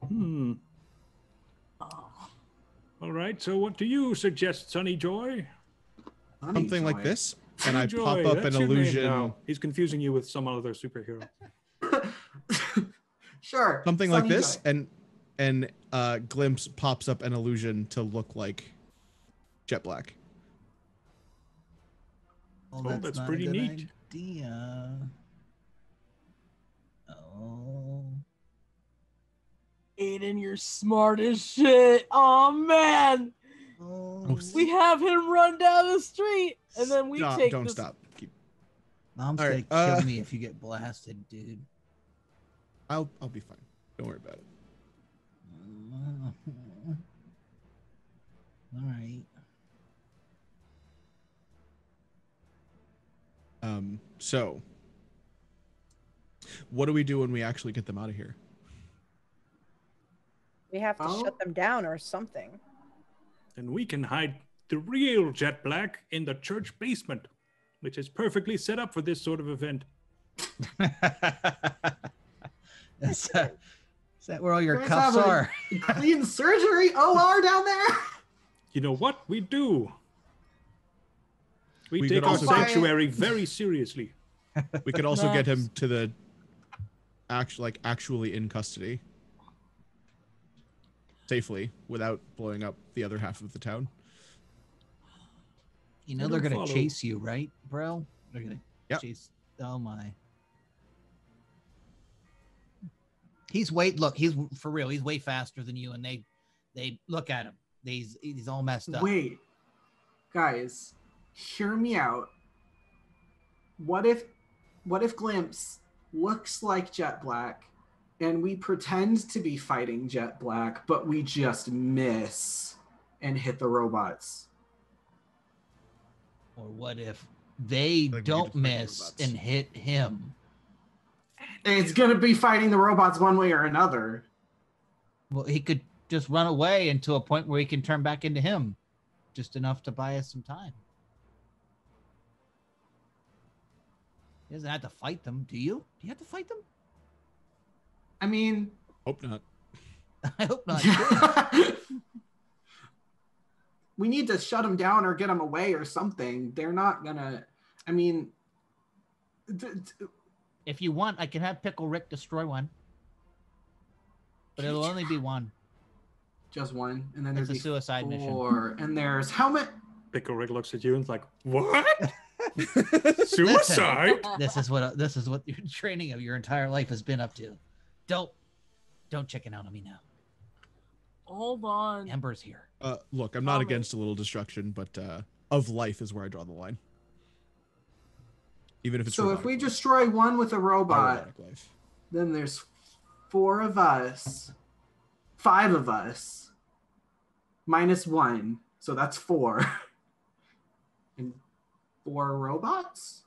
Oh. All right. So what do you suggest, Sonny Joy? Something like this, and I Joy, pop up that's an your name illusion. now. He's confusing you with some other superhero. Sure. Something like Sunny this, Joy. and Glimpse pops up an illusion to look like Jet Black. Well, Oh, that's not a pretty good neat. Idea. Oh. Aiden, you're smart as shit. Oh man, Oh, We have him run down the street, and then we take Don't this. stop. Keep. Mom's All gonna right, kill me if you get blasted, dude. I'll be fine. Don't worry about it. All right. So what do we do when we actually get them out of here? We have to shut them down or something. Then we can hide the real Jet Black in the church basement, which is perfectly set up for this sort of event. Is that where all your Guys cuffs have a are? Clean surgery OR down there. You know what? We do. We We take could our also- sanctuary very seriously. We could also get him Nice. to the actually in custody safely without blowing up the other half of the town. You know I they're don't gonna follow. chase you, right, bro? They're gonna Yep. chase. Oh my. He's for real. He's way faster than you, and they look at him. He's all messed up. Wait, guys, hear me out. What if Glimpse looks like Jet Black, and we pretend to be fighting Jet Black, but we just miss and hit the robots? Or what if they Like we don't just fight the miss robots. and hit him? It's gonna be fighting the robots one way or another. Well, he could just run away into a point where he can turn back into him, just enough to buy us some time. He doesn't have to fight them, do you? Do you have to fight them? I mean, Hope not. I hope not. we need to shut them down or get them away or something. They're not gonna. I mean, If you want, I can have Pickle Rick destroy one, but it'll only be one. just one, and then It's there's a suicide mission. four, and there's how many? Pickle Rick looks at you and is like, what? Suicide? This is what your training of your entire life has been up to. Don't chicken out on me now. Hold on. Ember's here. Look, I'm not Comment. against a little destruction, but of life is where I draw the line. Even if it's So if robotic we life. destroy one with a robot, Robotic life. then there's 4 of us, 5 of us, minus 1, so that's 4, and 4 robots.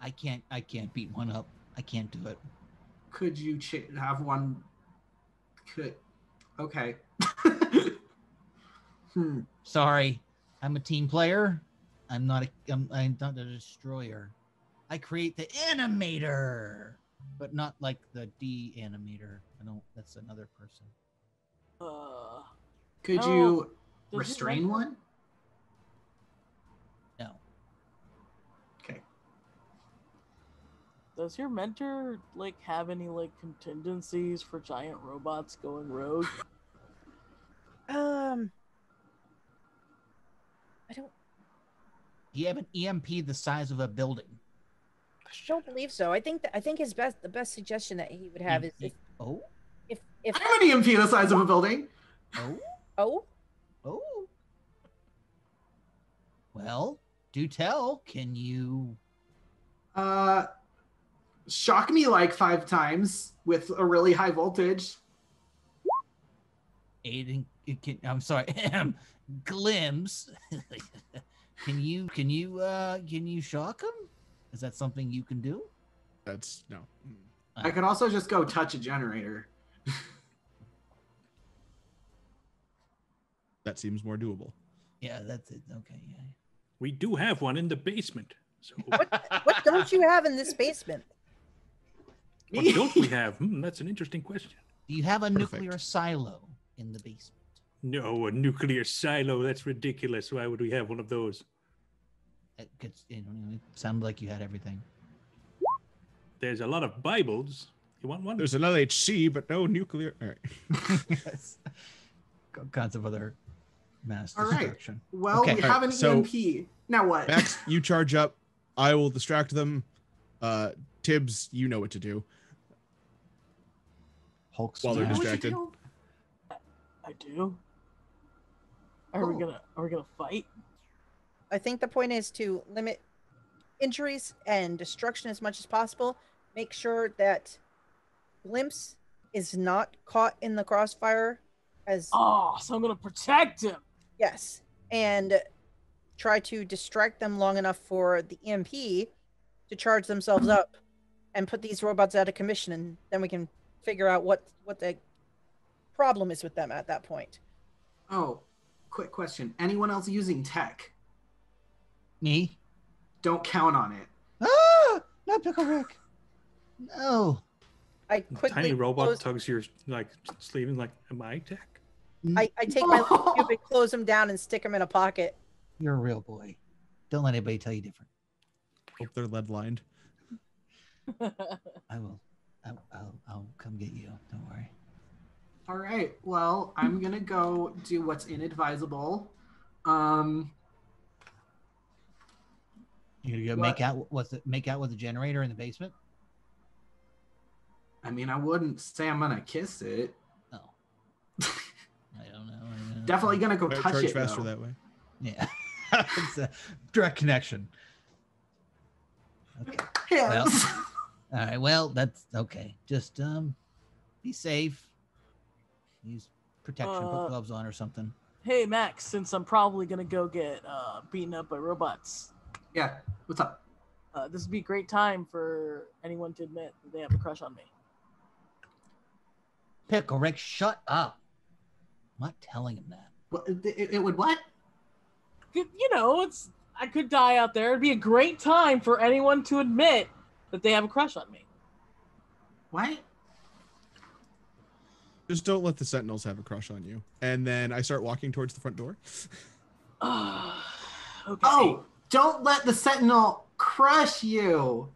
I can't beat one up. I can't do it. Could you have one? Okay. Sorry, I'm a team player. I'm not a destroyer. I create the animator, but not like the de-animator. I don't. That's another person. Could Oh, you does it restrain like- one? No. Okay. Does your mentor like have any like contingencies for giant robots going rogue? I don't You have an EMP the size of a building. believe so. I think the best suggestion that he would have is Oh, if I'm an EMP the size of a building. oh. Well, do tell. Can you? Shock me like 5 times with a really high voltage. Aiden, I'm sorry, Glimpse. Can you shock him? Is that something you can do? That's no. I could also just go touch a generator. That seems more doable. Yeah, that's it. Okay, yeah. We do have one in the basement. So what don't you have in this basement? what don't we have? That's an interesting question. Do you have a Perfect. nuclear silo in the basement? No, a nuclear silo. That's ridiculous. Why would we have one of those? It sounded like you had everything. There's a lot of Bibles. You want one? There's another HC, but no nuclear. All right. Yes. All kinds of other mass All right. destruction. Well, Okay, we all have right, an so- EMP. Now what? Max, you charge up. I will distract them. Tibbs, you know what to do. Hulk While they're smash. What you distracted. do? I do. Are we gonna fight? I think the point is to limit injuries and destruction as much as possible. Make sure that Glimpse is not caught in the crossfire as Oh, so I'm gonna protect him. yes, and try to distract them long enough for the EMP to charge themselves up and put these robots out of commission, and then we can figure out what the problem is with them at that point. Oh, quick question. Anyone else using tech? Me? Don't count on it. Ah, not Pickle Rick. No. I quickly Tiny robot close, tugs your like sleeve and like, am I tech? I take my little cube and close them down and stick them in a pocket. You're a real boy. Don't let anybody tell you different. Hope they're lead lined. I will. I'll come get you. Don't worry. All right. Well, I'm gonna go do what's inadvisable. You gonna go make out with the generator in the basement? I mean, I wouldn't say I'm gonna kiss it. No. I don't know. Definitely gonna go touch Charge it. faster though. that way. Yeah. It's a direct connection. Okay. Hands. All right. Well, that's okay. Just be safe. Use protection. Put gloves on or something. Hey Max, since I'm probably gonna go get beaten up by robots, Yeah. What's up? this would be a great time for anyone to admit that they have a crush on me. Pickle Rick, shut up. I'm not telling him that. What, it would what? You know, I could die out there. It'd be a great time for anyone to admit that they have a crush on me. What? Just don't let the Sentinels have a crush on you. And then I start walking towards the front door. Okay. Oh, don't let the Sentinel crush you.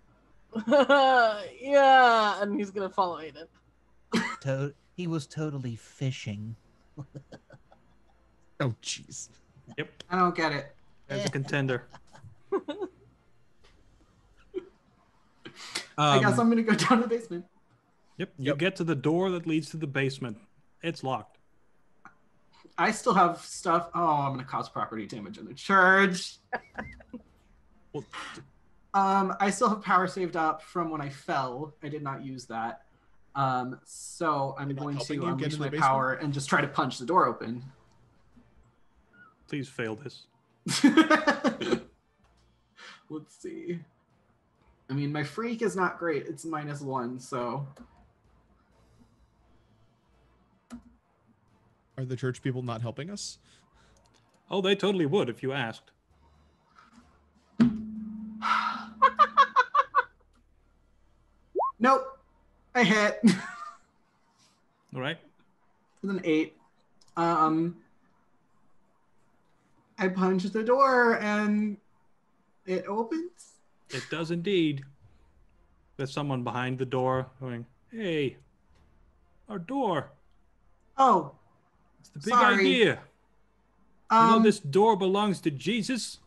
Yeah, and he's gonna follow Aiden. He was totally fishing. Oh, jeez. Yep, I don't get it. as a contender. I guess I'm gonna go down to the basement. Yep, you get to the door that leads to the basement. It's locked. I still have stuff. Oh, I'm gonna cause property damage in the church. Well, I still have power saved up from when I fell. I did not use that. So I'm Not going helping to you get unleash in the my basement? power and just try to punch the door open. please fail this. Let's see. I mean, my freak is not great. It's -1, so Are the church people not helping us? Oh, they totally would if you asked. nope. I hit. All right. With an 8. I punch the door and it opens. It does indeed. There's someone behind the door going, hey, our door. Oh, It's the big Sorry. idea. You know this door belongs to Jesus.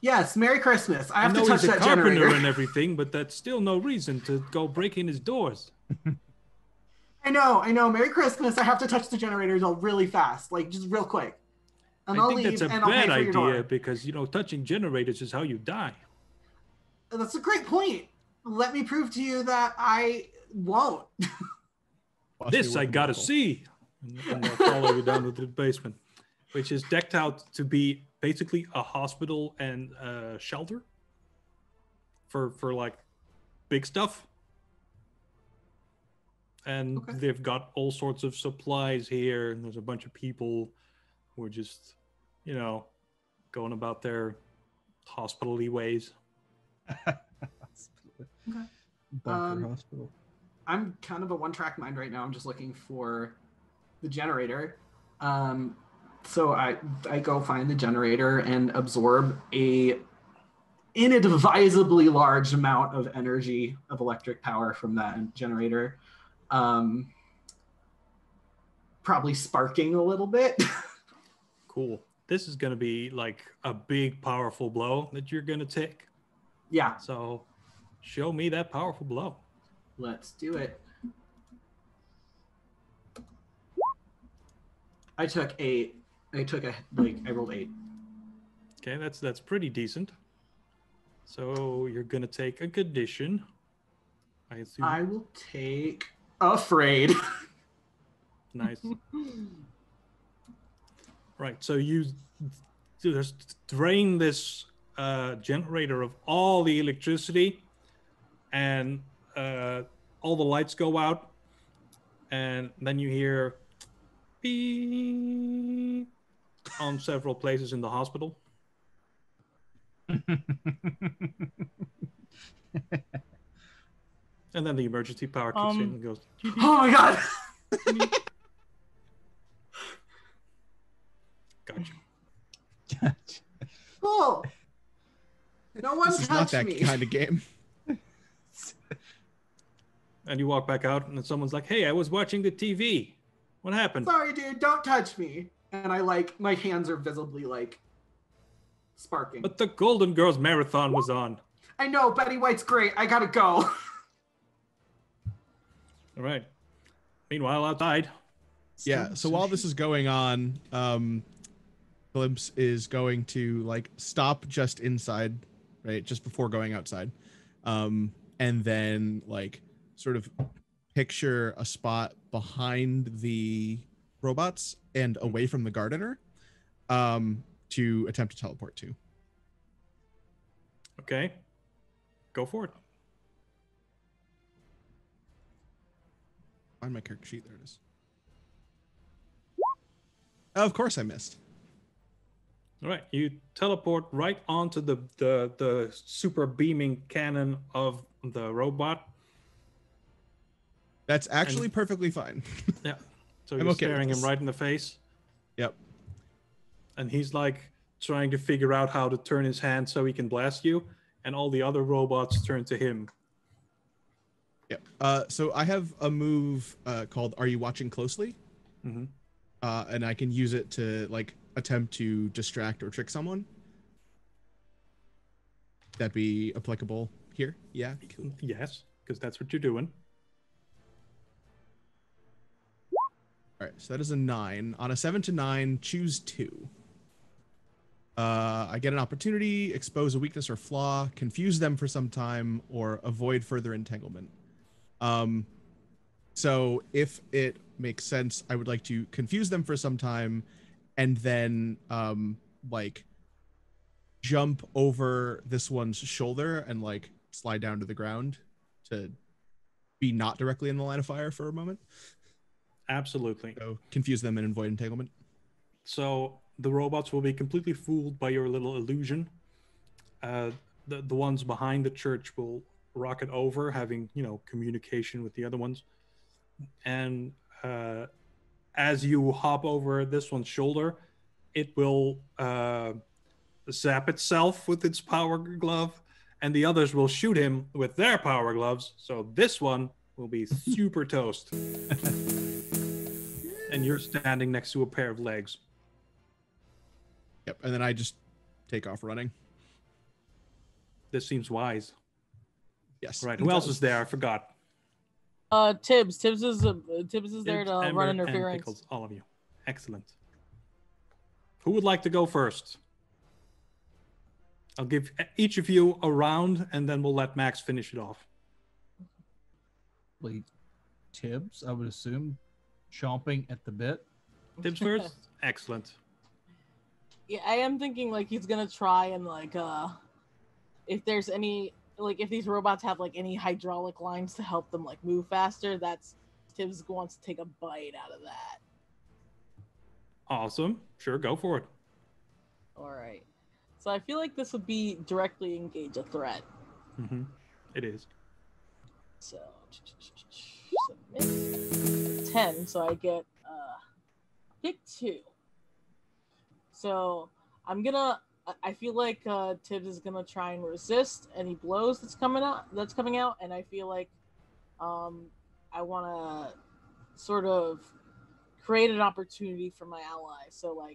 Yes, Merry Christmas. I I have know to touch he's a that carpenter generator. and everything, but that's still no reason to go breaking his doors. I know. Merry Christmas. I have to touch the generator though really fast, like just real quick. And I I'll think leave that's a and I'll pay bad for your door. idea because, touching generators is how you die. That's a great point. Let me prove to you that I won't. Watch This me I with the gotta knuckle. see. And they'll follow you down to the basement, which is decked out to be basically a hospital and shelter for like big stuff. And Okay. they've got all sorts of supplies here, and there's a bunch of people who are just, going about their hospital-y ways. Bunker hospital. I'm kind of a one-track mind right now. I'm just looking for the generator. So I go find the generator and absorb a inadvisably large amount of energy of electric power from that generator. Probably sparking a little bit. Cool. This is going to be like a big, powerful blow that you're going to take. Yeah, So show me that powerful blow. let's do it. I took 8. I rolled 8. Okay, that's pretty decent. So you're gonna take a condition. I assume. I will take afraid. Nice. Right. So you just drain this generator of all the electricity, and all the lights go out, and then you hear beep on several places in the hospital. And then the emergency power kicks in and goes. Oh my god! Gotcha. Oh! No one This is not touched that me. kind of game. And you walk back out, and then someone's like, "Hey, I was watching the TV. What happened?" Sorry, dude, don't touch me. And I my hands are visibly sparking. But the Golden Girls marathon was on. I know, Betty White's great. I gotta go. All right. Meanwhile, outside. Yeah. So while this is going on, Glimpse is going to stop just inside, right, just before going outside, and then sort of picture a spot behind the robots and away from the gardener, to attempt to teleport to. Okay. Go for it. Find my character sheet. There it is. Of course I missed. All right. You teleport right onto the super beaming cannon of the robot. That's actually perfectly fine. Yeah. So I'm you're okay with staring him this. right in the face. Yep. And he's trying to figure out how to turn his hand so he can blast you. And all the other robots turn to him. Yep. So I have a move called "Are you watching closely?" Mm-hmm. And I can use it to attempt to distract or trick someone. That be applicable here? Yeah. Cool. Yes, because that's what you're doing. All right. So that is a 9. On a 7 to 9, choose 2. I get an opportunity, expose a weakness or flaw, confuse them for some time, or avoid further entanglement. So if it makes sense, I would like to confuse them for some time, and then jump over this one's shoulder and slide down to the ground to be not directly in the line of fire for a moment. Absolutely. So confuse them and avoid entanglement. So the robots will be completely fooled by your little illusion. The ones behind the church will rocket over, having communication with the other ones. And as you hop over this one's shoulder, it will zap itself with its power glove, and the others will shoot him with their power gloves. So this one will be super toast. And you're standing next to a pair of legs. Yep. And then I just take off running. This seems wise. Yes. Right. Who else is there? I forgot. Tibbs. Tibbs is there to Amber, run and interference. Pickles, all of you. Excellent. Who would like to go first? I'll give each of you a round, and then we'll let Max finish it off. Wait, Tibbs, I would assume, chomping at the bit. Tibbs first? Excellent. Yeah, I am thinking he's gonna try and if there's any if these robots have any hydraulic lines to help them move faster, that's Tibbs wants to take a bite out of that. Awesome. Sure, go for it. All right. So I feel like this would be directly engage a threat. Mm-hmm. It is. So submit 10. So I get pick 2. So I feel like Tibbs is gonna try and resist any blows that's coming out, and I feel like I want to sort of create an opportunity for my ally. So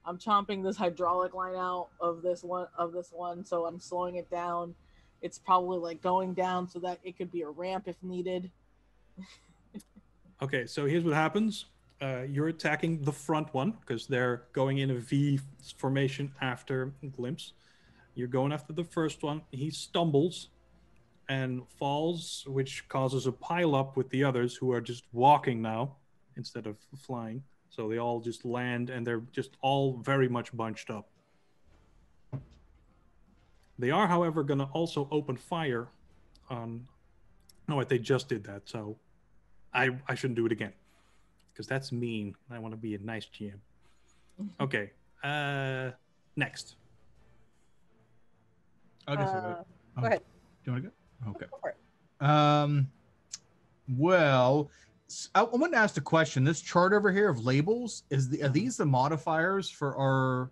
I'm chomping this hydraulic line out of this one, so I'm slowing it down. It's probably going down so that it could be a ramp if needed. Okay, so here's what happens. you're attacking the front one because they're going in a V formation after Glimpse. You're going after the first one. He stumbles and falls, which causes a pile up with the others who are just walking now instead of flying. So they all just land and they're just all very much bunched up. They are, however, going to also open fire on... No, wait, they just did that, so I shouldn't do it again because that's mean. I want to be a nice GM. Okay, next. I guess I'll Go go. ahead. Do you want to go? Okay. Go for it. Well, I want to ask the question. This chart over here of labels are these the modifiers for our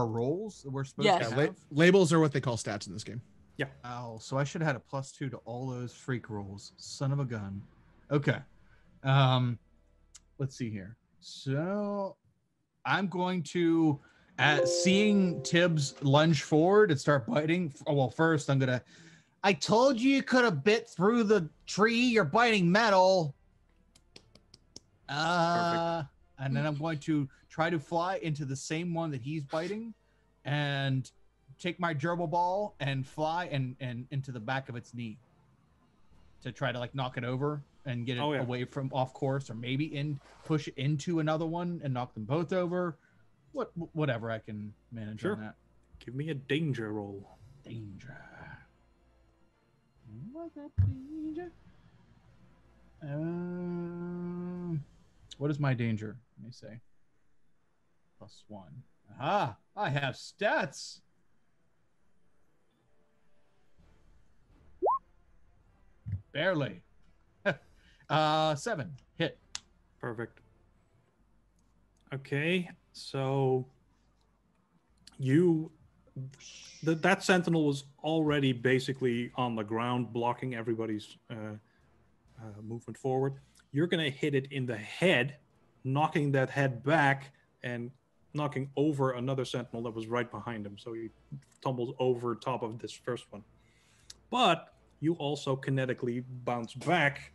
roles that we're supposed Yes. to Yeah, have? labels are what they call stats in this game. Oh, so I should have had a +2 to all those freak rolls. Son of a gun. Okay. Let's see here. So I'm going to, seeing Tibbs lunge forward and start biting. Oh, well, first I'm gonna. I told you could have bit through the tree. You're biting metal. And then I'm going to try to fly into the same one that he's biting, and take my gerbil ball and fly and into the back of its knee to try to like knock it over and get it away from off course, or maybe push it into another one and knock them both over. Whatever I can manage on that. Give me a danger roll. Danger. What's that danger? What is my danger? Let me say. +1. Aha! I have stats. Barely. 7. Hit. Perfect. Okay, so that sentinel was already basically on the ground, blocking everybody's movement forward. You're going to hit it in the head, knocking that head back and knocking over another sentinel that was right behind him. So he tumbles over top of this first one. But you also kinetically bounce back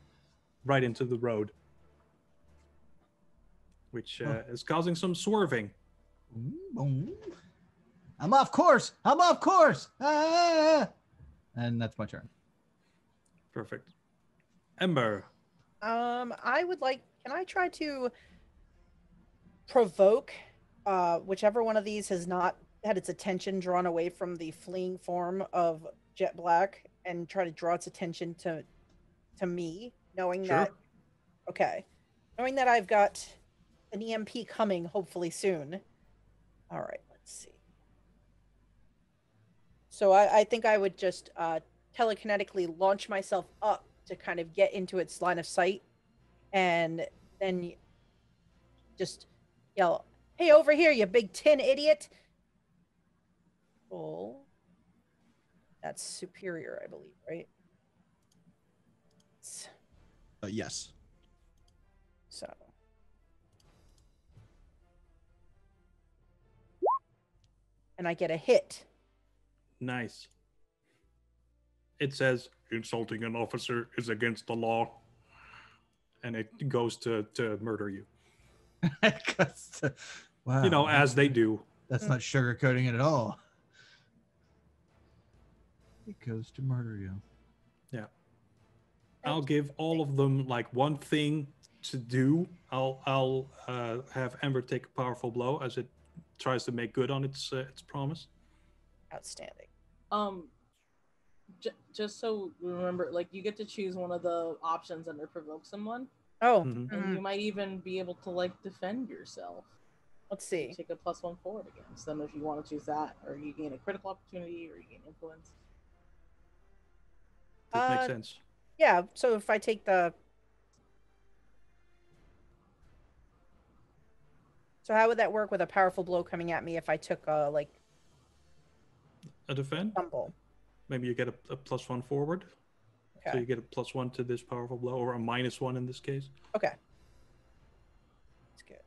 right into the road, which is causing some swerving. I'm off course. Ah! And that's my turn. Perfect. Ember. I would like. Can I try to provoke whichever one of these has not had its attention drawn away from the fleeing form of Jet Black, and try to draw its attention to me, knowing that I've got an EMP coming hopefully soon. All right, let's see. So I think I would just telekinetically launch myself up to kind of get into its line of sight, and then just yell, "Hey, over here, you big tin idiot!" Oh, that's superior, I believe, right? Yes. So. And I get a hit. Nice. It says, insulting an officer is against the law. And it goes to murder you. Wow. You know, as they do. That's not sugarcoating it at all. It goes to murder you. Yeah. I'll give all of them like one thing to do. I'll have Ember take a powerful blow as it tries to make good on its promise. Outstanding. Just so we remember, like, you get to choose one of the options under provoke someone. Oh. And you might even be able to like defend yourself. Let's see. Take a +1 forward against them if you want to choose that, or you gain a critical opportunity, or you gain influence. That makes sense. Yeah, so if I take the... So how would that work with a powerful blow coming at me if I took a defend? Stumble. Maybe you get a +1 forward. Okay. So you get a +1 to this powerful blow, or a -1 in this case. Okay. That's good.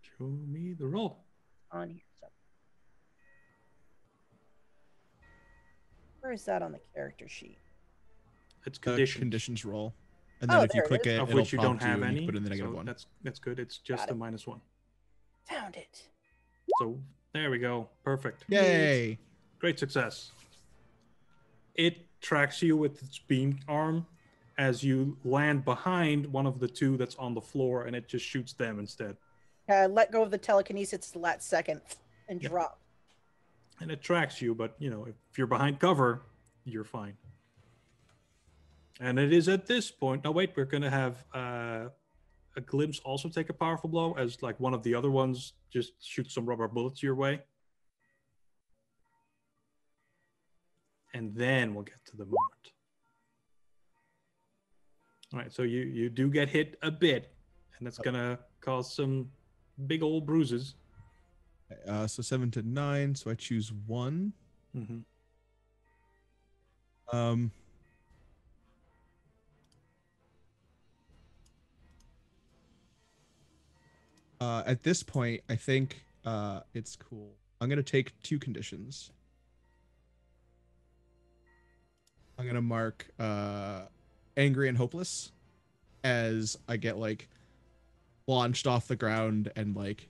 Show me the roll. On here. So. Where is that on the character sheet? It's The conditions, conditions roll. And then Oh, if you there it click is. it, of it'll which you don't prompt you have and you any. can put in the negative So one. that's good. It's just Got a it. -1. Found it. So there we go. Perfect. Yay! Great success. It tracks you with its beam arm as you land behind one of the two that's on the floor, and it just shoots them instead. Let go of the telekinesis the last second and Yep. drop. And it tracks you, but if you're behind cover, you're fine. And it is at this point. Now wait, we're gonna have a glimpse also take a powerful blow as like one of the other ones just shoots some rubber bullets your way. And then we'll get to the moment. All right, so you do get hit a bit, and that's gonna cause some big old bruises. So 7 to 9. So I choose 1. Mm-hmm. At this point, I think it's cool. I'm gonna take 2 conditions. I'm gonna mark angry and hopeless as I get like launched off the ground and like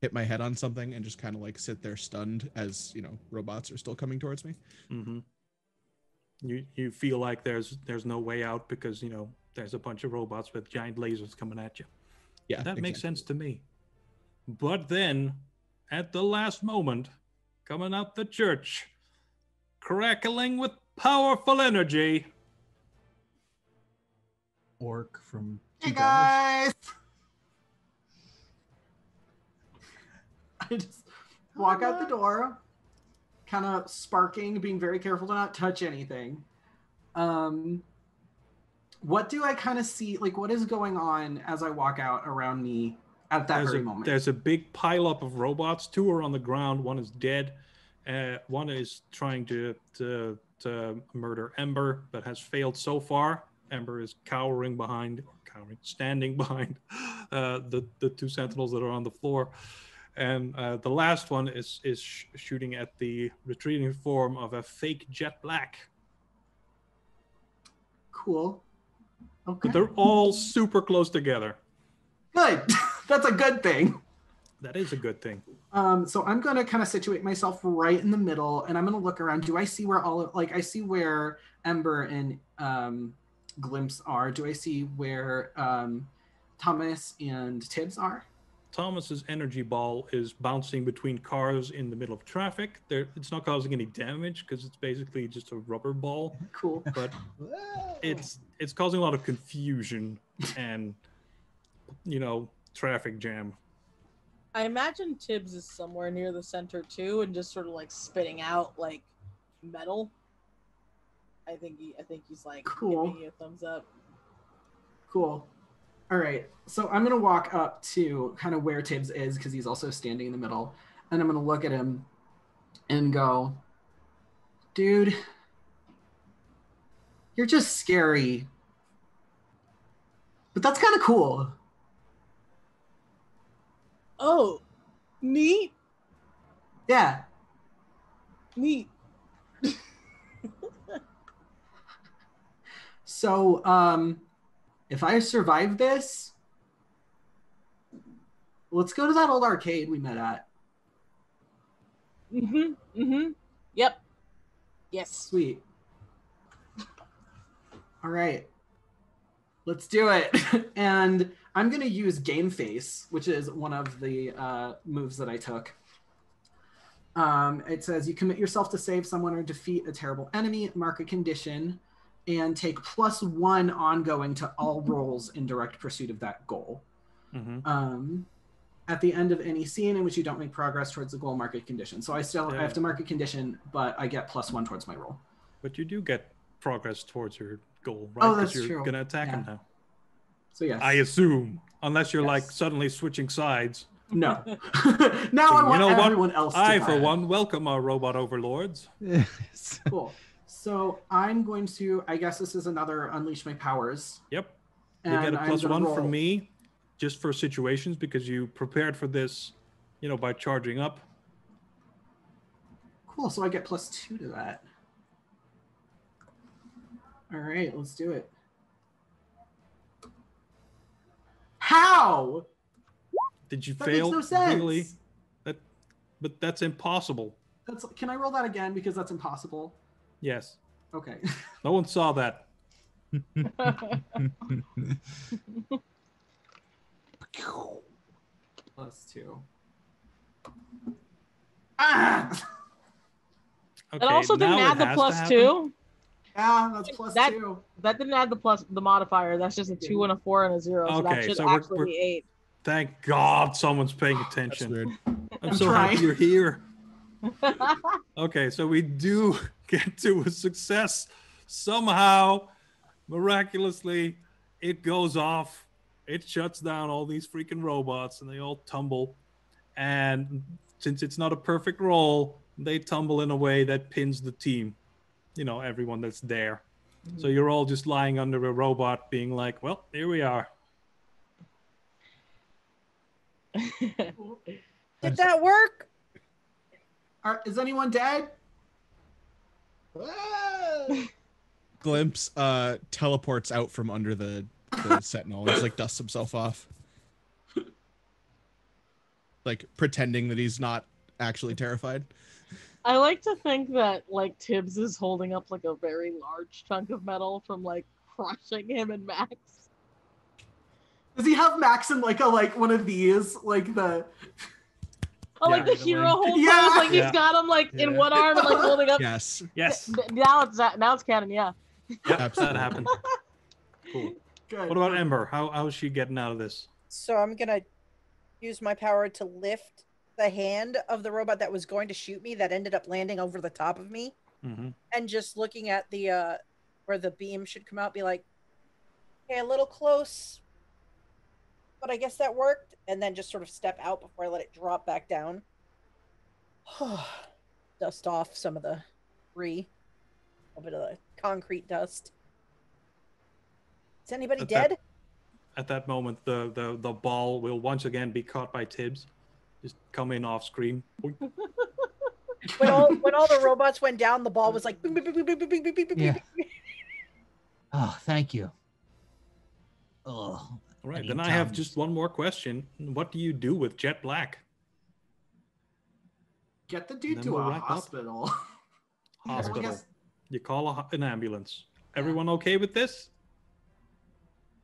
hit my head on something and just kind of like sit there stunned as robots are still coming towards me. Mm-hmm. You feel like there's no way out because there's a bunch of robots with giant lasers coming at you. Yeah, That makes sense to me. But then, at the last moment, coming out the church, crackling with powerful energy. Orc from Hey Two Dollars. guys! I just walk out the door, kind of sparking, being very careful to not touch anything. What do I kind of see? Like, what is going on as I walk out around me at that very moment? There's a big pileup of robots. 2 are on the ground. 1 is dead. One is trying to murder Ember, but has failed so far. Ember is standing behind the 2 sentinels that are on the floor. And the last one is shooting at the retreating form of a fake Jet Black. Cool. Okay. But they're all super close together. Good. That's a good thing. That is a good thing. So I'm going to kind of situate myself right in the middle, and I'm going to look around. Do I see where I see where Ember and Glimpse are? Do I see where Thomas and Tibbs are? Thomas's energy ball is bouncing between cars in the middle of traffic. It's not causing any damage because it's basically just a rubber ball. Cool. But it's causing a lot of confusion and traffic jam. I imagine Tibbs is somewhere near the center too, and just sort of like spitting out like metal. I think he's like cool. giving you a thumbs up. Cool. All right. So I'm gonna walk up to kind of where Tibbs is because he's also standing in the middle, and I'm gonna look at him and go, "Dude, you're just scary, but that's kind of cool." Oh, neat. Yeah. Neat. So, if I survive this, let's go to that old arcade we met at. Yep. Yes. Sweet. All right. Let's do it. And I'm going to use Game Face, which is one of the moves that I took. It says you commit yourself to save someone or defeat a terrible enemy, mark a condition, and take +1 ongoing to all rolls in direct pursuit of that goal. Mm-hmm. At the end of any scene in which you don't make progress towards the goal, mark a condition. So I have to mark a condition, but I get +1 towards my roll. But you do get progress towards your goal, right? Oh, that's you're true. Gonna attack him now. So yes. I assume, unless you're like Yes. suddenly switching sides. No. Now I want everyone else to I, die. for one, welcome our robot overlords. Yes. Cool. So I'm going to, I guess this is another Unleash My Powers. Yep. You And get a I'm gonna +1 roll. from me, just for situations, because you prepared for this, by charging up. Cool. So I get +2 to that. All right, let's do it. How? Did you That fail? makes no sense. Really? But that's impossible. Can I roll that again because that's impossible? Yes. Okay. No one saw that. +2. Ah! It also didn't now add the has to happen. +2. Yeah, that's +2. That didn't add the modifier. That's just a 2 and a 4 and a 0. So that Okay, should so actually we're- be 8. Thank God someone's paying That's attention. weird. I'm so trying. happy you're here. Okay, so we do get to a success. Somehow, miraculously, it goes off. It shuts down all these freaking robots and they all tumble. And since it's not a perfect roll, they tumble in a way that pins the team. You know, everyone that's there. So you're all just lying under a robot being like, well, here we are. Did that work? Is anyone dead? Glimpse teleports out from under the sentinel and just like dusts himself off. Like pretending that he's not actually terrified. I like to think that like Tibbs is holding up like a very large chunk of metal from like crushing him and Max. Does he have Max in like one of these, like the? Oh, like Yeah. the hero hold Yeah. pose, like Yeah. he's got him like in Yeah. one arm and like holding up. Yes, Yes. Now it's canon, yeah. Yep, that Absolutely. happened. Cool. Good. What about Ember? How is she getting out of this? So I'm gonna use my power to lift the hand of the robot that was going to shoot me that ended up landing over the top of me, Mm-hmm. and just looking at the where the beam should come out, be like, okay, a little close, but I guess that worked, and then just sort of step out before I let it drop back down. Dust off some of the debris, a bit of the concrete dust. Is anybody dead? At that moment, the ball will once again be caught by Tibbs. Just come in off screen. When all the robots went down, the ball was like bing, bing, bing, bing, bing, bing, bing, bing, bing, Yeah. bing, bing. Oh, thank you. Oh, All right, then I have just one more question. What do you do with Jet Black? Get the dude Then to we'll a wrap up. hospital. Hospital. Yes. You call an ambulance. Everyone okay with this?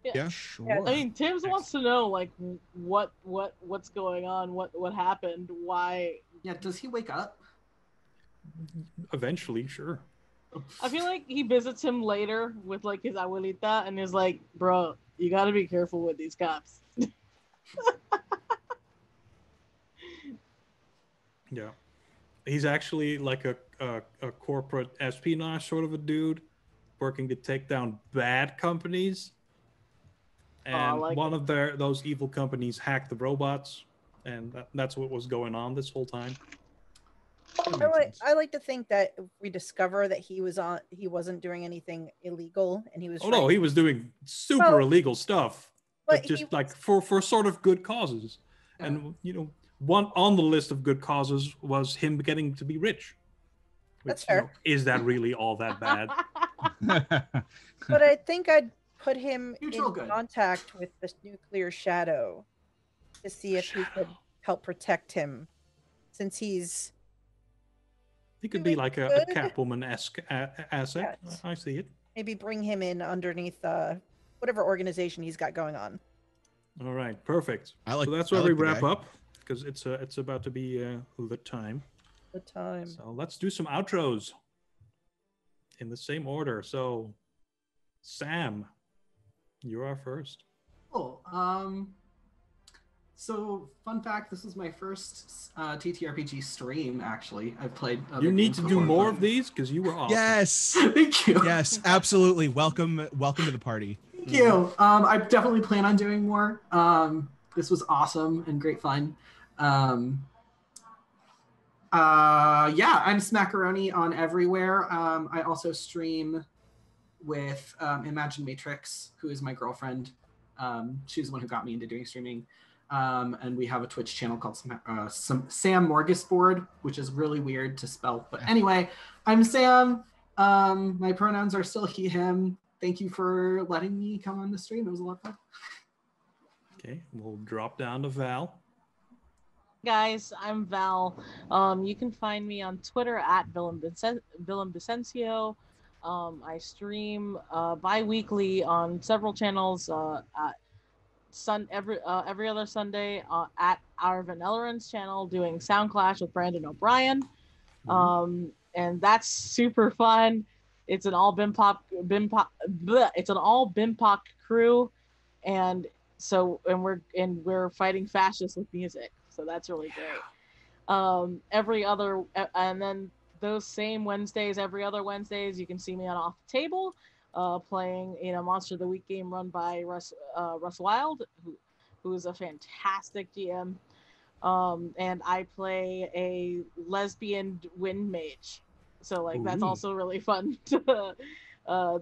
Yeah. sure. I mean, Tibbs wants to know like what's going on, what happened, why. Yeah. Does he wake up? Eventually, sure. I feel like he visits him later with like his abuelita and is like, bro, you gotta be careful with these cops. Yeah. He's actually like a corporate espionage sort of a dude working to take down bad companies. And like one of those evil companies hacked the robots. And that's what was going on this whole time. I like to think that if we discover that he wasn't doing anything illegal, and he was. Oh no, he was doing super Well, illegal stuff, but but just he like for sort of good causes. Yeah. And you know, one on the list of good causes was him getting to be rich. That's you know, fair. is that really all that bad? But I think I'd put him Neutral in good. contact with this nuclear shadow to see if he could help protect him, since he's. He could be Doing like a good. Catwoman-esque asset. Yes. I see it. Maybe bring him in underneath whatever organization he's got going on. All right, perfect. I like. So that's I where like we the wrap guy. up because it's about to be the time. The time. So let's do some outros in the same order. So, Sam, you're our first. Cool. So fun fact: this is my first TTRPG stream. Actually, I've played. Other You need games to do before, more but- of these because you were awesome. Yes. Thank you. Yes. Absolutely. Welcome to the party. Thank you. I definitely plan on doing more. This was awesome and great fun. Yeah, I'm Smackaroni on everywhere. I also stream with Imagine Matrix, who is my girlfriend. She's the one who got me into doing streaming. And we have a Twitch channel called Sam Morgisboard, which is really weird to spell. But anyway, I'm Sam. My pronouns are still he, him. Thank you for letting me come on the stream. It was a lot of fun. Okay, we'll drop down to Val. Guys, I'm Val. You can find me on Twitter at Willem Vicencio. I stream bi-weekly on several channels at every other Sunday at Arvin Elleren's channel doing Sound Clash with Brandon O'Brien. And that's super fun. It's an all it's an all BIMPOC crew, and we're fighting fascists with music. So that's really great. And then those same Wednesdays, every other Wednesdays, you can see me on Off the Table, playing Monster of the Week game run by Russ Wild, who is a fantastic GM. And I play a lesbian wind mage, so that's also really fun to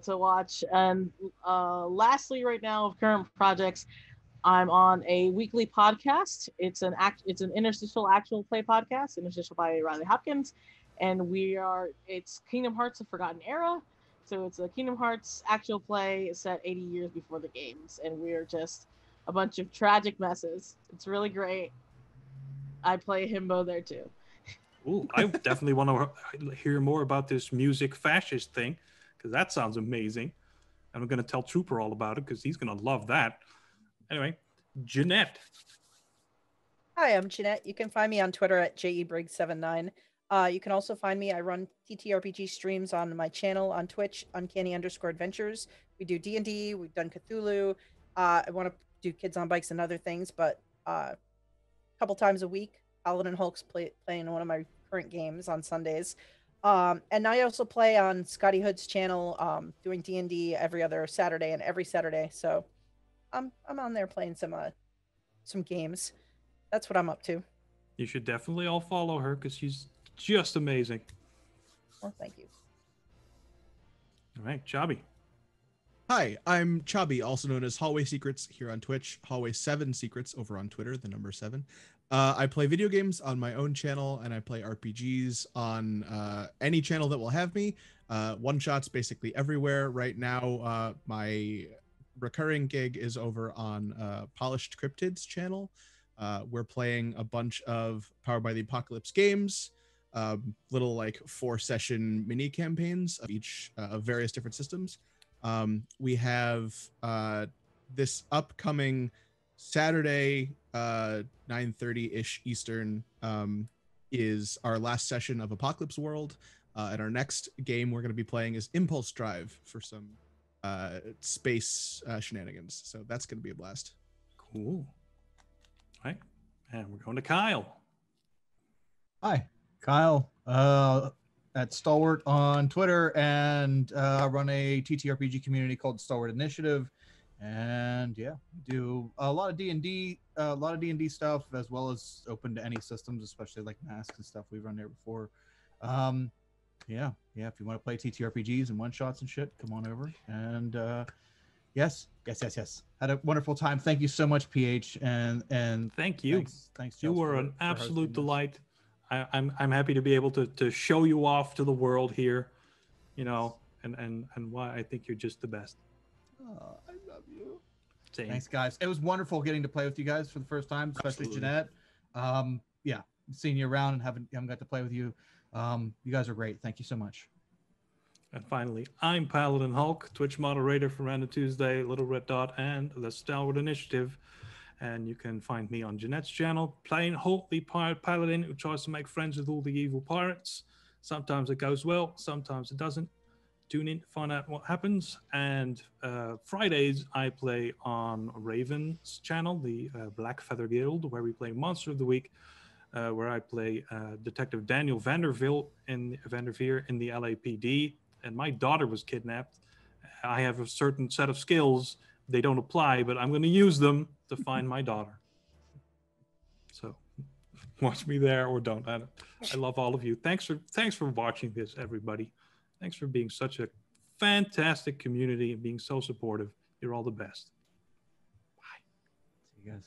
watch. And lastly, right now of current projects, I'm on a weekly podcast. It's an interstitial actual play podcast, interstitial by Riley Hopkins, and it's Kingdom Hearts: The Forgotten Era. So it's a Kingdom Hearts actual play set 80 years before the games, and we're just a bunch of tragic messes. It's really great. I play himbo there too. Ooh, I definitely want to hear more about this music fascist thing, because that sounds amazing. And I'm going to tell Trooper all about it because he's going to love that. Anyway, Jeanette. Hi, I'm Jeanette. You can find me on Twitter at JEBriggs79. You can also find me. I run TTRPG streams on my channel on Twitch, Uncanny_Adventures. We do D&D. We've done Cthulhu. I want to do Kids on Bikes and other things, but a couple times a week, Paladin Hulk's playing one of my current games on Sundays. And I also play on Scotty Hood's channel, doing D&D every other Saturday and every Saturday. So I'm on there playing some games. That's what I'm up to. You should definitely all follow her because she's just amazing. Well, thank you. All right, Chobby. Hi, I'm Chubby, also known as Hallway Secrets here on Twitch, Hallway 7 Secrets over on Twitter, the number 7. I play video games on my own channel, and I play RPGs on any channel that will have me. One-shots basically everywhere. Right now, my recurring gig is over on Polished Cryptids channel. We're playing a bunch of Powered by the Apocalypse games, little 4-session mini campaigns of each of various different systems. We have this upcoming Saturday, 9:30-ish Eastern, is our last session of Apocalypse World. And our next game we're going to be playing is Impulse Drive for some space shenanigans. So that's going to be a blast. Cool. All right. And we're going to Kyle. Hi, Kyle. At Stalwart on Twitter, and run a TTRPG community called Stalwart Initiative. And yeah, we do a lot of D&D, stuff, as well as open to any systems, especially like masks and stuff we've run there before. Yeah. If you want to play TTRPGs and one-shots and shit, come on over. And yes. Had a wonderful time. Thank you so much, PH. And thank you. Thanks. You were an absolute delight. I'm happy to be able to show you off to the world here, and why I think you're just the best. Oh, I love you. Same. Thanks, guys. It was wonderful getting to play with you guys for the first time, especially Absolutely. Jeanette. Yeah, seeing you around and haven't got to play with you. You guys are great. Thank you so much. And finally, I'm Paladin Hulk, Twitch moderator for Random Tuesday, Little Red Dot, and the Stalwart Initiative. And you can find me on Jeanette's channel, playing Holy Pirate Paladin, who tries to make friends with all the evil pirates. Sometimes it goes well, sometimes it doesn't. Tune in to find out what happens. And Fridays, I play on Raven's channel, the Black Feather Guild, where we play Monster of the Week, where I play Detective Daniel Vanderveer in the LAPD. And my daughter was kidnapped. I have a certain set of skills. They don't apply, but I'm going to use them to find my daughter. So watch me there or don't. I love all of you. Thanks for watching this, everybody. Thanks for being such a fantastic community and being so supportive. You're all the best. Bye. See you guys.